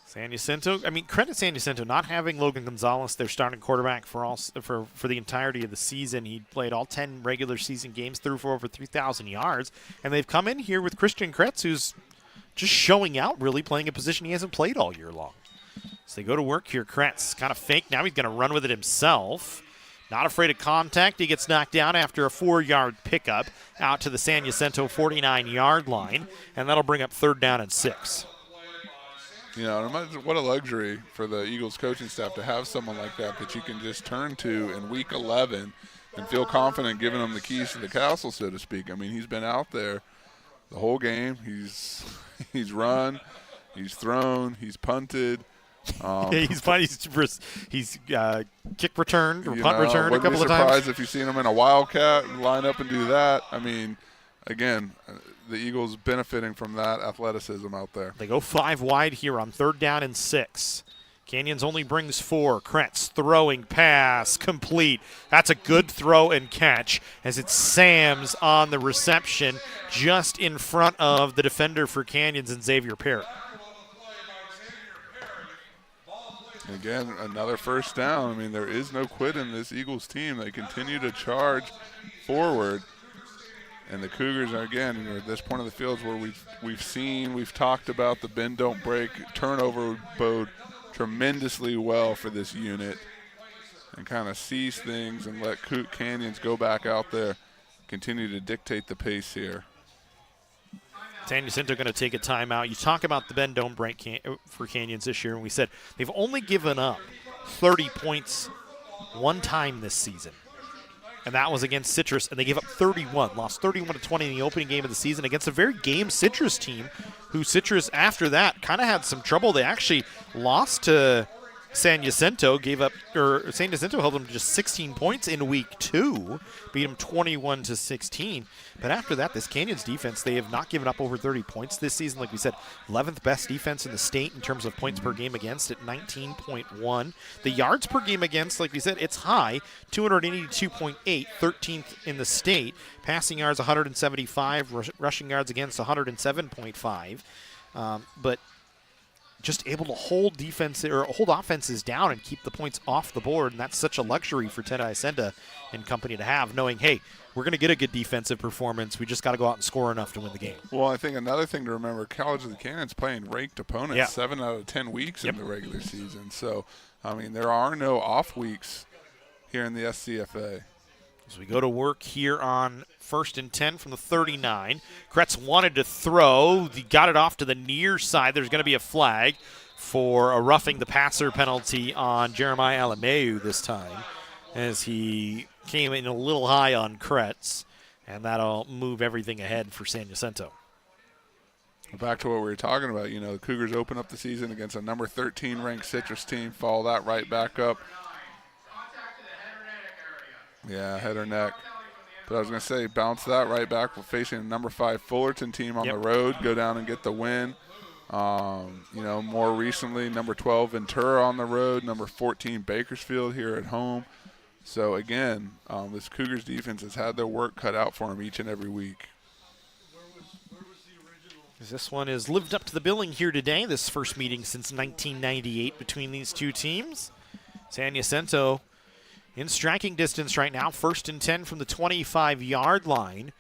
San Jacinto, credit San Jacinto not having Logan Gonzalez, their starting quarterback for the entirety of the season. He played all 10 regular season games, threw for over 3,000 yards, and they've come in here with Christian Kretz, who's just showing out, really playing a position he hasn't played all year long. So they go to work here. Kretz kind of fake. Now he's going to run with it himself. Not afraid of contact. He gets knocked down after a 4-yard pickup out to the San Jacinto 49-yard line, and that'll bring up 3rd down and 6. You know, what a luxury for the Eagles coaching staff to have someone like that you can just turn to in Week 11 and feel confident giving him the keys to the castle, so to speak. I mean, he's been out there the whole game. He's run, he's thrown, he's punted. He's kick returned or punt returned a couple of times. Wouldn't be surprised if you seen him in a Wildcat line up and do that. I mean, again, the Eagles benefiting from that athleticism out there. They go 5 wide here on 3rd down and 6. Canyons only brings 4. Kretz throwing pass complete. That's a good throw and catch as it's Sams on the reception just in front of the defender for Canyons and Xavier Perry. Again, another first down. I mean, there is no quit in this Eagles team. They continue to charge forward. And the Cougars are, again, at this point of the field where we've talked about the bend, don't break. Turnover bode tremendously well for this unit and kind of seize things and let Canyons go back out there, continue to dictate the pace here. Jacinto going to take a timeout. You talk about the bend, don't break for Canyons this year, and we said they've only given up 30 points one time this season. And that was against Citrus, and they gave up 31, lost 31-20 in the opening game of the season against a very game Citrus team, who Citrus after that kind of had some trouble. They actually lost to San Jacinto, San Jacinto held them to just 16 points in week 2, beat them 21-16. But after that, this Canyons defense, they have not given up over 30 points this season. Like we said, 11th best defense in the state in terms of points per game against at 19.1. The yards per game against, like we said, it's high, 282.8, 13th in the state. Passing yards 175, rushing yards against 107.5. But just able to hold offenses down and keep the points off the board, and that's such a luxury for Ted Isenda and company to have, knowing, hey, we're going to get a good defensive performance. We just got to go out and score enough to win the game. Well, I think another thing to remember, College of the Canyons playing ranked opponents 7 out of 10 weeks in the regular season. So, I mean, there are no off weeks here in the SCFA. As we go to work here on 1st and 10 from the 39. Kretz wanted to throw. He got it off to the near side. There's going to be a flag for a roughing the passer penalty on Jeremiah Alameu this time, as he came in a little high on Kretz, and that'll move everything ahead for San Jacinto. Back to what we were talking about, you know, the Cougars open up the season against a number 13 ranked Citrus team, follow that right back up. Yeah, head or neck. But I was going to say, bounce that right back. We're facing a number 5 Fullerton team on the road. Go down and get the win. You know, more recently, number 12 Ventura on the road. Number 14 Bakersfield here at home. So, again, this Cougars defense has had their work cut out for them each and every week. This one has lived up to the billing here today. This first meeting since 1998 between these two teams. San Jacinto in striking distance right now, 1st and 10 from the 25-yard line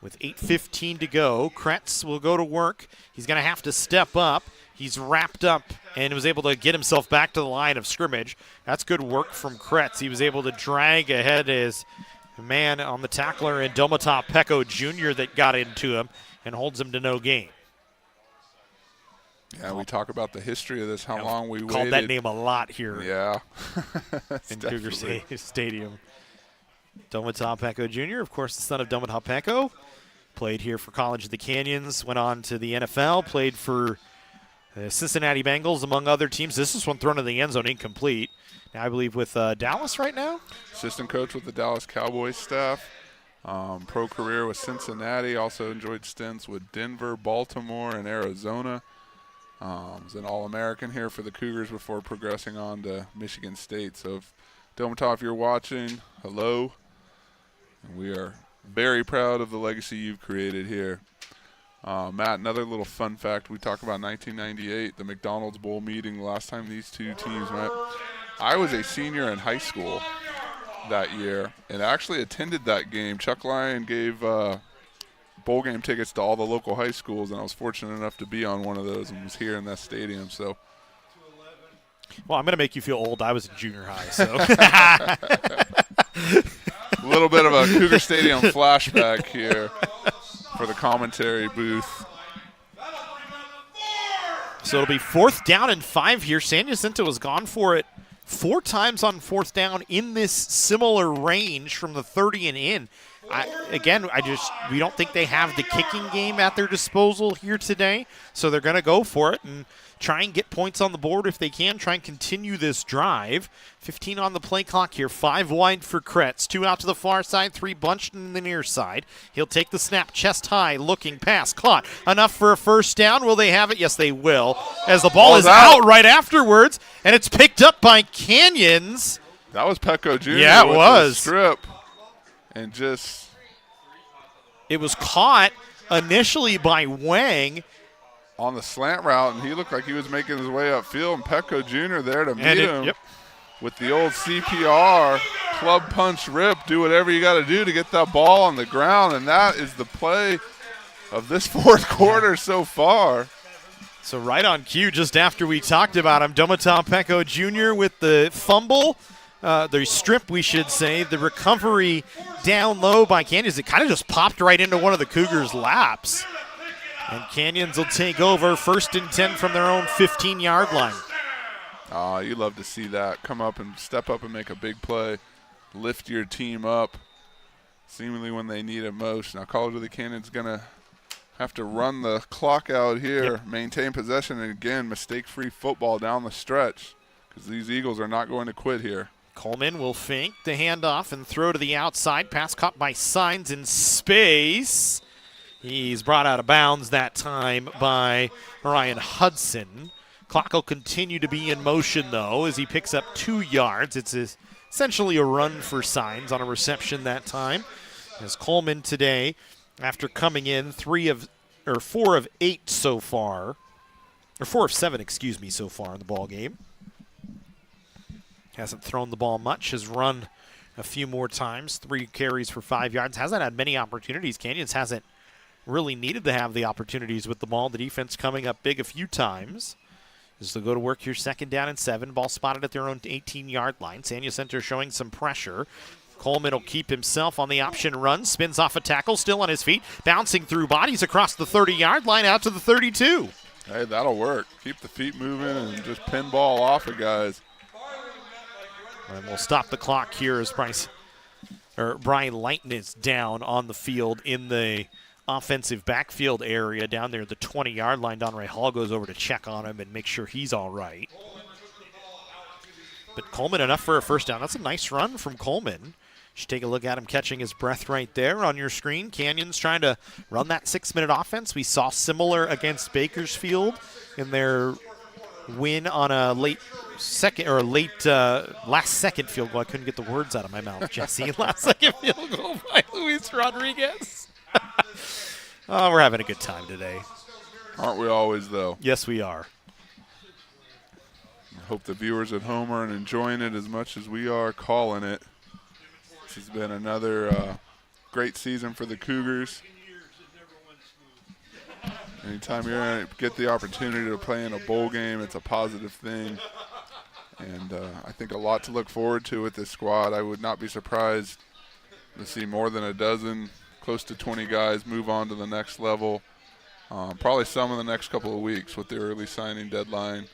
with 8:15 to go. Kretz will go to work. He's going to have to step up. He's wrapped up and was able to get himself back to the line of scrimmage. That's good work from Kretz. He was able to drag ahead his man on the tackler in Domata Pecco Jr. that got into him and holds him to no gain. Yeah, we talk about the history of this, how long we called waited. That name a lot here. Yeah. in Cougar Stadium. Domata Pecco Jr., of course, the son of Domata Pecco, played here for College of the Canyons, went on to the NFL, played for the Cincinnati Bengals, among other teams. This is one thrown in the end zone, incomplete. Now, I believe with Dallas right now? Assistant coach with the Dallas Cowboys staff. Pro career with Cincinnati. Also enjoyed stints with Denver, Baltimore, and Arizona. Was an All-American here for the Cougars before progressing on to Michigan State. So, Domata, if you're watching, hello. And we are very proud of the legacy you've created here. Matt, another little fun fact. We talk about 1998, the McDonald's Bowl meeting, the last time these two teams met. I was a senior in high school that year and actually attended that game. Chuck Lyon gave bowl game tickets to all the local high schools, and I was fortunate enough to be on one of those and was here in that stadium. So, well, I'm going to make you feel old. I was in junior high, so. A little bit of a Cougar Stadium flashback here for the commentary booth. So it'll be 4th down and 5 here. San Jacinto has gone for it 4 times on 4th down in this similar range from the 30 and in. We don't think they have the kicking game at their disposal here today, so they're going to go for it and try and get points on the board if they can, try and continue this drive. 15 on the play clock here, 5 wide for Kretz, 2 out to the far side, 3 bunched in the near side. He'll take the snap, chest high, looking, pass, caught. Enough for a first down. Will they have it? Yes, they will, as the ball is out right afterwards, and it's picked up by Canyons. That was Pecco Jr. Yeah, it with was. The strip. And it was caught initially by Wang on the slant route, and he looked like he was making his way upfield, and Pecco Jr. there to meet him with the old CPR, club punch rip, do whatever you got to do to get that ball on the ground, and that is the play of this 4th quarter so far. So right on cue, just after we talked about him, Domata Pecco Jr. with the fumble. The strip, we should say, the recovery down low by Canyons. It kind of just popped right into one of the Cougars' laps. And Canyons will take over 1st and 10 from their own 15-yard line. Oh, you love to see that. Come up and step up and make a big play. Lift your team up, seemingly when they need it most. Now College of the Canyons going to have to run the clock out here, maintain possession, and again, mistake-free football down the stretch because these Eagles are not going to quit here. Coleman will fake the handoff and throw to the outside. Pass caught by Signs in space. He's brought out of bounds that time by Ryan Hudson. Clock will continue to be in motion, though, as he picks up 2 yards. It's essentially a run for Signs on a reception that time. As Coleman today, after coming in 4 of 8 so far, or 4 of 7, excuse me, so far in the ball game. Hasn't thrown the ball much, has run a few more times, 3 carries for 5 yards. Hasn't had many opportunities. Canyons hasn't really needed to have the opportunities with the ball. The defense coming up big a few times. As they'll go to work here, 2nd down and 7. Ball spotted at their own 18-yard line. San Jacinto showing some pressure. Coleman will keep himself on the option run, spins off a tackle, still on his feet, bouncing through bodies across the 30-yard line out to the 32. Hey, that'll work. Keep the feet moving and just pin ball off of guys. And we'll stop the clock here as Brian Lighton is down on the field in the offensive backfield area down there at the 20-yard line. Donray Hall goes over to check on him and make sure he's all right. But Coleman enough for a first down. That's a nice run from Coleman. Just take a look at him catching his breath right there on your screen. Canyons trying to run that 6-minute offense. We saw similar against Bakersfield in their win on a last second field goal. I couldn't get the words out of my mouth, Jesse. Last second field goal by Luis Rodriguez. Oh, we're having a good time today. Aren't we always, though? Yes, we are. I hope the viewers at home are enjoying it as much as we are calling it. This has been another great season for the Cougars. Anytime you're going to get the opportunity to play in a bowl game, it's a positive thing. And I think a lot to look forward to with this squad. I would not be surprised to see more than a dozen, close to 20 guys move on to the next level. Probably some in the next couple of weeks with the early signing deadline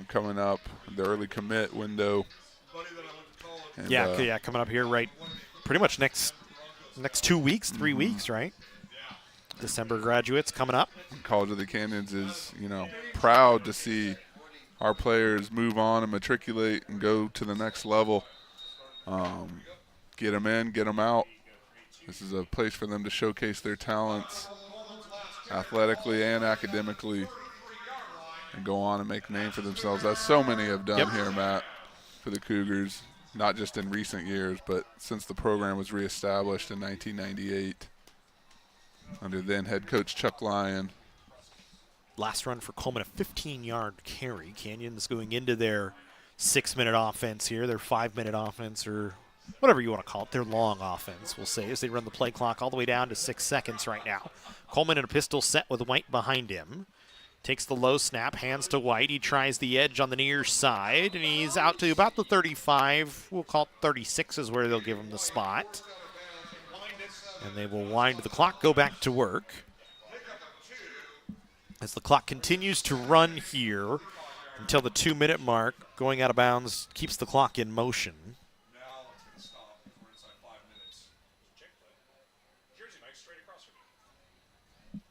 coming up, the early commit window. And, coming up here right pretty much next 2 weeks, 3 weeks, right? December graduates coming up. College of the Canyons is, proud to see our players move on and matriculate and go to the next level. Get them in, get them out. This is a place for them to showcase their talents athletically and academically and go on and make a name for themselves, as so many have done here, Matt, for the Cougars, not just in recent years, but since the program was reestablished in 1998 under then head coach Chuck Lyon. Last run for Coleman, a 15-yard carry. Canyons going into their 6-minute offense here, their 5-minute offense, or whatever you want to call it, their long offense, we'll say, as they run the play clock all the way down to 6 seconds right now. Coleman in a pistol set with White behind him. Takes the low snap, hands to White. He tries the edge on the near side, and he's out to about the 35. We'll call it 36 is where they'll give him the spot. And they will wind the clock, go back to work. as the clock continues to run here until the 2-minute mark. Going out of bounds keeps the clock in motion. Now it's going to stop because we're inside 5 minutes. Check play. Jersey Mike straight across from you.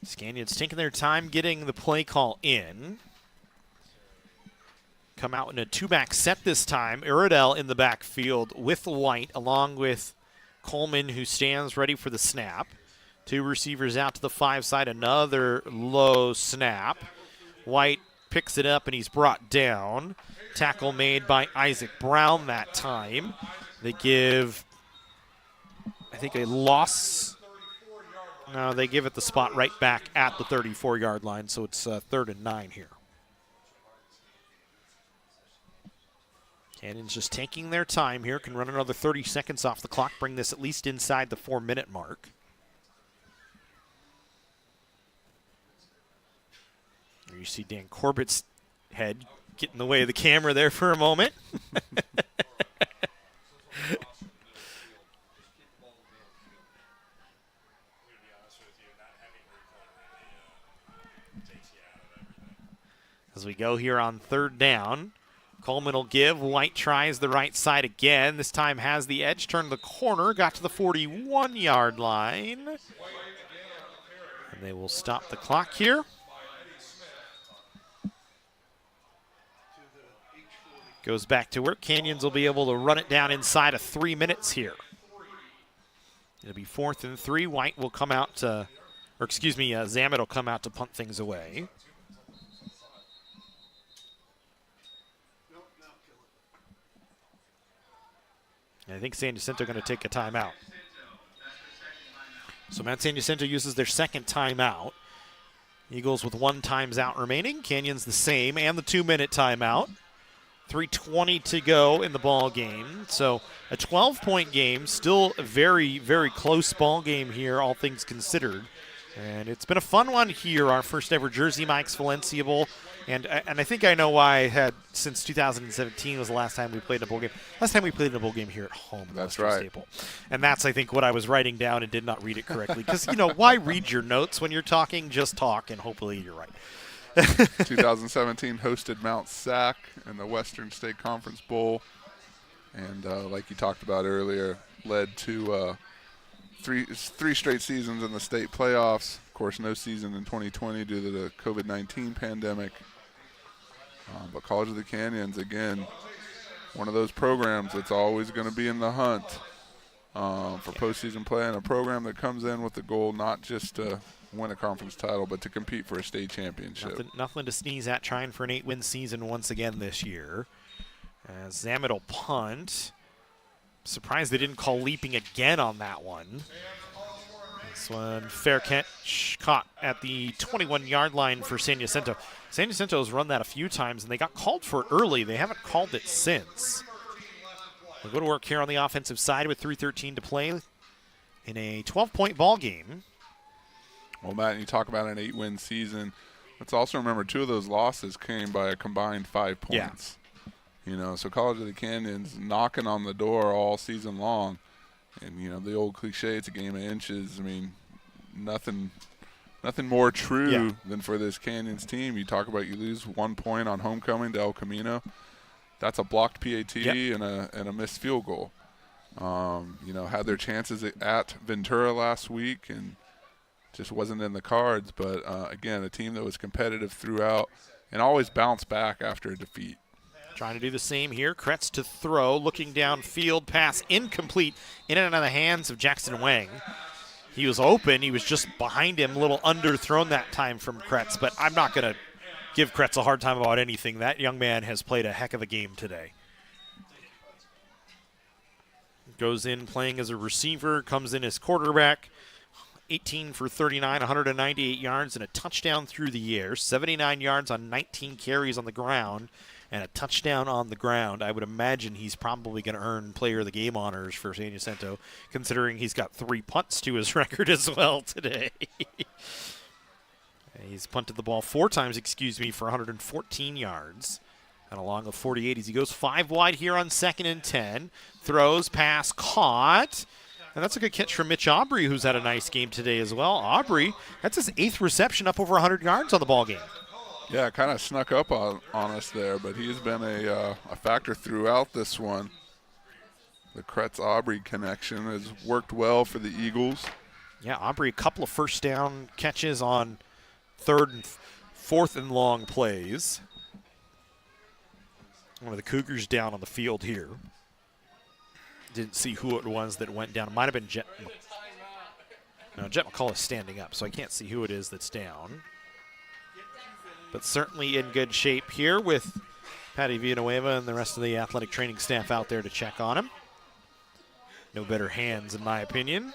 Scanions taking their time getting the play call in. Come out in a 2-back set this time. Iredell in the backfield with White, along with Coleman, who stands ready for the snap. 2 receivers out to the 5 side. Another low snap. White picks it up, and he's brought down. Tackle made by Isaac Brown that time. They give, I think, a loss. No, they give it the spot right back at the 34-yard line, so it's 3rd and 9 here. Canyons just taking their time here. Can run another 30 seconds off the clock, bring this at least inside the 4-minute mark. There you see Dan Corbett's head get in the way of the camera there for a moment. As we go here on 3rd down, Coleman will give. White tries the right side again. This time has the edge, turned the corner, got to the 41-yard line. And they will stop the clock here. Goes back to work. Canyons will be able to run it down inside of 3 minutes here. It'll be 4th and 3. White will come out to, Zamet will come out to punt things away. I think San Jacinto are going to take a timeout. So Mount San Jacinto uses their 2nd timeout. Eagles with 1 timeout remaining. Canyons the same, and the 2-minute timeout. 3:20 to go in the ball game. So a 12-point game, still a very, very close ball game here, all things considered. And it's been a fun one here, our first ever Jersey Mike's Valencia Bowl. And I think I know why I had, since 2017 was the last time we played in a bowl game. Last time we played in a bowl game here at home. That's right. Staple. And that's, I think, what I was writing down and did not read it correctly. Because, why read your notes when you're talking? Just talk, and hopefully you're right. 2017 hosted Mount Sac in the Western State Conference Bowl. And like you talked about earlier, led to three straight seasons in the state playoffs. Of course, no season in 2020 due to the COVID-19 pandemic. But College of the Canyons, again, one of those programs that's always going to be in the hunt for postseason play, and a program that comes in with the goal not just to win a conference title, but to compete for a state championship. Nothing to sneeze at, trying for an 8-win season once again this year. As Zamet will punt. Surprised they didn't call leaping again on that one. This one, fair catch, caught at the 21-yard line for San Jacinto. San Jacinto has run that a few times, and they got called for it early. They haven't called it since. We'll go to work here on the offensive side with 3:13 to play in a 12-point ball game. Well, Matt, you talk about an 8-win season. Let's also remember 2 of those losses came by a combined 5 points. Yeah. So College of the Canyons knocking on the door all season long. And, the old cliche, it's a game of inches. I mean, nothing more true than for this Canyons team. You talk about you lose 1 point on homecoming to El Camino. That's a blocked PAT and a missed field goal. Had their chances at Ventura last week and just wasn't in the cards. But, again, a team that was competitive throughout and always bounced back after a defeat. Trying to do the same here. Kretz to throw, looking downfield, pass incomplete, in and out of the hands of Jackson Wang. He was open. He was just behind him, a little underthrown that time from Kretz, but I'm not going to give Kretz a hard time about anything. That young man has played a heck of a game today. Goes in playing as a receiver, comes in as quarterback. 18 for 39, 198 yards, and a touchdown through the air. 79 yards on 19 carries on the ground. And a touchdown on the ground. I would imagine he's probably going to earn player of the game honors for San Jacinto, considering he's got 3 punts to his record as well today. He's punted the ball 4 times, for 114 yards. And along the 48 as he goes 5 wide here on 2nd and 10. Throws, pass, caught. And that's a good catch from Mitch Aubrey, who's had a nice game today as well. Aubrey, that's his 8th reception, up over 100 yards on the ball game. Yeah, kind of snuck up on us there, but he's been a factor throughout this one. The Kretz-Aubrey connection has worked well for the Eagles. Yeah, Aubrey, a couple of first down catches on 3rd and 4th and long plays. One of the Cougars down on the field here. Didn't see who it was that went down. It might have been Jet. No, Jet McCullough is standing up, so I can't see who it is that's down. But certainly in good shape here with Patty Villanueva and the rest of the athletic training staff out there to check on him. No better hands, in my opinion,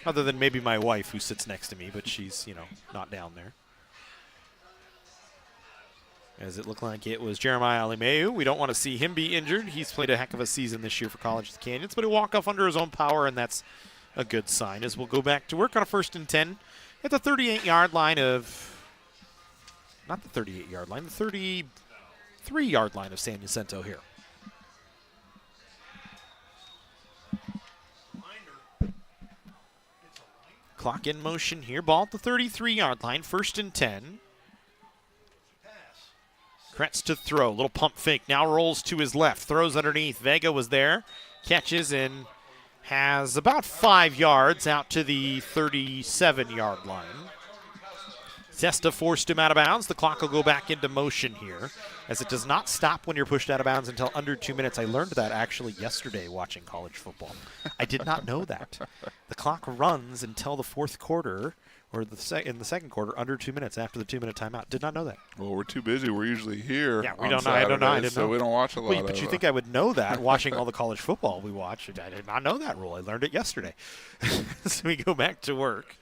other than maybe my wife who sits next to me, but she's, not down there. As it looked like it was Jeremiah Alimeu. We don't want to see him be injured. He's played a heck of a season this year for College of the Canyons, but he'll walk off under his own power, and that's a good sign as we'll go back to work on a 1st and 10 at the 38-yard line of, not the 38-yard line, the 33-yard line of San Jacinto here. Clock in motion here. Ball at the 33-yard line, 1st and 10. Kretz to throw, little pump fake, now rolls to his left, throws underneath. Vega was there, catches and has about 5 yards out to the 37-yard line. Cesta forced him out of bounds. The clock will go back into motion here, as it does not stop when you're pushed out of bounds until under 2 minutes. I learned that actually yesterday watching college football. I did not know that. The clock runs until the 4th quarter, or in the 2nd quarter, under 2 minutes after the 2-minute timeout. Did not know that. Well, we're too busy. We're usually here. Yeah, we don't know. I don't know. I didn't know. So we don't watch a lot of it. But you think I would know that watching all the college football we watch? I did not know that rule. I learned it yesterday. So we go back to work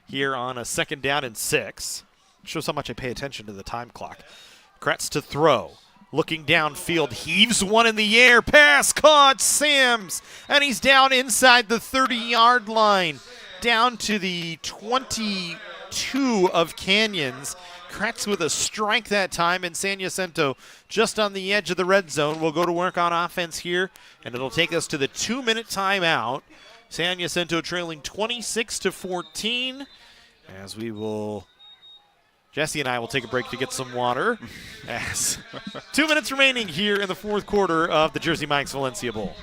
here on a 2nd down and 6. Shows how much I pay attention to the time clock. Kretz to throw. Looking downfield, heaves one in the air. Pass caught, Sams. And he's down inside the 30-yard line. Down to the 22 of Canyons. Kretz with a strike that time, and San Jacinto just on the edge of the red zone. We'll go to work on offense here, and it'll take us to the 2-minute timeout. San Jacinto trailing 26-14, as we will... Jesse and I will take a break to get some water. As 2 minutes remaining here in the 4th quarter of the Jersey Mike's Valencia Bowl.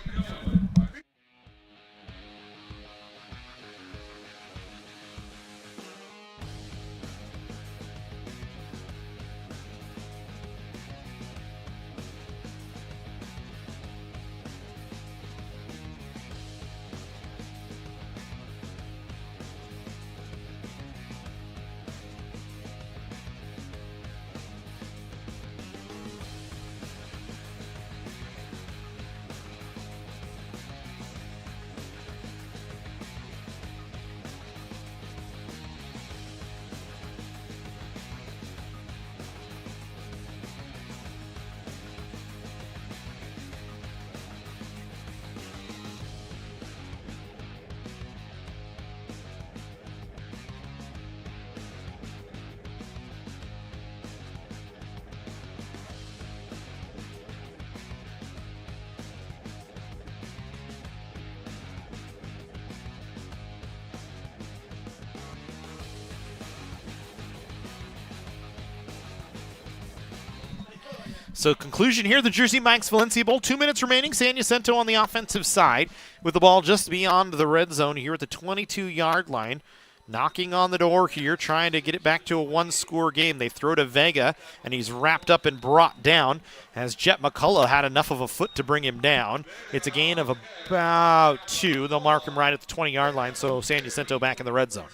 So conclusion here, the Jersey Mike's Valencia Bowl. 2 minutes remaining. San Jacinto on the offensive side with the ball just beyond the red zone here at the 22-yard line. Knocking on the door here, trying to get it back to a one-score game. They throw to Vega, and he's wrapped up and brought down as Jet McCullough had enough of a foot to bring him down. It's a gain of about 2. They'll mark him right at the 20-yard line, so San Jacinto back in the red zone.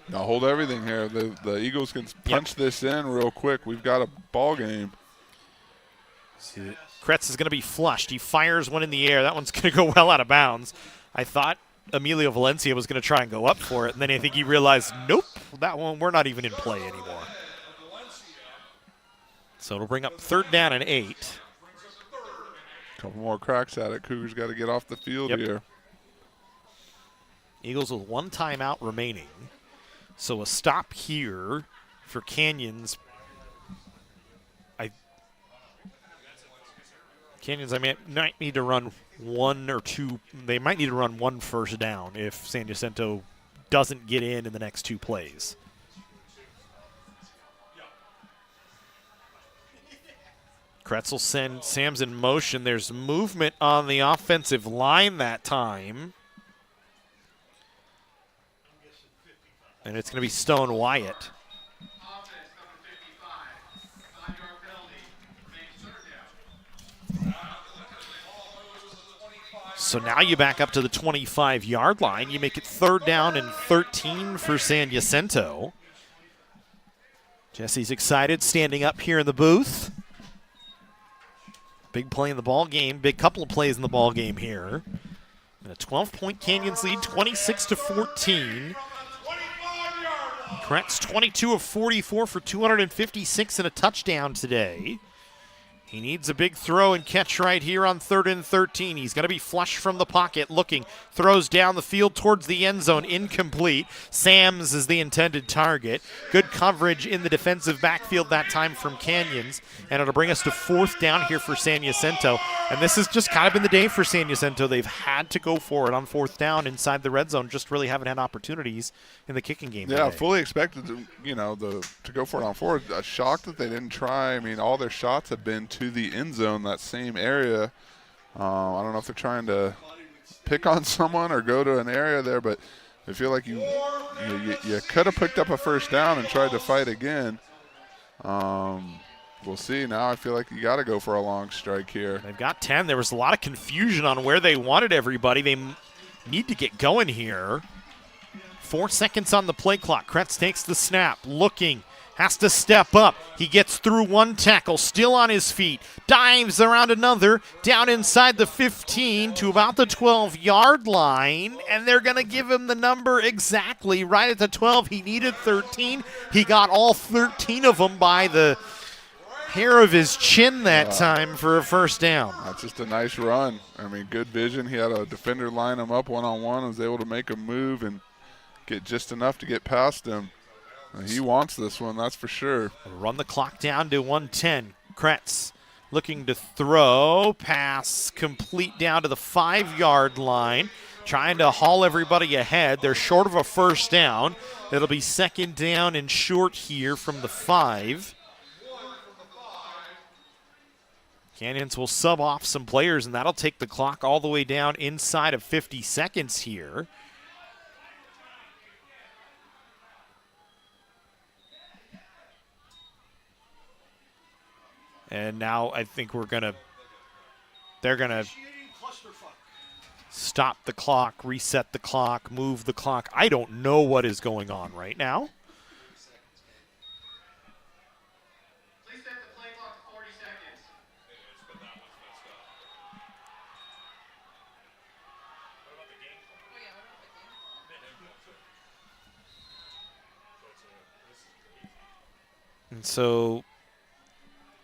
Now hold everything here. The Eagles can punch this in real quick. We've got a ball game. Kretz is going to be flushed. He fires one in the air. That one's going to go well out of bounds. I thought Emilio Valencia was going to try and go up for it, and then I think he realized, nope, that one, we're not even in play anymore. So it'll bring up 3rd down and 8. Couple more cracks at it. Cougars got to get off the field here. Eagles with 1 timeout remaining. So a stop here for Canyons. I Canyons, might need to run one or two. They might need to run one first down if San Jacinto doesn't get in the next two plays. Kretzel send Sam's in motion. There's movement on the offensive line that time. And it's going to be Stone Wyatt. So now you back up to the 25-yard line. You make it 3rd down and 13 for San Jacinto. Jesse's excited, standing up here in the booth. Big play in the ball game. Big couple of plays in the ball game here. And a 12-point Canyons lead, 26-14. Kretz 22 of 44 for 256 and a touchdown today. He needs a big throw and catch right here on 3rd and 13. He's going to be flush from the pocket, looking, throws down the field towards the end zone, incomplete. Sams is the intended target. Good coverage in the defensive backfield that time from Canyons, and it'll bring us to 4th down here for San Jacinto. And this has just kind of been the day for San Jacinto. They've had to go for it on 4th down inside the red zone, just really haven't had opportunities in the kicking game Yeah, today. fully expected to, to go for it on 4. Shocked that they didn't try. I mean, all their shots have been to the end zone, that same area. I don't know if they're trying to pick on someone or go to an area there, but I feel like you could have picked up a first down and tried to fight again. We'll see. Now I feel like you got to go for a long strike here. They've got 10. There was a lot of confusion on where they wanted everybody. They need to get going here. 4 seconds on the play clock. Kretz takes the snap, looking, has to step up. He gets through one tackle, still on his feet, dives around another, down inside the 15 to about the 12-yard line, and they're going to give him the number exactly right at the 12. He needed 13. He got all 13 of them by the hair of his chin that time for a first down. That's just a nice run. I mean, good vision. He had a defender line him up one-on-one, was able to make a move and get just enough to get past him. He wants this one, that's for sure. Run the clock down to 1:10. Kretz looking to throw. Pass complete down to the 5-yard line. Trying to haul everybody ahead. They're short of a first down. It'll be 2nd down and short here from the 5. Canyons will sub off some players, and that'll take the clock all the way down inside of 50 seconds here. And now I think they're going to stop the clock, reset the clock, move the clock. I don't know what is going on right now. Please set the play clock to 40 seconds. And so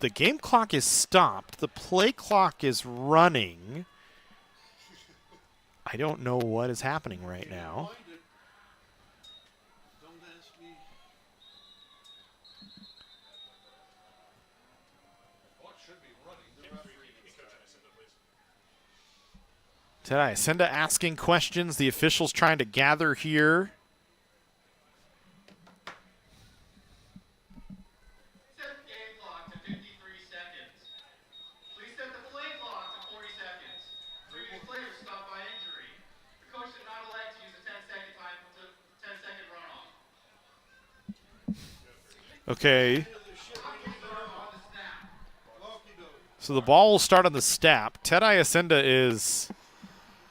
the game clock is stopped. The play clock is running. I don't know what is happening right now. Today, Senda asking questions. The officials trying to gather here. Okay. So the ball will start on the snap. Tedai Asenda is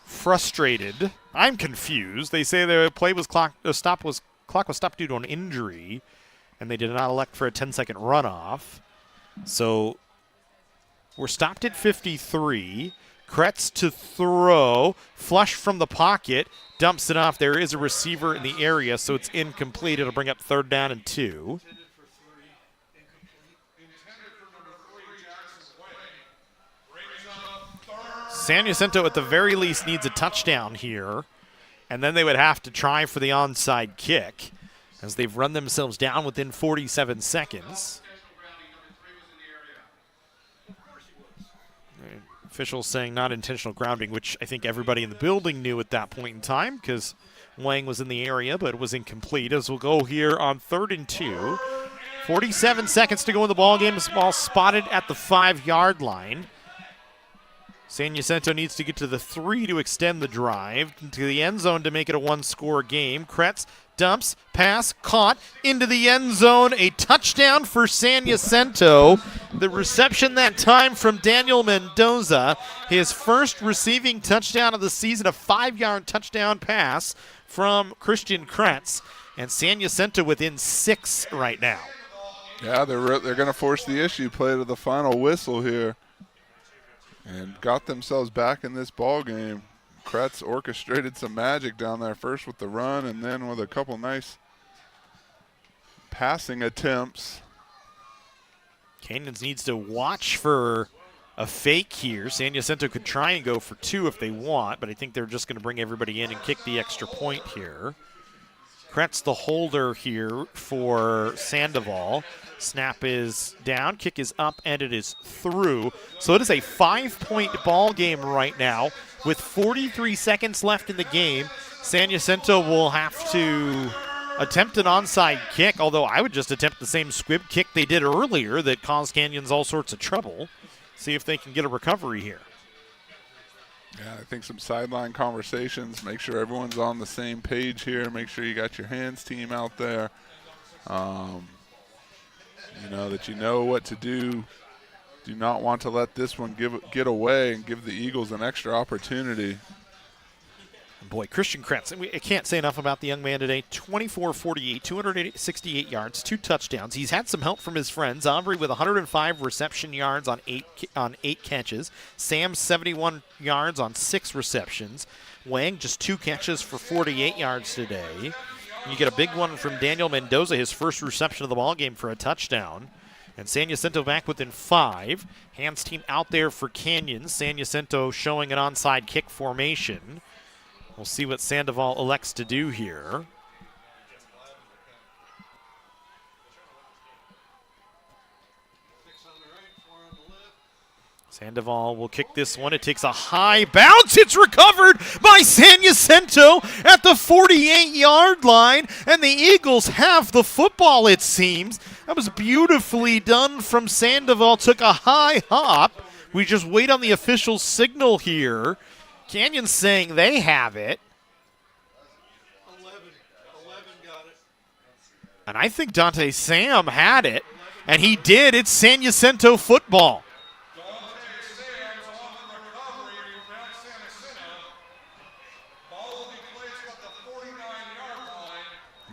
frustrated. I'm confused. They say the play was clock was stopped due to an injury, and they did not elect for a 10-second runoff. So we're stopped at 53. Kretz to throw, flush from the pocket, dumps it off. There is a receiver in the area, so it's incomplete. It'll bring up 3rd down and 2. San Jacinto at the very least needs a touchdown here, and then they would have to try for the onside kick as they've run themselves down within 47 seconds. Officials saying not intentional grounding, which I think everybody in the building knew at that point in time because Wang was in the area, but it was incomplete. As we'll go here on 3rd and 2. 47 seconds to go in the ballgame. This ball spotted at the 5-yard line. San Jacinto needs to get to the 3 to extend the drive to the end zone to make it a 1-score game. Kretz dumps, pass, caught into the end zone. A touchdown for San Jacinto. The reception that time from Daniel Mendoza. His first receiving touchdown of the season, a 5-yard touchdown pass from Christian Kretz. And San Jacinto within 6 right now. Yeah, they're going to force the issue play to the final whistle here. And got themselves back in this ball game. Kretz orchestrated some magic down there, first with the run and then with a couple nice passing attempts. Canyons needs to watch for a fake here. San Jacinto could try and go for 2 if they want, but I think they're just going to bring everybody in and kick the extra point here. Kretz the holder here for Sandoval. Snap is down, kick is up, and it is through. So it is a 5-point ball game right now with 43 seconds left in the game. San Jacinto will have to attempt an onside kick, although I would just attempt the same squib kick they did earlier that caused Canyons all sorts of trouble. See if they can get a recovery here. Yeah, I think some sideline conversations. Make sure everyone's on the same page here. Make sure you got your hands team out there. You know, that you know what to do. Do not want to let this one get away and give the Eagles an extra opportunity. Boy, Christian Kretz, I can't say enough about the young man today. 24-48, 268 yards, 2 touchdowns. He's had some help from his friends. Aubrey with 105 reception yards on 8 catches. Sam 71 yards on 6 receptions. Wang just 2 catches for 48 yards today. You get a big one from Daniel Mendoza, his first reception of the ballgame for a touchdown. And San Jacinto back within 5. Hands team out there for Canyons. San Jacinto showing an onside kick formation. We'll see what Sandoval elects to do here. Sandoval will kick this one. It takes a high bounce. It's recovered by San Jacinto at the 48-yard line, and the Eagles have the football, it seems. That was beautifully done from Sandoval. Took a high hop. We just wait on the official signal here. Canyons saying they have it. 11 got it. And I think Dante Sam had it, and he did. It's San Jacinto football.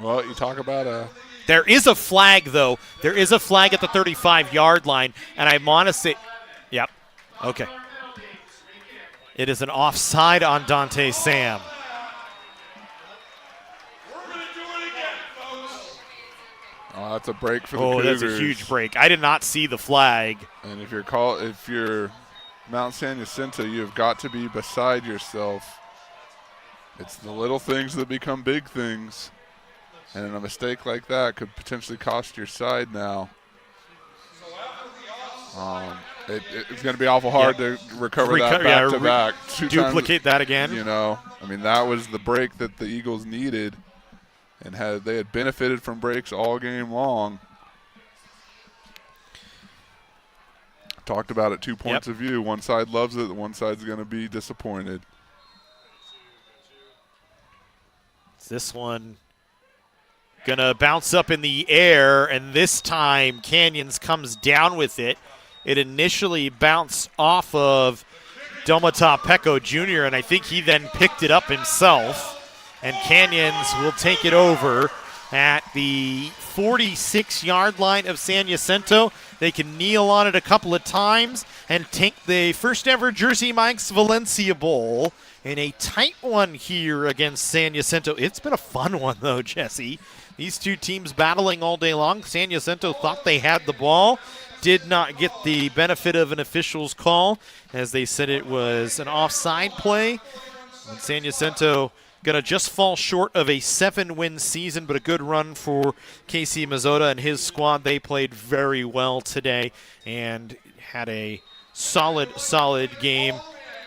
Well, you talk about a... There is a flag, though. There is a flag at the 35-yard line, and I want to say... Yep. Okay. It is an offside on Dante Sam. Oh, that's a break for the Cougars. That's a huge break. I did not see the flag. And if you're Mount San Jacinto, you have got to be beside yourself. It's the little things that become big things. And a mistake like that could potentially cost your side now. It's going to be awful hard to recover that back-to-back. Duplicate that again. You know, I mean, that was the break that the Eagles needed. And they had benefited from breaks all game long. Talked about it, 2 points of view. One side loves it, one side's going to be disappointed. This one going to bounce up in the air, and this time Canyons comes down with it. It initially bounced off of Domata Pecco Jr., and I think he then picked it up himself. And Canyons will take it over at the 46-yard line of San Jacinto. They can kneel on it a couple of times and take the first ever Jersey Mike's Valencia Bowl in a tight one here against San Jacinto. It's been a fun one, though, Jesse. These two teams battling all day long. San Jacinto thought they had the ball, did not get the benefit of an official's call, as they said it was an offside play. And San Jacinto going to just fall short of a 7-win season, but a good run for Casey Mazzota and his squad. They played very well today and had a solid game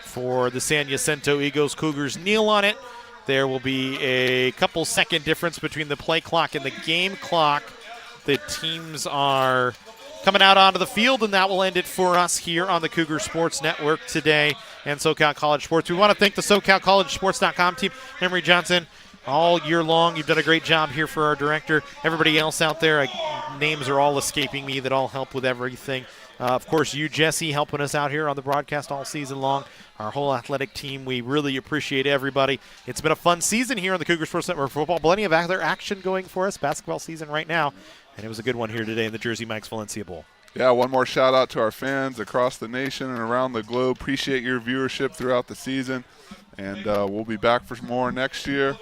for the San Jacinto Eagles. Cougars kneel on it. There will be a couple second difference between the play clock and the game clock. The teams are coming out onto the field, and that will end it for us here on the Cougar Sports Network today and SoCal College Sports. We want to thank the SoCalCollegeSports.com team. Emery Johnson, all year long, you've done a great job here for our director. Everybody else out there, names are all escaping me that all help with everything. Of course, you, Jesse, helping us out here on the broadcast all season long. Our whole athletic team, we really appreciate everybody. It's been a fun season here on the Cougar Sports Network Football. Plenty of other action going for us. Basketball season right now. And it was a good one here today in the Jersey Mike's Valencia Bowl. Yeah, one more shout out to our fans across the nation and around the globe. Appreciate your viewership throughout the season. And we'll be back for more next year.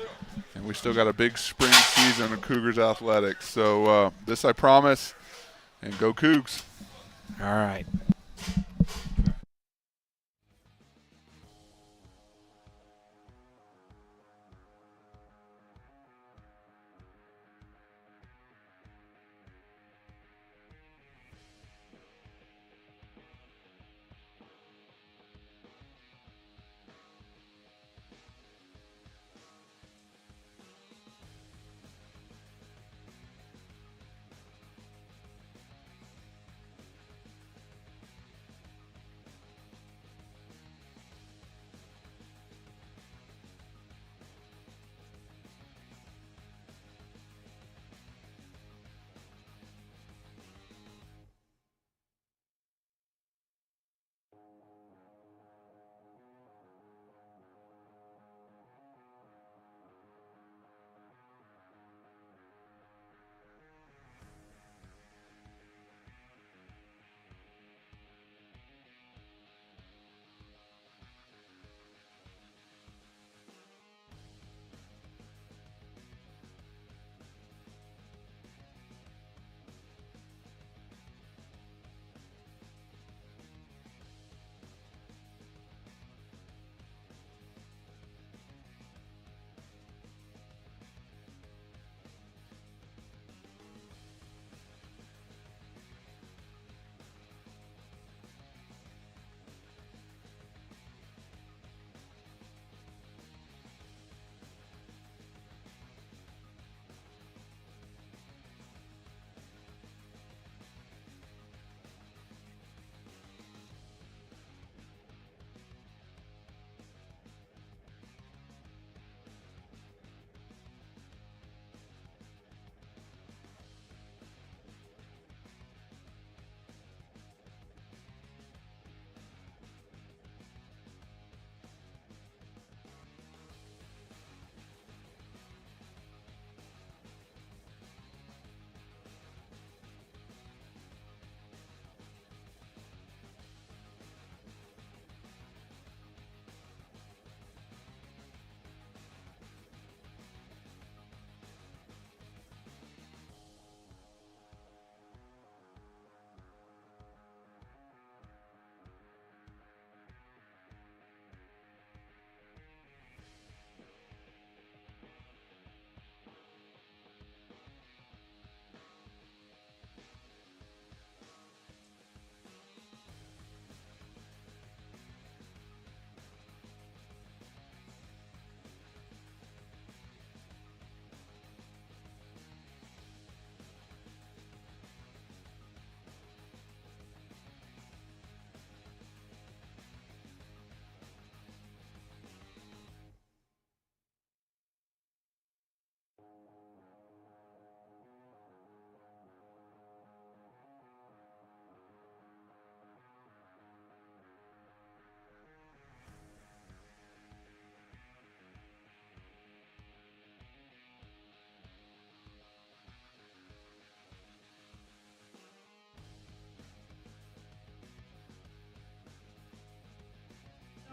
And we still got a big spring season of Cougars athletics. So this I promise. And go Cougs. All right.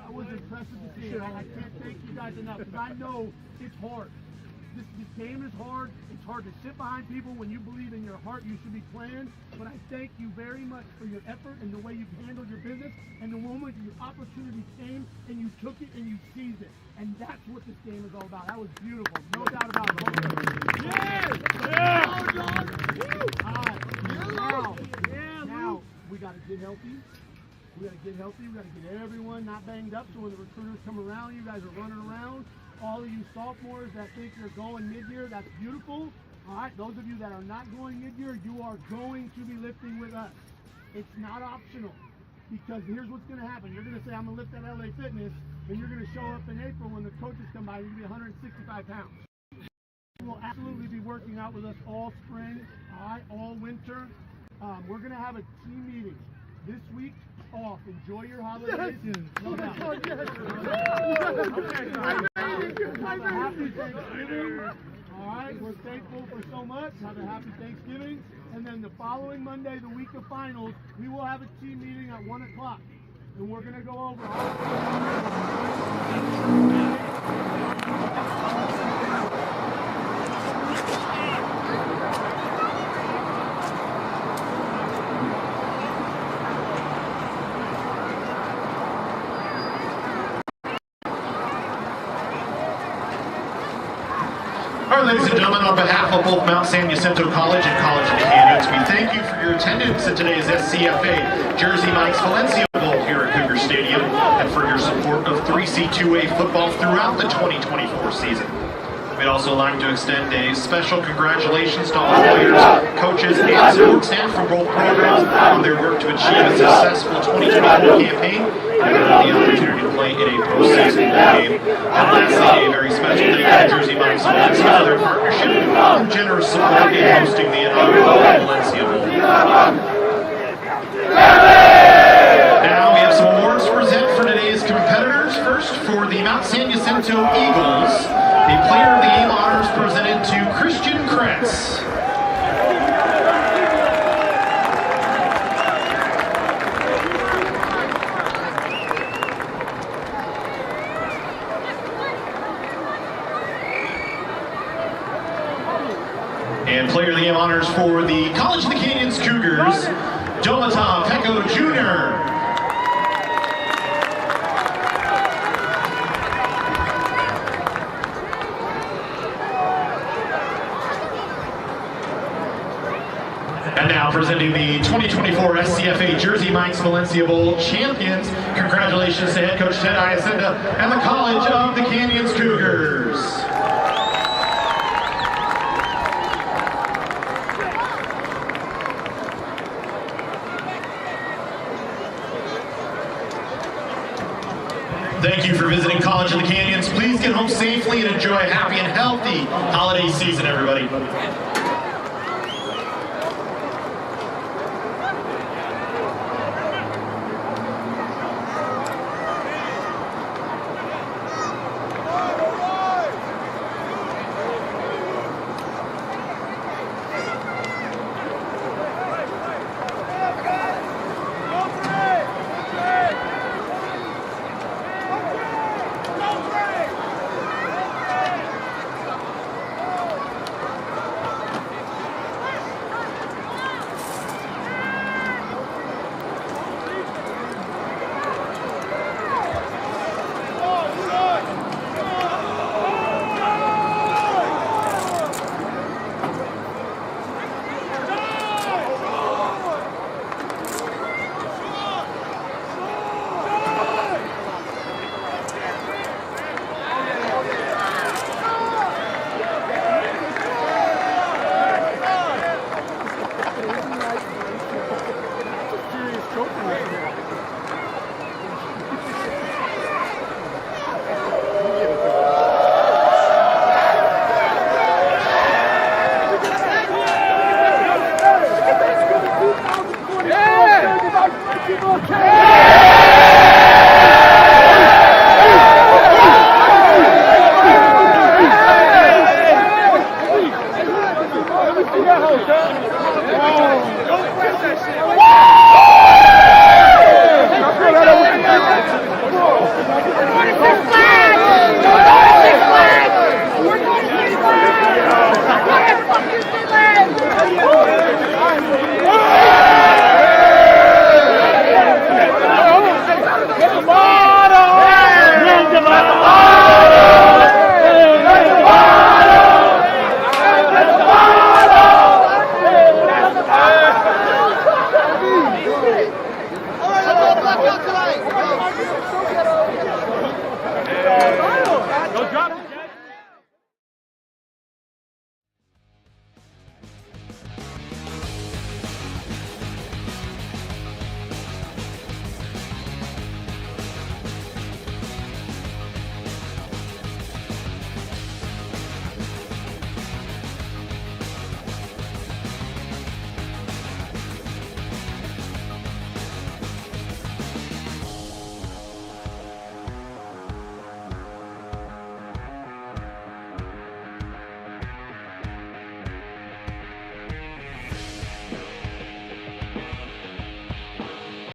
That was impressive to see. I can't thank you guys enough because I know it's hard. This game is hard. It's hard to sit behind people when you believe in your heart you should be playing. But I thank you very much for your effort and the way you've handled your business and the moment your opportunity came and you took it and you seized it. And that's what this game is all about. That was beautiful. No doubt about it. Yes! Yeah! All right. Now, we got to get healthy. We got to get healthy. We got to get everyone not banged up. So when the recruiters come around, you guys are running around. All of you sophomores that think you're going mid-year, that's beautiful. All right, those of you that are not going mid-year, you are going to be lifting with us. It's not optional, because here's what's going to happen. You're going to say, I'm going to lift at LA Fitness, and you're going to show up in April when the coaches come by, you're going to be 165 pounds. You will absolutely be working out with us all spring, all right, all winter. We're going to have a team meeting this week off. Enjoy your holidays. No doubt. Have a happy Thanksgiving. All right, we're thankful for so much. Have a happy Thanksgiving. And then the following Monday, the week of finals, we will have a team meeting at 1 o'clock. And we're going to go over All right, ladies and gentlemen, on behalf of both Mount San Jacinto College and College of the Canyons, we thank you for your attendance at today's SCFA Jersey Mike's Valencia Bowl here at Cougar Stadium, and for your support of 3C2A football throughout the 2024 season. We'd also like to extend a special congratulations to all players, coaches, and support staff from both programs on their work to achieve a successful 2024 campaign and the opportunity to play in a postseason game. And lastly, a very special thank you to Jersey Mike's Valencia for their partnership and generous support in hosting the inaugural Valencia Bowl. Now we have some awards to present for today's competitors. First, for the Mount San Jacinto Eagles, the Player of the Game honors presented to Christian Kretz. And Player of the Game honors for the College of the Canyons Cougars, Domata Pecco Jr. And now presenting the 2024 SCFA Jersey Mike's Valencia Bowl champions. Congratulations to head coach Ted Jacinto and the College of the Canyons Cougars. Thank you for visiting College of the Canyons. Please get home safely and enjoy a happy and healthy holiday season, everybody.